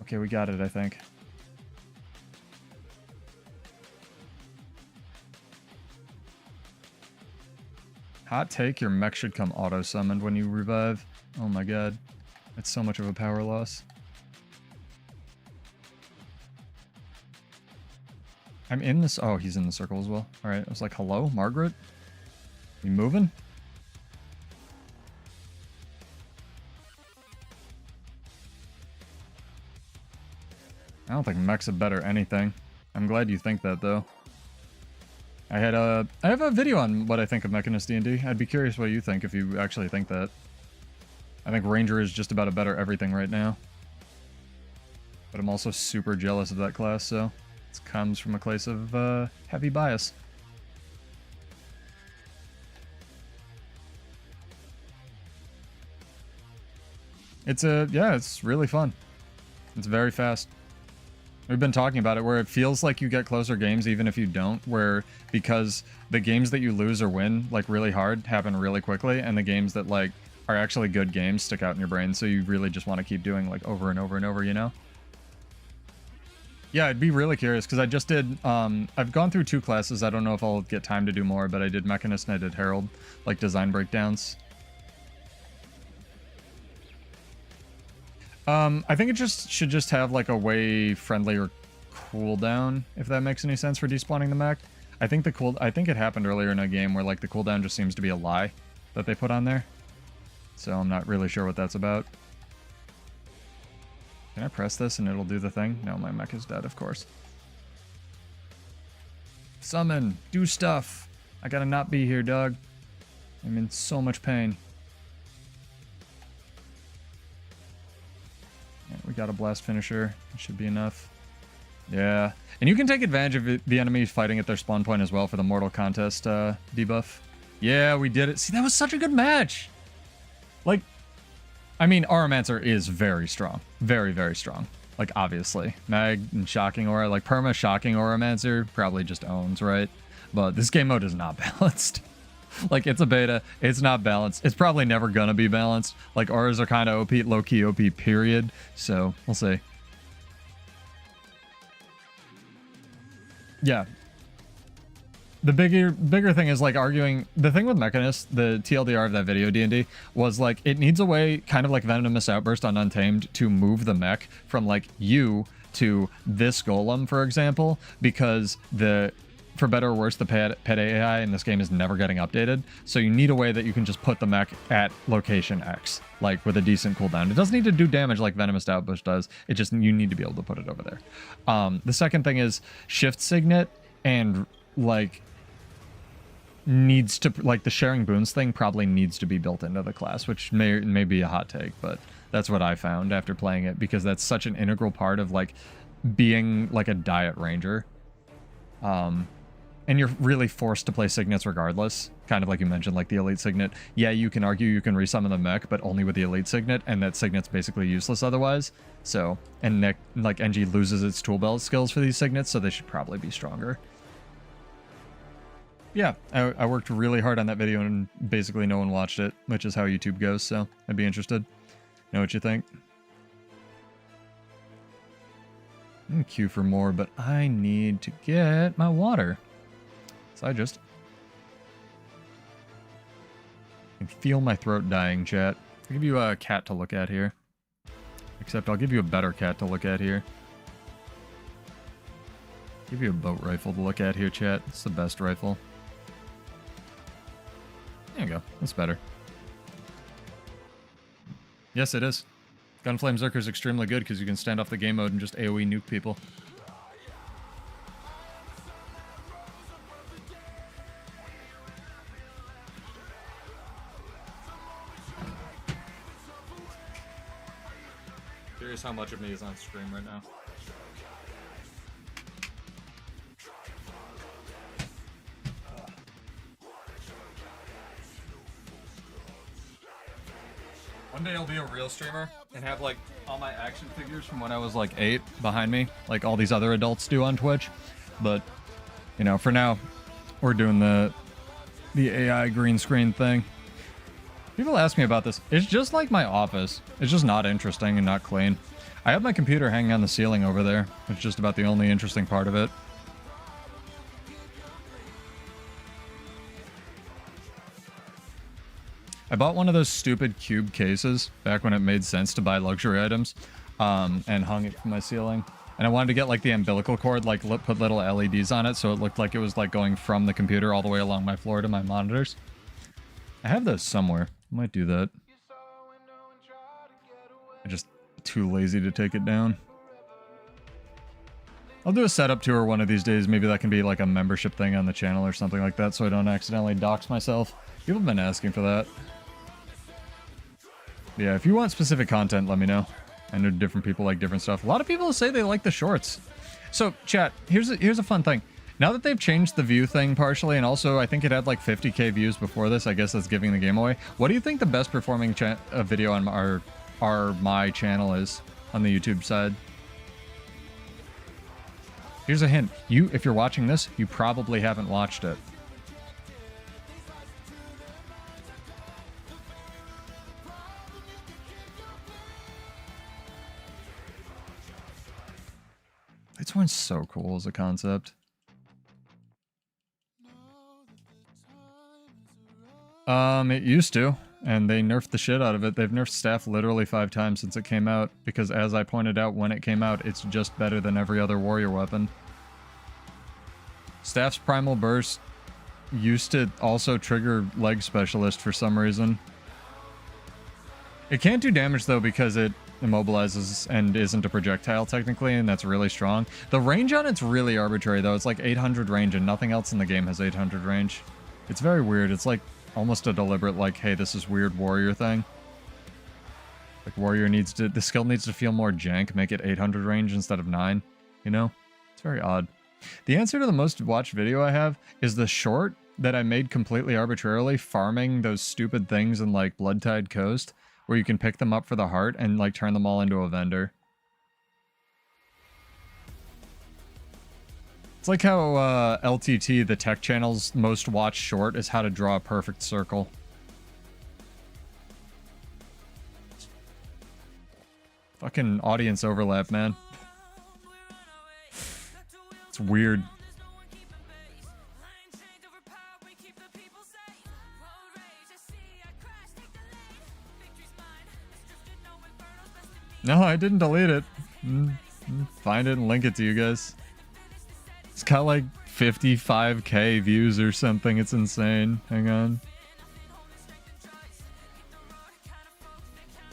Okay, we got it, I think. Hot take, your mech should come auto-summoned when you revive. Oh my god. It's so much of a power loss. I'm in this... Oh, he's in the circle as well. Alright, I was like, hello, Margaret? You moving? I don't think mech's a better anything. I'm glad you think that, though. I have a video on what I think of Mechanist D&D. I'd be curious what you think if you actually think that. I think Ranger is just about a better everything right now. But I'm also super jealous of that class, so it comes from a place of heavy bias. Yeah, it's really fun. It's very fast. We've been talking about it, where it feels like you get closer games even if you don't, where because the games that you lose or win, like, really hard, happen really quickly, and the games that, like, are actually good games stick out in your brain, so you really just want to keep doing, like, over and over and over, you know? Yeah, I'd be really curious, because I just did, I've gone through 2 classes. I don't know if I'll get time to do more, but I did Mechanist and I did Herald, like, design breakdowns. I think it should just have, like, a way friendlier cooldown, if that makes any sense for despawning the mech. I think it happened earlier in a game where, like, the cooldown just seems to be a lie that they put on there. So I'm not really sure what that's about. Can I press this and it'll do the thing? No, my mech is dead, of course. Summon. Do stuff. I gotta not be here, dog. I'm in so much pain. Yeah, we got a blast finisher. It should be enough. Yeah. And you can take advantage of the enemies fighting at their spawn point as well for the Mortal Contest debuff. Yeah, we did it. See, that was such a good match. Like, I mean, Auramancer is very strong. Very, very strong. Like, obviously. Mag and Shocking Aura. Like, Perma Shocking Auramancer probably just owns, right? But this game mode is not balanced. Like, it's a beta. It's not balanced. It's probably never gonna be balanced. Like, auras are kind of OP, low-key OP, period. So, we'll see. Yeah. The bigger thing is, like, arguing... The thing with Mechanist, the TLDR of that video, D&D, was, like, it needs a way, kind of like Venomous Outburst on Untamed, to move the mech from, like, you to this golem, for example, because for better or worse, the pet AI in this game is never getting updated. So you need a way that you can just put the mech at location X, like, with a decent cooldown. It doesn't need to do damage like Venomous Outburst does. It just, you need to be able to put it over there. The second thing is Shift Signet and, like... needs to, like, the sharing boons thing probably needs to be built into the class, which may be a hot take, but that's what I found after playing it, because that's such an integral part of, like, being like a diet ranger. And you're really forced to play signets regardless, kind of like you mentioned, like the elite signet. Yeah, you can argue you can resummon the mech, but only with the elite signet, and that signet's basically useless otherwise. So, and like NG loses its tool belt skills for these signets, so they should probably be stronger. Yeah, I worked really hard on that video and basically no one watched it, which is how YouTube goes, so I'd be interested. Know what you think? I'm gonna queue for more, but I need to get my water. So I just... I can feel my throat dying, chat. I'll give you a cat to look at here. Except I'll give you a better cat to look at here. Give you a boat rifle to look at here, chat. It's the best rifle. There you go. That's better. Yes, it is. Gunflame Zerker is extremely good because you can stand off the game mode and just AoE nuke people. Curious how much of me is on stream right now. One day I'll be a real streamer and have, like, all my action figures from when I was, like, 8 behind me, like all these other adults do on Twitch. But, you know, for now, we're doing the AI green screen thing. People ask me about this. It's just like my office. It's just not interesting and not clean. I have my computer hanging on the ceiling over there. It's just about the only interesting part of it. I bought one of those stupid cube cases back when it made sense to buy luxury items, and hung it from my ceiling. And I wanted to get, like, the umbilical cord, like, put little LEDs on it so it looked like it was, like, going from the computer all the way along my floor to my monitors. I have those somewhere. I might do that. I'm just too lazy to take it down. I'll do a setup tour one of these days. Maybe that can be, like, a membership thing on the channel or something like that so I don't accidentally dox myself. People have been asking for that. Yeah, if you want specific content, let me know. I know different people like different stuff. A lot of people say they like the shorts. So, chat, here's a fun thing. Now that they've changed the view thing partially, and also I think it had like 50k views before this, I guess that's giving the game away. What do you think the best performing video on my channel is on the YouTube side? Here's a hint. If you're watching this, you probably haven't watched it. This one's so cool as a concept. It used to, and they nerfed the shit out of it. They've nerfed staff literally 5 times since it came out, because as I pointed out when it came out, it's just better than every other warrior weapon. Staff's Primal Burst used to also trigger Leg Specialist for some reason. It can't do damage though because immobilizes and isn't a projectile technically, and that's really strong. The range on it's really arbitrary though. It's like 800 range and nothing else in the game has 800 range. It's very weird. It's like almost a deliberate like, hey, this is weird warrior thing. Like warrior needs to, the skill needs to feel more jank, make it 800 range instead of 9, you know? It's very odd. The answer to the most watched video I have is the short that I made completely arbitrarily, farming those stupid things in like Bloodtide Coast, where you can pick them up for the heart and like turn them all into a vendor. It's like how LTT, the tech channel's most watched short, is how to draw a perfect circle. Fucking audience overlap, man. It's weird. No, I didn't delete it. Find it and link it to you guys. It's got like 55k views or something. It's insane. Hang on.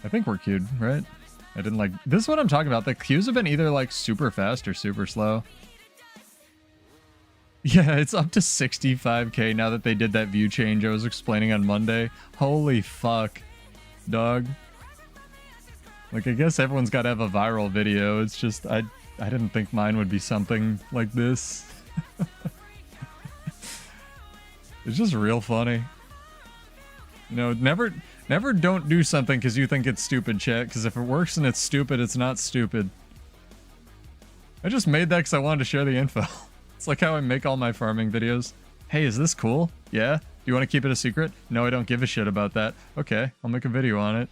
I think we're queued, right? I didn't like... This is what I'm talking about. The queues have been either like super fast or super slow. Yeah, it's up to 65k now that they did that view change I was explaining on Monday. Holy fuck, dog. Like, I guess everyone's got to have a viral video. It's just, I didn't think mine would be something like this. It's just real funny. You know, never don't do something because you think it's stupid, chat. Because if it works and it's stupid, it's not stupid. I just made that because I wanted to share the info. It's like how I make all my farming videos. Hey, is this cool? Yeah? Do you want to keep it a secret? No, I don't give a shit about that. Okay, I'll make a video on it.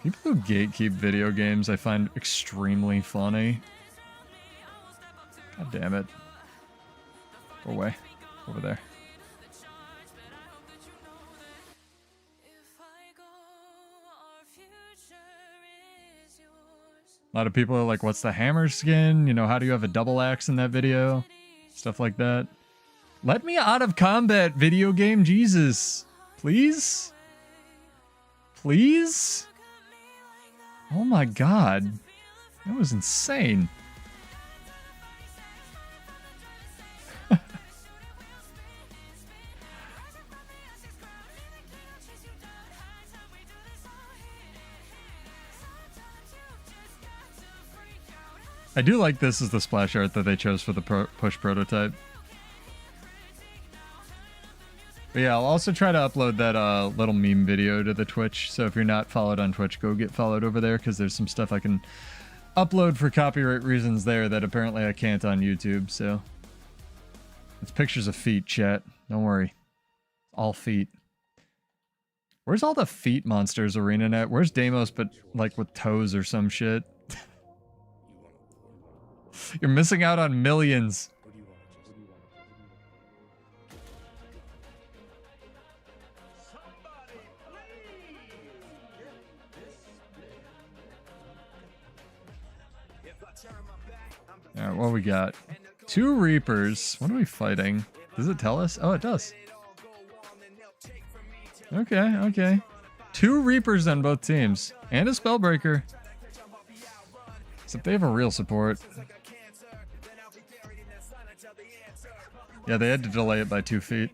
People who gatekeep video games I find extremely funny. God damn it. Go away. Over there. A lot of people are like, what's the hammer skin? You know, how do you have a double axe in that video? Stuff like that. Let me out of combat, video game. Jesus. Please? Please? Oh my god. That was insane. I do like this as the splash art that they chose for the push prototype. But yeah, I'll also try to upload that little meme video to the Twitch. So if you're not followed on Twitch, go get followed over there because there's some stuff I can upload for copyright reasons there that apparently I can't on YouTube. So it's pictures of feet, chat. Don't worry. All feet. Where's all the feet monsters arena net? Where's Deimos but like with toes or some shit? You're missing out on millions. Alright, what we got? 2 Reapers. What are we fighting? Does it tell us? Oh, it does. Okay, okay. 2 Reapers on both teams. And a Spellbreaker. Except they have a real support. Yeah, they had to delay it by 2 feet.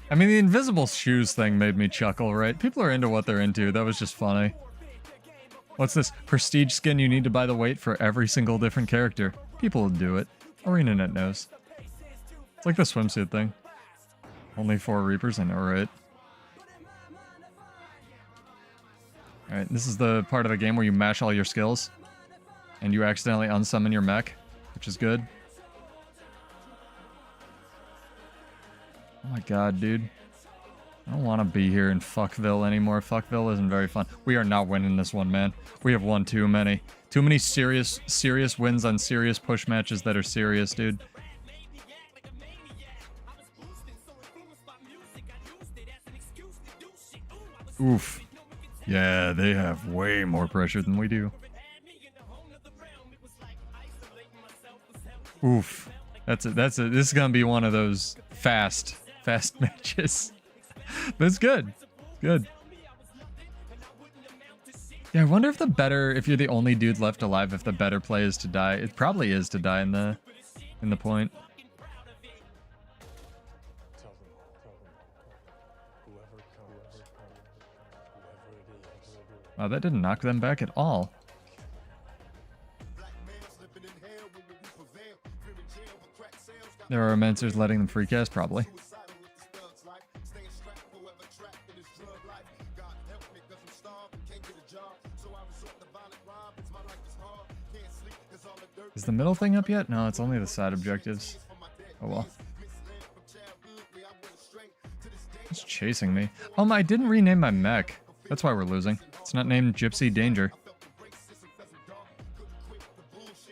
I mean, the invisible shoes thing made me chuckle, right? People are into what they're into. That was just funny. What's this? Prestige skin you need to buy the weight for every single different character. People will do it. ArenaNet knows. It's like the swimsuit thing. Only 4 Reapers, I know, right? Alright, this is the part of the game where you mash all your skills. And you accidentally unsummon your mech, which is good. Oh my god, dude. I don't want to be here in Fuckville anymore. Fuckville isn't very fun. We are not winning this one, man. We have won too many. Too many serious wins on serious push matches that are serious, dude. Oof. Yeah, they have way more pressure than we do. Oof. This is gonna be one of those fast matches. But it's good. Good. Yeah, I wonder if if you're the only dude left alive, if the better play is to die. It probably is to die in the point. Wow, that didn't knock them back at all. There are Mancers letting them free cast, probably. Is the middle thing up yet? No, it's only the side objectives. Oh well. It's chasing me. I didn't rename my mech. That's why we're losing. It's not named Gypsy Danger.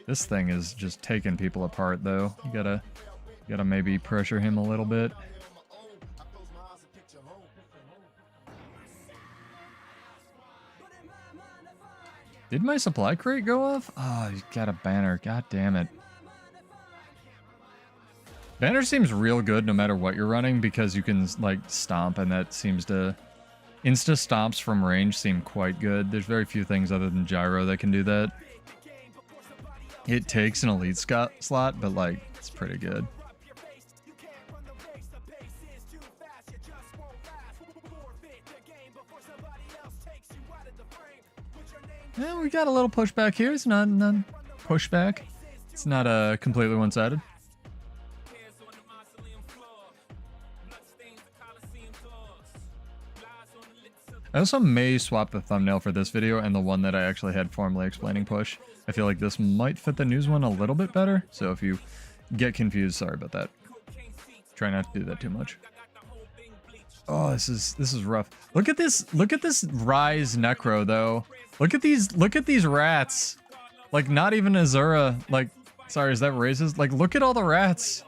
This thing is just taking people apart, though. You gotta maybe pressure him a little bit. Did my supply crate go off? Oh, you got a banner. God damn it. Banner seems real good no matter what you're running because you can, like, stomp, and that seems to... Insta stomps from range seem quite good. There's very few things other than gyro that can do that. It takes an elite slot, but, like, it's pretty good. Yeah, we got a little pushback here. It's not pushback. It's not completely one-sided. I also may swap the thumbnail for this video and the one that I actually had formally explaining push. I feel like this might fit the news one a little bit better, so if you get confused, sorry about that. Try not to do that too much. Oh, this is rough. Look at this Rise Necro though. Look at these rats. Like, not even Azura. Like, sorry, is that racist? Like, look at all the rats.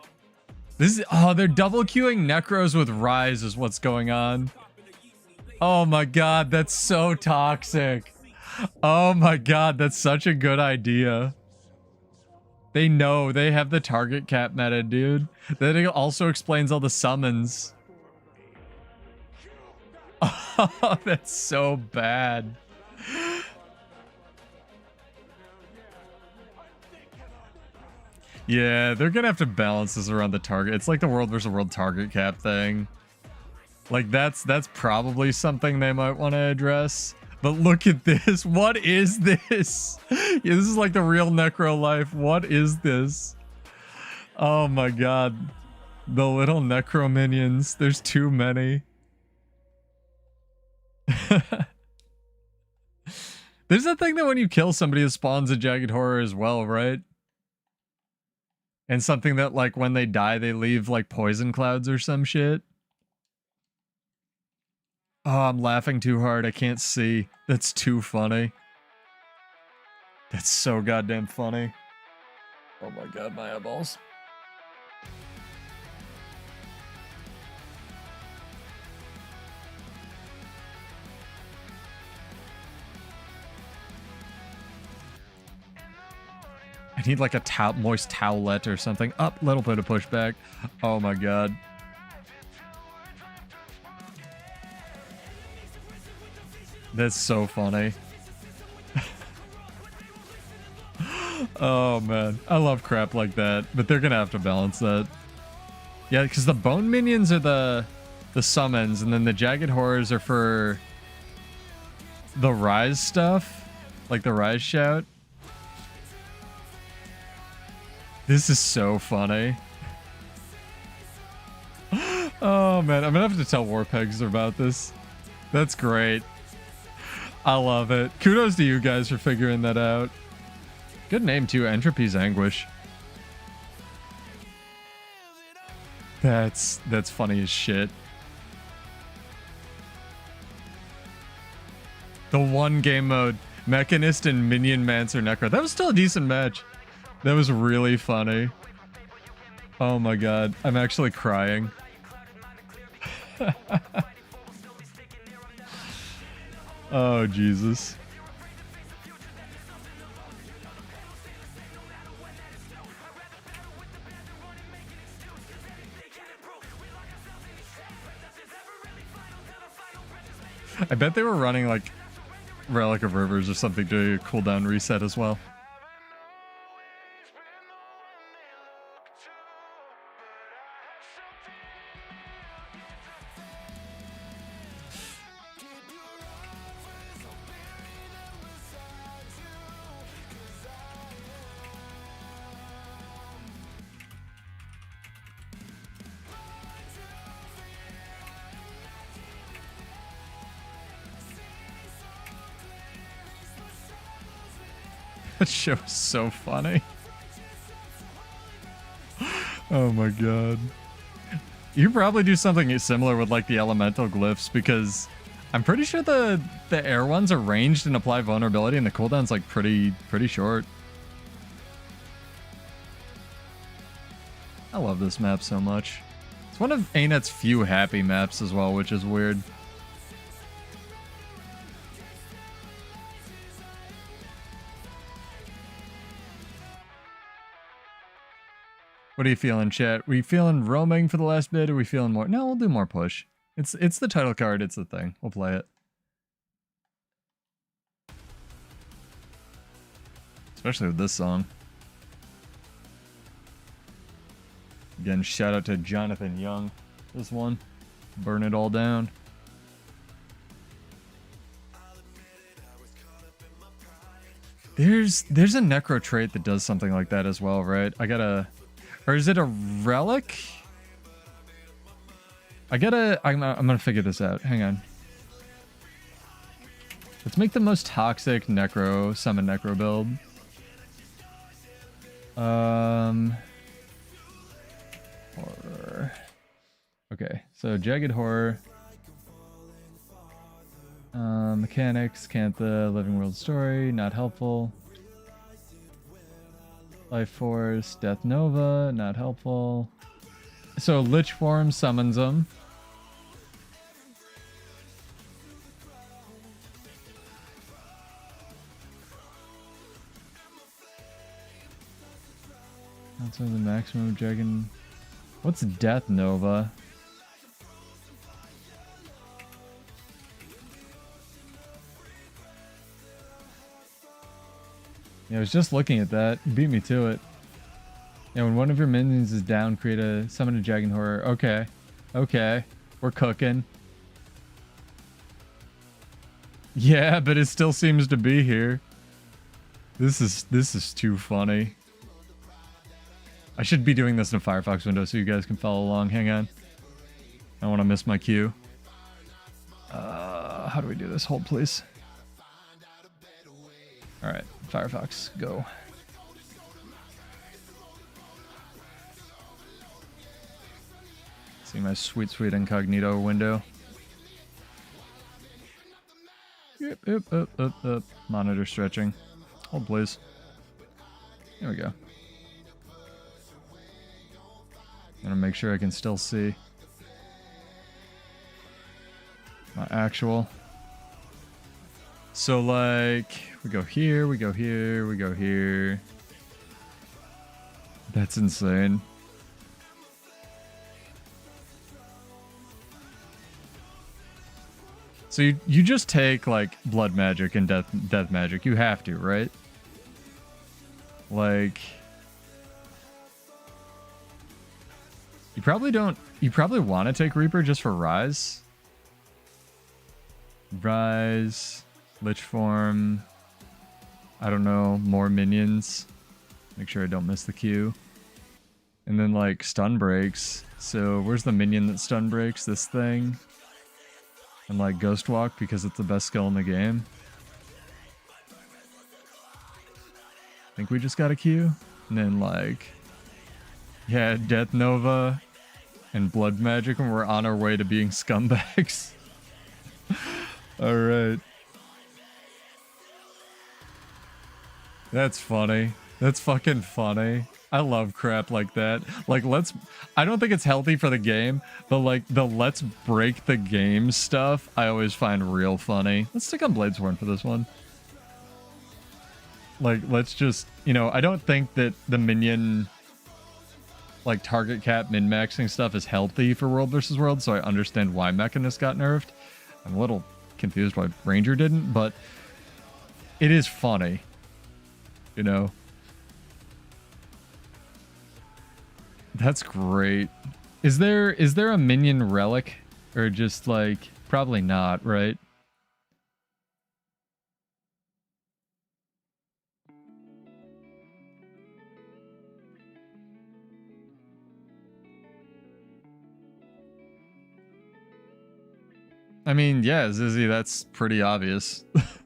They're double queuing Necros with Rise is what's going on. Oh my god, that's so toxic. Oh my god, that's such a good idea. They know, they have the target cap meta, dude. That also explains all the summons. Oh, that's so bad. Yeah, they're gonna have to balance this around the target. It's like the world versus world target cap thing. Like, that's probably something they might want to address. But look at this. What is this? Yeah, this is like the real Necro life. What is this? Oh my god. The little Necro minions. There's too many. There's a thing that when you kill somebody, it spawns a Jagged Horror as well, right? And something that, like, when they die, they leave, like, poison clouds or some shit. Oh, I'm laughing too hard. I can't see. That's too funny. That's so goddamn funny. Oh my god, my eyeballs. I need like a moist towelette or something. Up, little bit of pushback. Oh my god. That's so funny. Oh man, I love crap like that, but they're gonna have to balance that. Yeah, because the bone minions are the summons, and then the Jagged Horrors are for the Rise stuff, like the Rise shout. This is so funny. Oh man, I'm gonna have to tell Warpegs about this. That's great. I love it. Kudos to you guys for figuring that out. Good name too, Entropy's Anguish. That's funny as shit. The one game mode, Mechanist and Minion Mancer Necro. That was still a decent match. That was really funny. Oh my god, I'm actually crying. Oh, Jesus. I bet they were running like Relic of Rivers or something to cooldown reset as well. That show is so funny. Oh my god. You probably do something similar with like the elemental glyphs, because I'm pretty sure the air ones are ranged and apply vulnerability, and the cooldown's like pretty short. I love this map so much. It's one of ANET's few happy maps as well, which is weird. What are you feeling, chat? We feeling roaming for the last bit, or we feeling more? No, we'll do more push. It's the title card, it's the thing. We'll play it. Especially with this song. Again, shout out to Jonathan Young. This one. Burn It All Down. There's a necro trait that does something like that as well, right? I gotta... Or is it a relic? I'm gonna figure this out. Hang on. Let's make the most toxic necro, summon necro build. Horror. Okay, so Jagged Horror. Mechanics, Cantha, Living World Story, not helpful. Life Force, Death Nova, not helpful. So Lich Form summons them. That's the maximum dragon. What's Death Nova? Yeah, I was just looking at that. You beat me to it. Yeah, when one of your minions is down, create a summon a dragon horror. Okay. Okay. We're cooking. Yeah, but it still seems to be here. This is too funny. I should be doing this in a Firefox window so you guys can follow along. Hang on. I don't want to miss my cue. How do we do this? Hold, please. Alright, Firefox, go. See my sweet, sweet incognito window. Yep, up. Monitor stretching. Hold, please. There we go. I'm gonna make sure I can still see my actual. So, like, we go here, we go here, we go here. That's insane. So you just take, like, blood magic and death magic. You have to, right? Like... You probably don't... You probably want to take Reaper just for Rise. Rise... Lich Form, I don't know, more minions. Make sure I don't miss the queue. And then like stun breaks. So where's the minion that stun breaks? This thing. And like Ghost Walk because it's the best skill in the game. I think we just got a queue. And then like, yeah, Death Nova and Blood Magic, and we're on our way to being scumbags. Alright. That's funny. That's fucking funny. I love crap like that. Like, I don't think it's healthy for the game, but like the let's break the game stuff, I always find real funny. Let's stick on Bladesworn for this one. Like, let's just, you know, I don't think that the minion, like, target cap min-maxing stuff is healthy for World vs. World, so I understand why Mechanist got nerfed. I'm a little confused why Ranger didn't, but it is funny, you know. That's great. Is there a minion relic, or just like probably not, right? I mean, yeah, Zizzy, that's pretty obvious.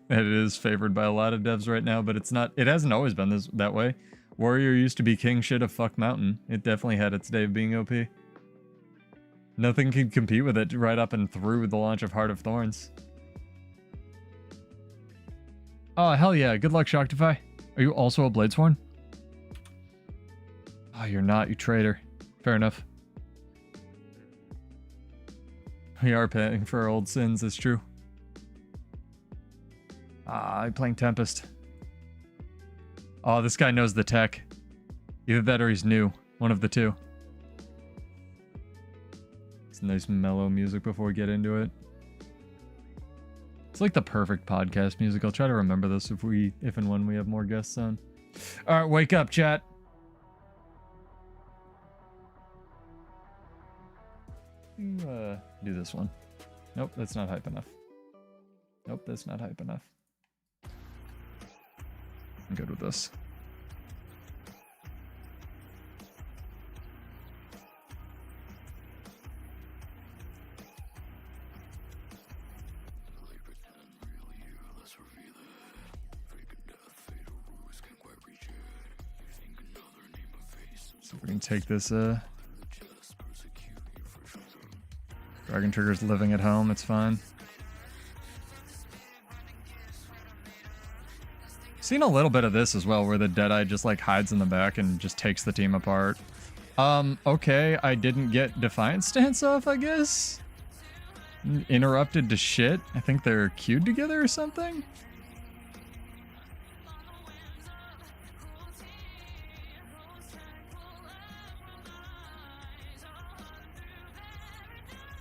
And it is favored by a lot of devs right now, but it's not. It hasn't always been that way. Warrior used to be king shit of fuck mountain. It definitely had its day of being OP. Nothing can compete with it right up and through the launch of Heart of Thorns. Oh, hell yeah. Good luck, Shoctify. Are you also a Bladesworn? Oh, you're not, you traitor. Fair enough. We are paying for our old sins, it's true. I'm playing Tempest. Oh, this guy knows the tech. Either that or he's new. One of the two. It's nice mellow music before we get into it. It's like the perfect podcast music. I'll try to remember this if and when we have more guests on. Alright, wake up, chat. Do this one. Nope, that's not hype enough. Nope, that's not hype enough. I'm good with this. So we can take this Dragon Trigger's living at home, it's fine. Seen a little bit of this as well, where the Deadeye just like hides in the back and just takes the team apart. Okay, I didn't get Defiant stance off, I guess? Interrupted to shit? I think they're queued together or something?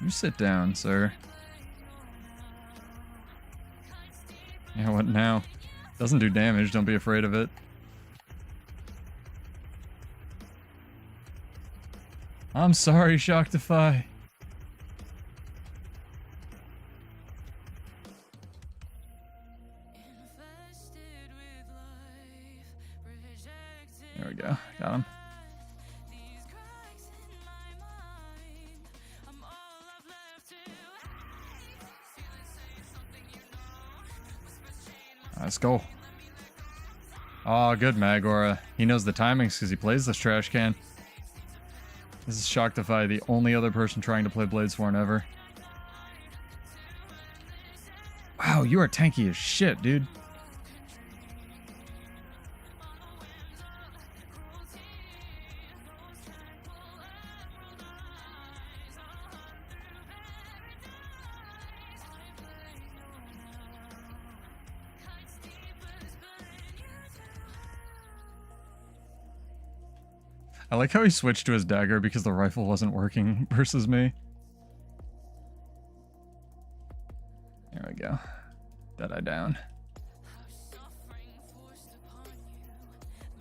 You sit down, sir. Yeah, what now? Doesn't do damage, don't be afraid of it. I'm sorry, Shoctify. There we go, got him. Let's go. Oh, good Magora. He knows the timings because he plays this trash can. This is Shoctify, the only other person trying to play Bladesworn ever. Wow, you are tanky as shit, dude. I like how he switched to his dagger because the rifle wasn't working versus me. There we go. Deadeye down.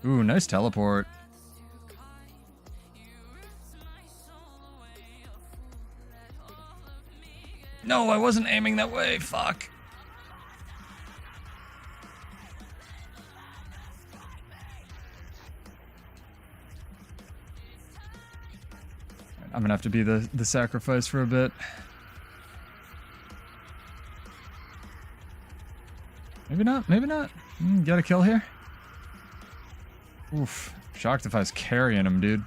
Ooh, nice teleport. No, I wasn't aiming that way. Fuck. I'm gonna have to be the sacrifice for a bit. Maybe not, maybe not. Got a kill here? Oof. Shoctify's carrying him, dude.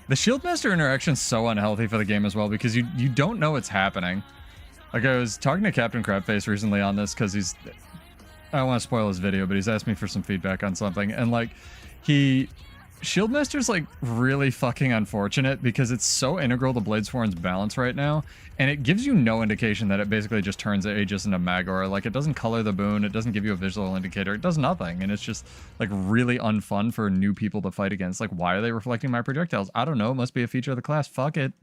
The Shieldmaster interaction's so unhealthy for the game as well because you don't know what's happening. Like, I was talking to Captain Crabface recently on this because I don't want to spoil his video, but he's asked me for some feedback on something. And, like, he Shieldmaster's like really fucking unfortunate because it's so integral to Bladesworn's balance right now, and it gives you no indication that it basically just turns Aegis into Magor. Like, it doesn't color the boon, it doesn't give you a visual indicator, it does nothing, and it's just like really unfun for new people to fight against. Like, why are they reflecting my projectiles? I don't know, it must be a feature of the class. Fuck it.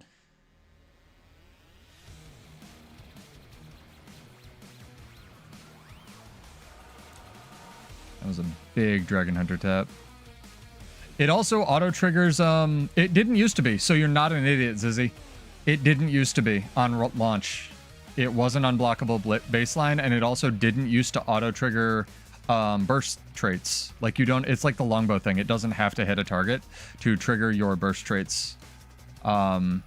That was a big Dragon Hunter tap. It also auto-triggers, it didn't used to be, so you're not an idiot, Zizzy. It didn't used to be on launch. It was an unblockable baseline, and it also didn't used to auto-trigger burst traits. Like, you don't, it's like the longbow thing. It doesn't have to hit a target to trigger your burst traits. So,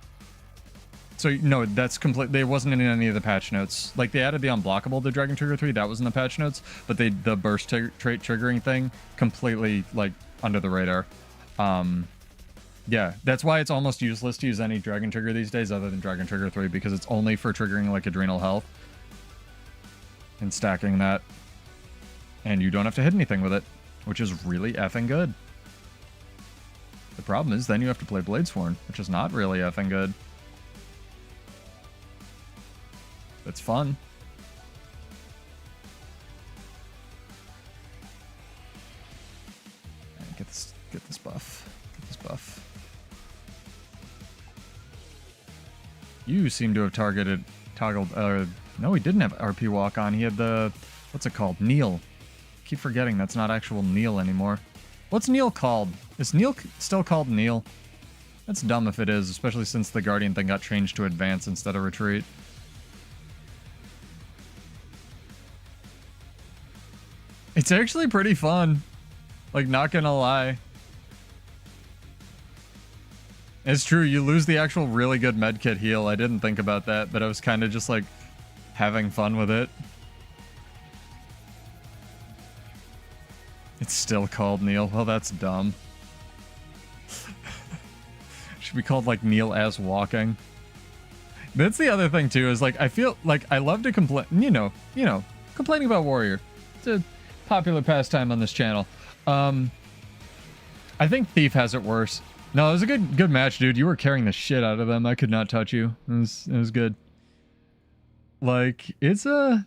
no, that's completely, it wasn't in any of the patch notes. Like, they added the unblockable to Dragon Trigger 3, that was in the patch notes, but the burst trait triggering thing, completely, like, under the radar. Yeah, that's why it's almost useless to use any Dragon Trigger these days other than Dragon Trigger 3, because it's only for triggering like adrenal health and stacking that, and you don't have to hit anything with it, which is really effing good. The problem is then you have to play Bladesworn, which is not really effing good. It's fun. Get this buff. Get this buff. You seem to have toggled, no, he didn't have RP walk on. He had the, what's it called? Kneel. Keep forgetting that's not actual kneel anymore. What's kneel called? Is kneel still called kneel? That's dumb if it is, especially since the Guardian thing got changed to advance instead of retreat. It's actually pretty fun. Like, not gonna lie. It's true, you lose the actual really good medkit heal. I didn't think about that, but I was kind of just like having fun with it. It's still called Neil. Well, that's dumb. Should be called like Neil as walking. That's the other thing too, is like I feel like I love to complain, you know, complaining about Warrior. It's a popular pastime on this channel. I think Thief has it worse. No, it was a good match, dude. You were carrying the shit out of them. I could not touch you. It was good. Like, it's a...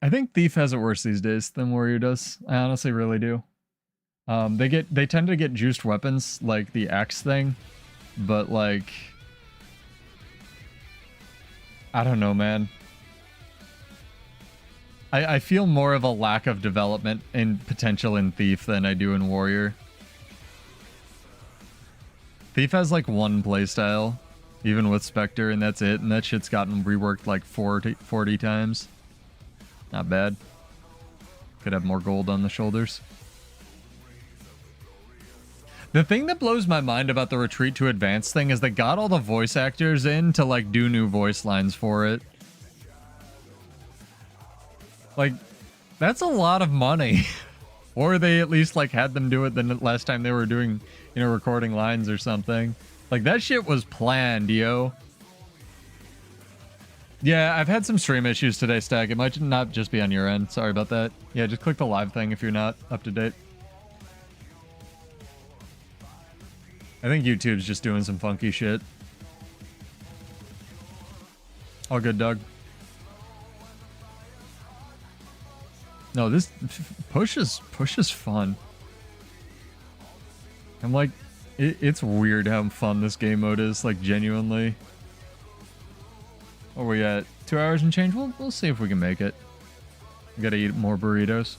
I think Thief has it worse these days than Warrior does. I honestly really do. They tend to get juiced weapons, like the axe thing, but like... I don't know, man. I feel more of a lack of development and potential in Thief than I do in Warrior. Thief has like one playstyle, even with Spectre, and that's it, and that shit's gotten reworked like 40 times. Not bad. Could have more gold on the shoulders. The thing that blows my mind about the retreat to advance thing is they got all the voice actors in to like do new voice lines for it. Like, that's a lot of money. Or they at least like had them do it the last time they were doing, you know, recording lines or something. Like, that shit was planned, yo. Yeah, I've had some stream issues today, Stag. It might not just be on your end. Sorry about that. Yeah, just click the live thing if you're not up to date. I think YouTube's just doing some funky shit. All good, Doug. No, this push is fun. I'm like, it's weird how fun this game mode is, like, genuinely. What are we at? 2 hours and change? We'll see if we can make it. We gotta eat more burritos.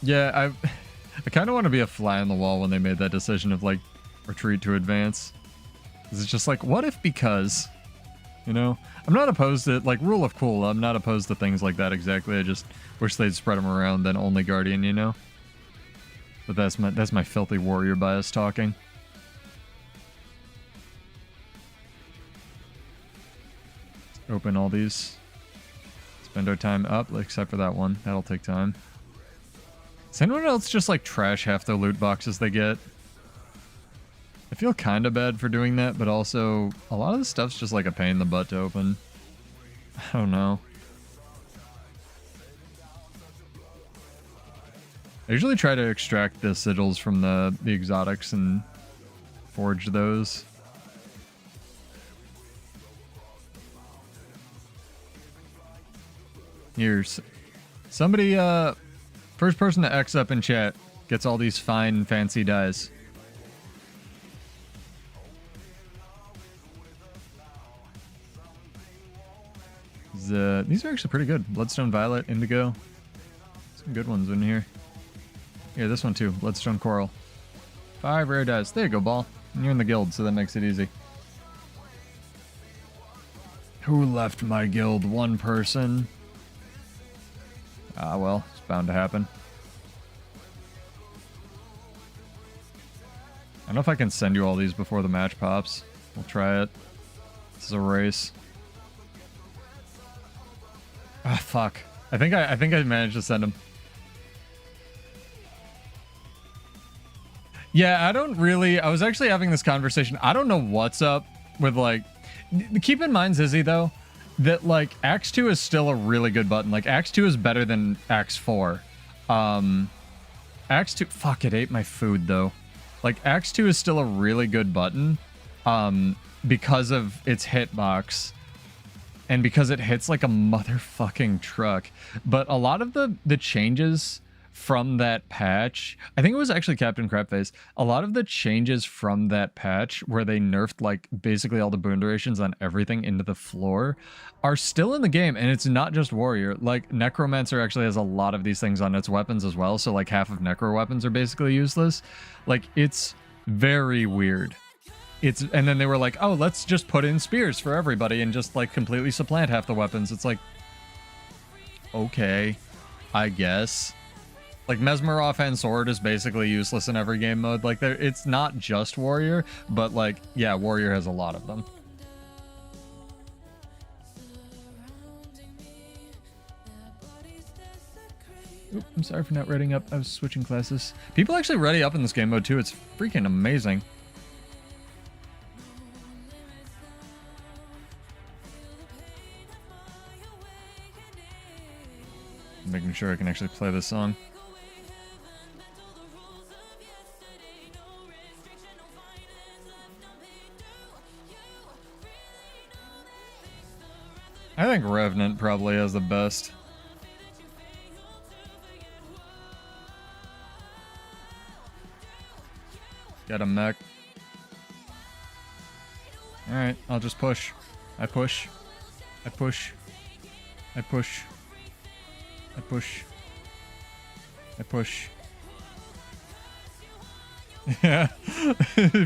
Yeah, I kind of want to be a fly on the wall when they made that decision of, like, retreat to advance. 'Cause it's just like, what if because... You know, I'm not opposed to, like, rule of cool, I'm not opposed to things like that exactly. I just wish they'd spread them around than only Guardian, you know? But that's my filthy Warrior bias talking. Open all these. Spend our time up, except for that one. That'll take time. Does anyone else just, like, trash half the loot boxes they get? I feel kind of bad for doing that, but also a lot of the stuff's just like a pain in the butt to open. I don't know. I usually try to extract the sigils from the exotics and forge those. Here's somebody, first person to X up in chat gets all these fine, fancy dyes. These are actually pretty good. Bloodstone Violet, Indigo. Some good ones in here. Here, this one too. Bloodstone Coral. 5 rare dyes. There you go, Ball. You're in the guild, so that makes it easy. Who left my guild? One person. Ah, well, it's bound to happen. I don't know if I can send you all these before the match pops. We'll try it. This is a race. Ah, fuck. I think I managed to send him. Yeah, I was actually having this conversation. I don't know what's up with, like, keep in mind, Zizzy, though, that, like, Axe 2 is still a really good button. Like, Axe 2 is better than Axe 4. Axe 2, fuck, it ate my food, though. Like, Axe 2 is still a really good button, because of its hitbox, and because it hits like a motherfucking truck. But a lot of the changes from that patch, I think it was actually Captain Crapface, a lot of the changes from that patch where they nerfed like basically all the boon durations on everything into the floor are still in the game, and it's not just Warrior. Like, Necromancer actually has a lot of these things on its weapons as well, so like half of Necro weapons are basically useless. Like, it's very weird. And then they were like, oh, let's just put in spears for everybody and just like completely supplant half the weapons. It's like, okay, I guess. Like, Mesmer offhand sword is basically useless in every game mode. Like, it's not just Warrior, but like, yeah, Warrior has a lot of them. Oop, I'm sorry for not reading up. I was switching classes. People actually ready up in this game mode too. It's freaking amazing. I'm making sure I can actually play this song. I think Revenant probably has the best. Got a mech. Alright, I'll just push. I push. I push. I push. I push. I push. Yeah.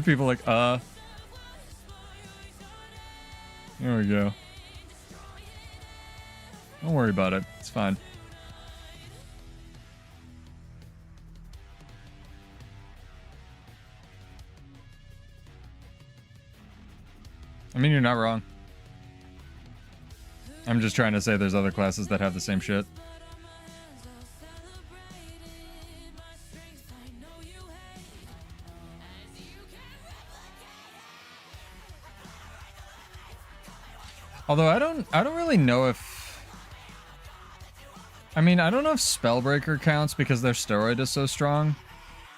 People like, There we go. Don't worry about it. It's fine. I mean, you're not wrong. I'm just trying to say there's other classes that have the same shit. Although I don't really know if... I mean, I don't know if Spellbreaker counts because their steroid is so strong.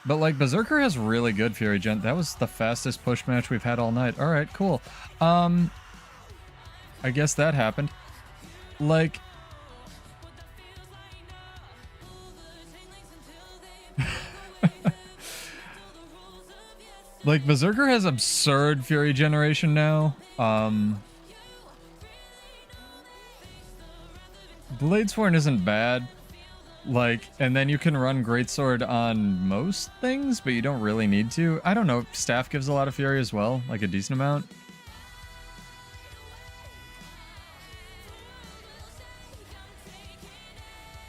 But, like, Berserker has really good Fury Gen. That was the fastest push match we've had all night. Alright, cool. I guess that happened. Like... like, Berserker has absurd Fury generation now. Bladesworn isn't bad. Like, and then you can run Greatsword on most things, but you don't really need to. I don't know. Staff gives a lot of Fury as well, like a decent amount.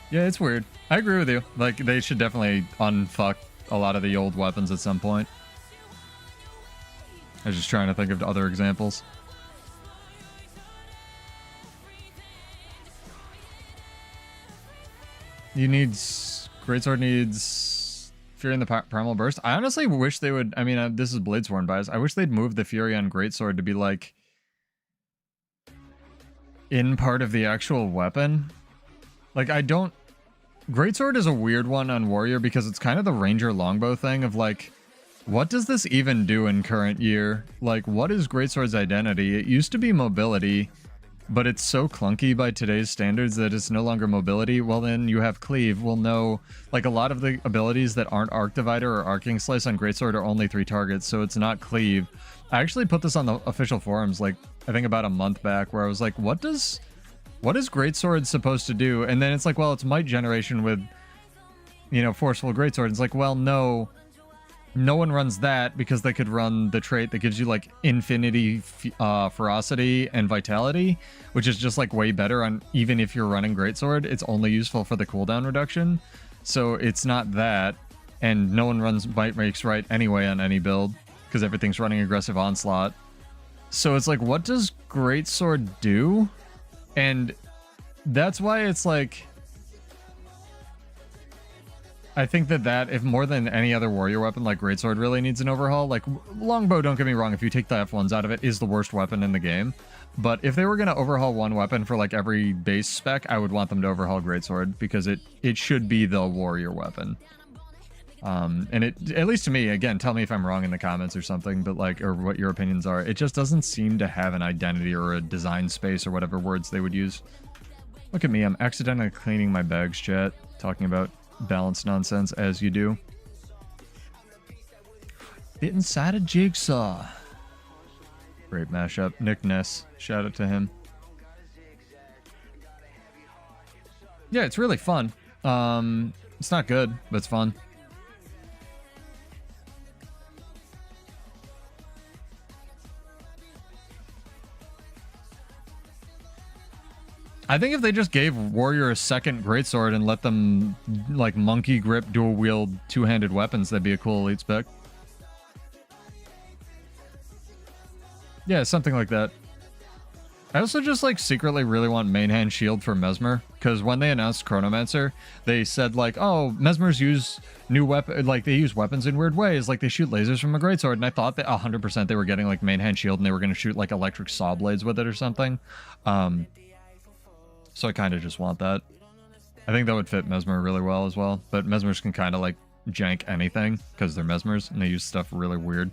Yeah, it's weird. I agree with you. Like, they should definitely unfuck a lot of the old weapons at some point. I was just trying to think of other examples. Greatsword needs Fury in the Primal Burst. I honestly wish they would, I mean, this is Bladesworn bias. I wish they'd move the Fury on Greatsword to be like in part of the actual weapon. Like, I don't Greatsword is a weird one on Warrior because it's kind of the Ranger Longbow thing of like, what does this even do in current year? Like, what is Greatsword's identity? It used to be mobility, but it's so clunky by today's standards that it's no longer mobility. Well, then you have Cleave. Well, no, like a lot of the abilities that aren't Arc Divider or Arcing Slice on Greatsword are only 3 targets, so it's not Cleave. I actually put this on the official forums, like, I think about a month back, where I was like, what is Greatsword supposed to do? And then it's like, well, it's Might Generation with, you know, Forceful Greatsword. It's like, well, no one runs that because they could run the trait that gives you like Infinity Ferocity and Vitality, which is just like way better on, even if you're running Greatsword, it's only useful for the cooldown reduction. So it's not that, and no one runs Might Makes Right anyway on any build because everything's running Aggressive Onslaught. So it's like, what does Greatsword do? And that's why it's like, I think that if more than any other warrior weapon, like Greatsword really needs an overhaul. Like Longbow, don't get me wrong, if you take the F1s out of it, is the worst weapon in the game. But if they were going to overhaul one weapon for like every base spec, I would want them to overhaul Greatsword because it should be the warrior weapon. And it, at least to me, again, tell me if I'm wrong in the comments or something, but like, or what your opinions are. It just doesn't seem to have an identity or a design space or whatever words they would use. Look at me, I'm accidentally cleaning my bags, chat, talking about balance nonsense as you do. Fit inside a jigsaw. Great mashup. Nick Ness, shout out to him. Yeah, it's really fun. It's not good, but it's fun. I think if they just gave Warrior a second Greatsword and let them, like, monkey grip, dual wield, two-handed weapons, that'd be a cool elite spec. Yeah, something like that. I also just, like, secretly really want main hand shield for Mesmer, because when they announced Chronomancer, they said, like, oh, Mesmers use new weapon, like, they use weapons in weird ways, like, they shoot lasers from a Greatsword, and I thought that 100% they were getting, like, main hand shield, and they were going to shoot, like, electric saw blades with it or something. So I kind of just want that. I think that would fit Mesmer really well as well. But Mesmers can kind of like jank anything because they're Mesmers and they use stuff really weird.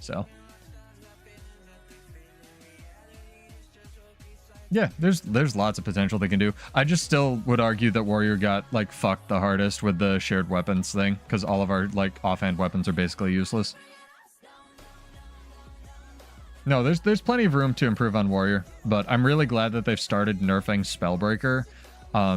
So yeah, there's lots of potential they can do. I just still would argue that Warrior got like fucked the hardest with the shared weapons thing because all of our like offhand weapons are basically useless. No, there's plenty of room to improve on Warrior, but I'm really glad that they've started nerfing Spellbreaker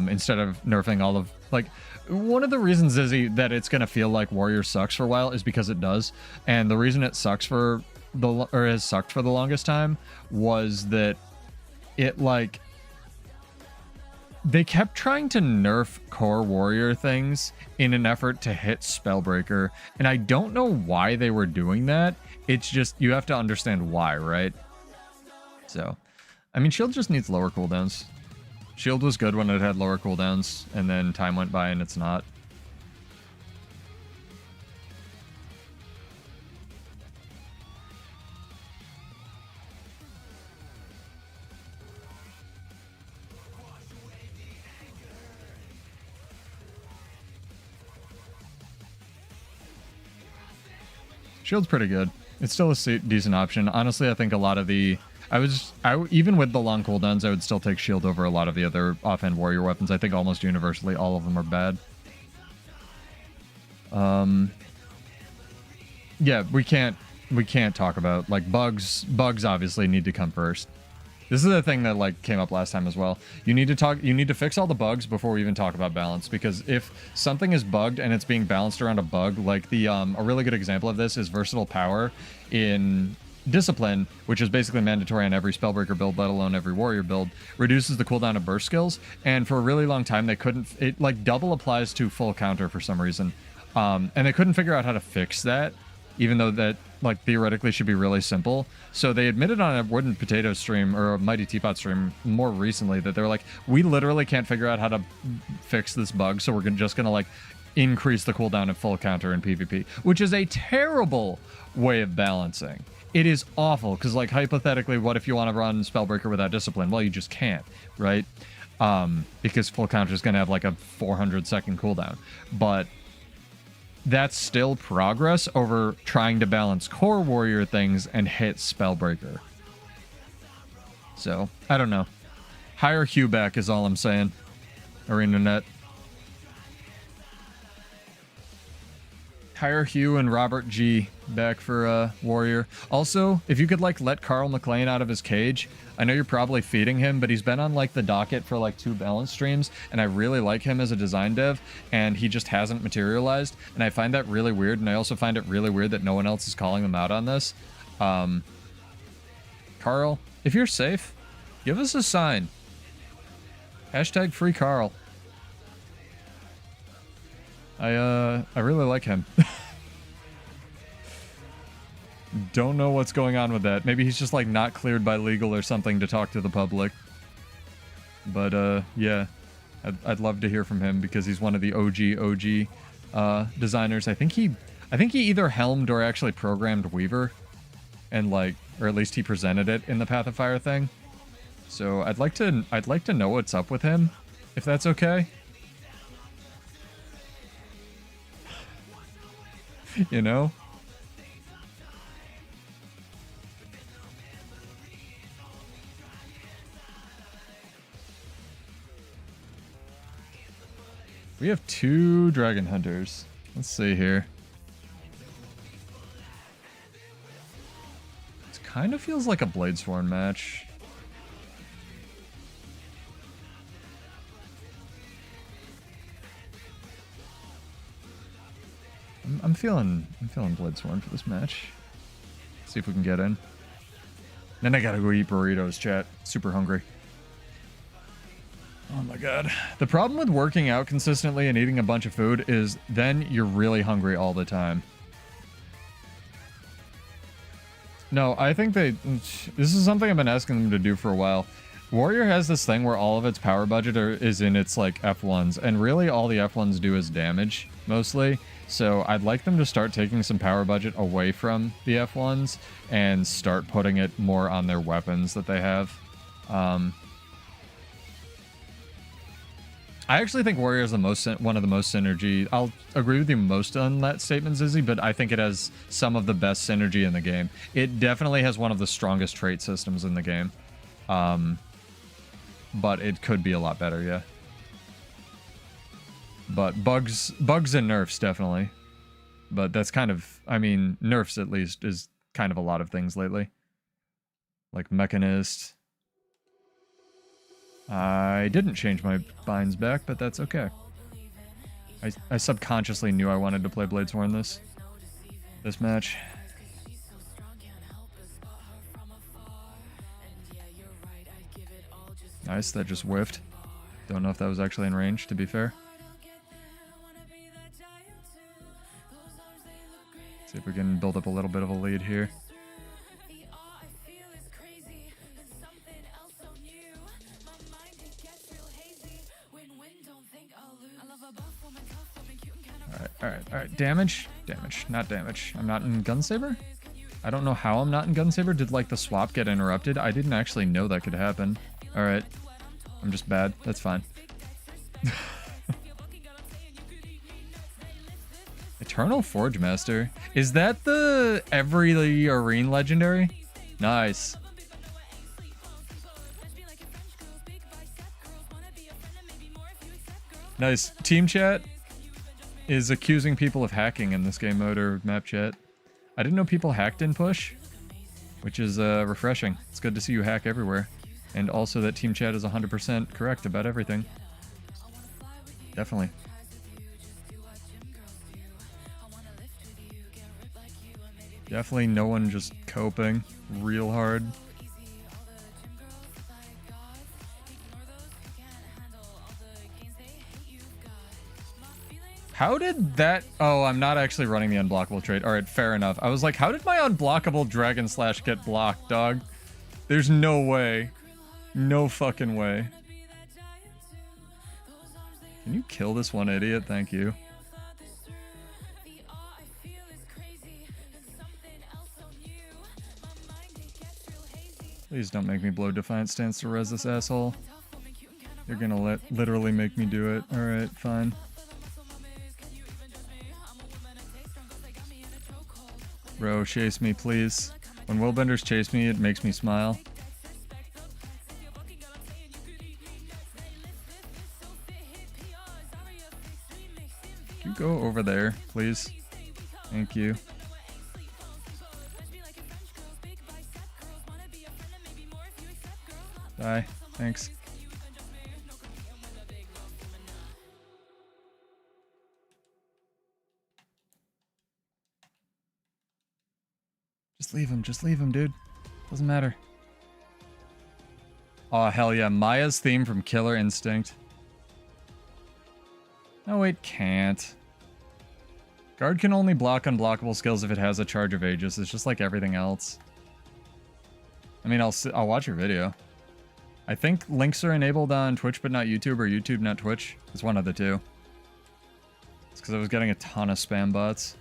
instead of nerfing all of... Like, one of the reasons, Izzy, that it's going to feel like Warrior sucks for a while is because it does. And the reason it sucks for the... or has sucked for the longest time was that it, like... They kept trying to nerf core Warrior things in an effort to hit Spellbreaker, and I don't know why they were doing that. It's just, you have to understand why, right? So, I mean, Shield just needs lower cooldowns. Shield was good when it had lower cooldowns, and then time went by and it's not. Shield's pretty good. It's still a decent option. Honestly, I think a lot of the... even with the long cooldowns, I would still take Shield over a lot of the other offhand Warrior weapons. I think almost universally all of them are bad. Yeah, we can't talk about... Like, bugs obviously need to come first. This is the thing that like came up last time as well. You need to fix all the bugs before we even talk about balance, because if something is bugged and it's being balanced around a bug, like the a really good example of this is Versatile Power in Discipline, which is basically mandatory on every Spellbreaker build, let alone every Warrior build, reduces the cooldown of burst skills, and for a really long time they couldn't... It like double applies to full counter for some reason, and they couldn't figure out how to fix that, even though that like theoretically should be really simple. So they admitted on a Wooden Potato stream or a Mighty Teapot stream more recently that they were like, we literally can't figure out how to fix this bug, so we're just gonna like increase the cooldown of full counter in PvP, which is a terrible way of balancing. It is awful, because like hypothetically, what if you want to run Spellbreaker without Discipline? Well, you just can't, right? because full counter is going to have like a 400-second cooldown. But that's still progress over trying to balance core warrior things and hit Spellbreaker. So, I don't know. Hire Hugh back is all I'm saying. ArenaNet. Hire Hugh and Robert G back for Warrior. Also, if you could like let Carl McLean out of his cage. I know you're probably feeding him, but he's been on like the docket for like 2 balance streams, and I really like him as a design dev, and he just hasn't materialized, and I find that really weird, and I also find it really weird that no one else is calling him out on this. Carl, if you're safe, give us a sign. Hashtag free Carl. I really like him. Don't know what's going on with that. Maybe he's just like not cleared by legal or something to talk to the public. But yeah, I'd love to hear from him because he's one of the OG designers. I think he either helmed or actually programmed Weaver, and like, or at least he presented it in the Path of Fire thing. So I'd like to know what's up with him, if that's okay. You know? We have 2 Dragon Hunters. Let's see here. It kind of feels like a Bladesworn match. I'm feeling Bladesworn for this match. See if we can get in. Then I gotta go eat burritos, chat. Super hungry. Oh my god. The problem with working out consistently and eating a bunch of food is then you're really hungry all the time. No, I think this is something I've been asking them to do for a while. Warrior has this thing where all of its power budget is in its like F1s, and really all the F1s do is damage, mostly. So I'd like them to start taking some power budget away from the F1s and start putting it more on their weapons that they have. I actually think Warrior is one of the most synergy. I'll agree with you most on that statement, Zizzy, but I think it has some of the best synergy in the game. It definitely has one of the strongest trait systems in the game. But it could be a lot better, yeah. But bugs and nerfs, definitely. But that's kind of, I mean, nerfs at least is kind of a lot of things lately. Like Mechanist. I didn't change my binds back, but that's okay. I subconsciously knew I wanted to play Bladesworn this match. Nice, that just whiffed. Don't know if that was actually in range, to be fair. See if we can build up a little bit of a lead here. Alright. Damage? Damage, not damage. I'm not in Gunsaber? I don't know how I'm not in Gunsaber. Did, like, the swap get interrupted? I didn't actually know that could happen. Alright. I'm just bad. That's fine. Eternal Forge Master. Is that the every arena legendary? Nice. Nice. Team chat is accusing people of hacking in this game mode or map chat. I didn't know people hacked in push, which is refreshing. It's good to see you hack everywhere. And also that team chat is 100% correct about everything. Definitely. Definitely no one just coping real hard. How did that... Oh, I'm not actually running the unblockable trait. Alright, fair enough. I was like, how did my unblockable Dragon Slash get blocked, dog? There's no way. No fucking way. Can you kill this one idiot? Thank you. Please don't make me blow Defiant Stance to res this asshole. You're gonna literally make me do it. Alright, fine. Bro, chase me, please. When Willbenders chase me, it makes me smile. Can you go over there, please? Thank you. Die. Thanks. Just leave him, dude. Doesn't matter. Oh, hell yeah. Maya's theme from Killer Instinct. Oh, wait, can't. Guard can only block unblockable skills if it has a charge of Aegis. It's just like everything else. I mean, I'll watch your video. I think links are enabled on Twitch but not YouTube, or YouTube not Twitch. It's one of the two. It's because I was getting a ton of spam bots.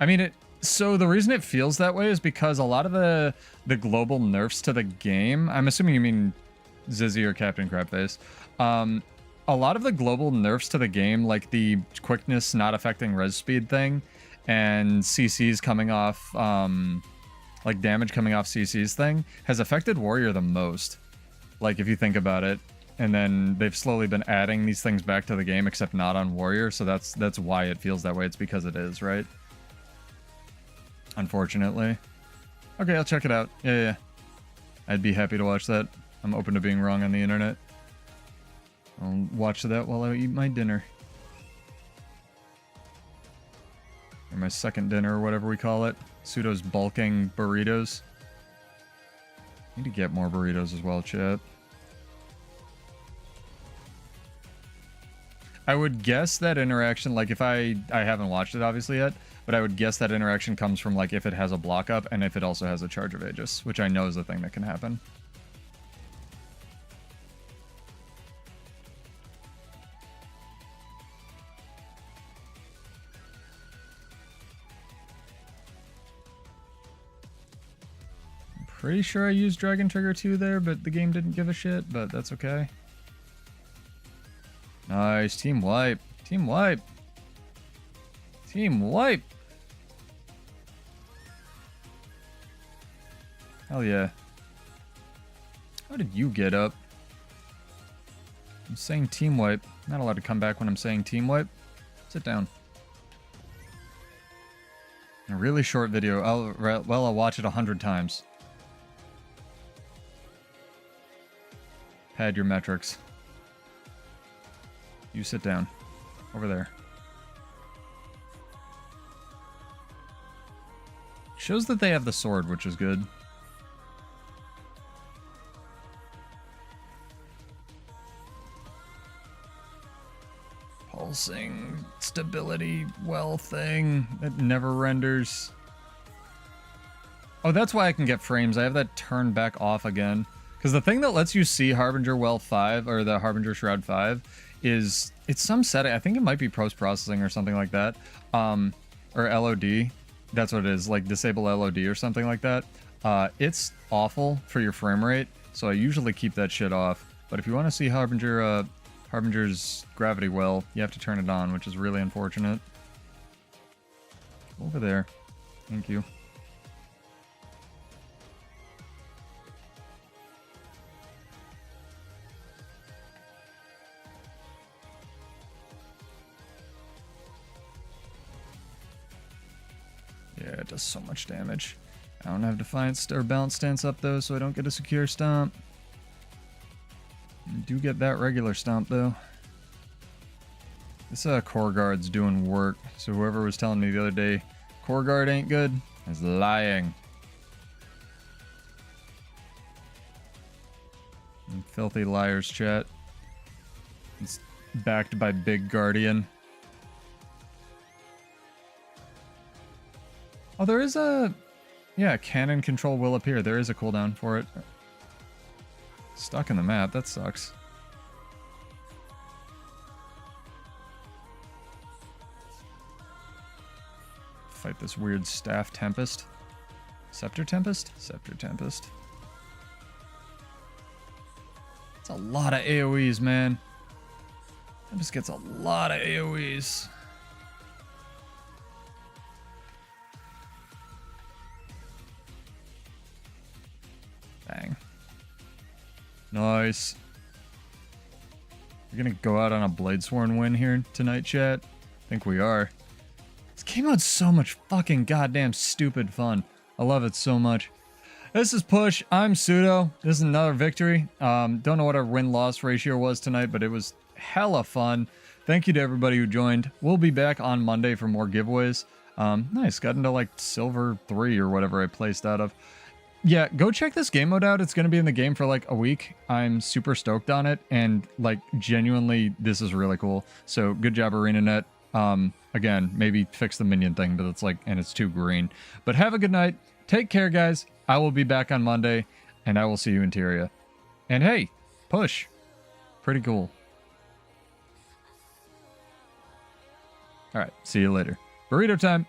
I mean, so the reason it feels that way is because a lot of the global nerfs to the game, I'm assuming you mean Zizzy or Captain Crabface, a lot of the global nerfs to the game, like the quickness not affecting res speed thing, and CCs coming off, like damage coming off CCs thing, has affected Warrior the most. Like, if you think about it. And then they've slowly been adding these things back to the game, except not on Warrior, so that's why it feels that way. It's because it is, right? Unfortunately. Okay, I'll check it out. Yeah. I'd be happy to watch that. I'm open to being wrong on the internet. I'll watch that while I eat my dinner. Or my second dinner, or whatever we call it. Pseudo's bulking burritos. Need to get more burritos as well, chat. I would guess that interaction, like if I haven't watched it obviously yet, but I would guess that interaction comes from like if it has a block up and if it also has a charge of Aegis, which I know is a thing that can happen. I'm pretty sure I used Dragon Trigger 2 there, but the game didn't give a shit, but that's okay. Nice. Team wipe. Team wipe. Team wipe. Hell yeah. How did you get up? I'm saying team wipe. I'm not allowed to come back when I'm saying team wipe. Sit down. A really short video. I'll watch it 100 times. Pad your metrics. You sit down. Over there. Shows that they have the sword, which is good. Pulsing stability well thing that never renders. Oh, that's why I can get frames. I have that turned back off again. Because the thing that lets you see Harbinger Well 5, or the Harbinger Shroud 5, is it's some setting. I think it might be post-processing or something like that. Or LOD. That's what it is, like disable LOD or something like that. It's awful for your frame rate, so I usually keep that shit off. But if you want to see Harbinger's Gravity Well, you have to turn it on, which is really unfortunate. Over there. Thank you. Yeah, it does so much damage. I don't have Defiance or Balance Stance up though, so I don't get a secure stomp. I do get that regular stomp though. This Core Guard's doing work, so whoever was telling me the other day Core Guard ain't good is lying. And filthy liars, chat. It's backed by Big Guardian. Oh, there is a... Yeah, cannon control will appear. There is a cooldown for it. Stuck in the map. That sucks. fight this weird staff Tempest. Scepter Tempest? Scepter Tempest. It's a lot of AoEs, man. Tempest gets a lot of AoEs. Bang. Nice. We're gonna go out on a Bladesworn win here tonight, chat. I think we are. This game mode's so much fucking goddamn stupid fun. I love it so much. This is Push. I'm Pseudo. This is another victory. Don't know what our win-loss ratio was tonight, but it was hella fun. Thank you to everybody who joined. We'll be back on Monday for more giveaways. Nice. Got into like Silver 3 or whatever I placed out of. Yeah, go check this game mode out. It's going to be in the game for like a week. I'm super stoked on it. And like genuinely, this is really cool. So good job, ArenaNet. Again, maybe fix the minion thing, but it's like, and it's too green. But have a good night. Take care, guys. I will be back on Monday, and I will see you in Tyria. And hey, Push. Pretty cool. All right, see you later. Burrito time.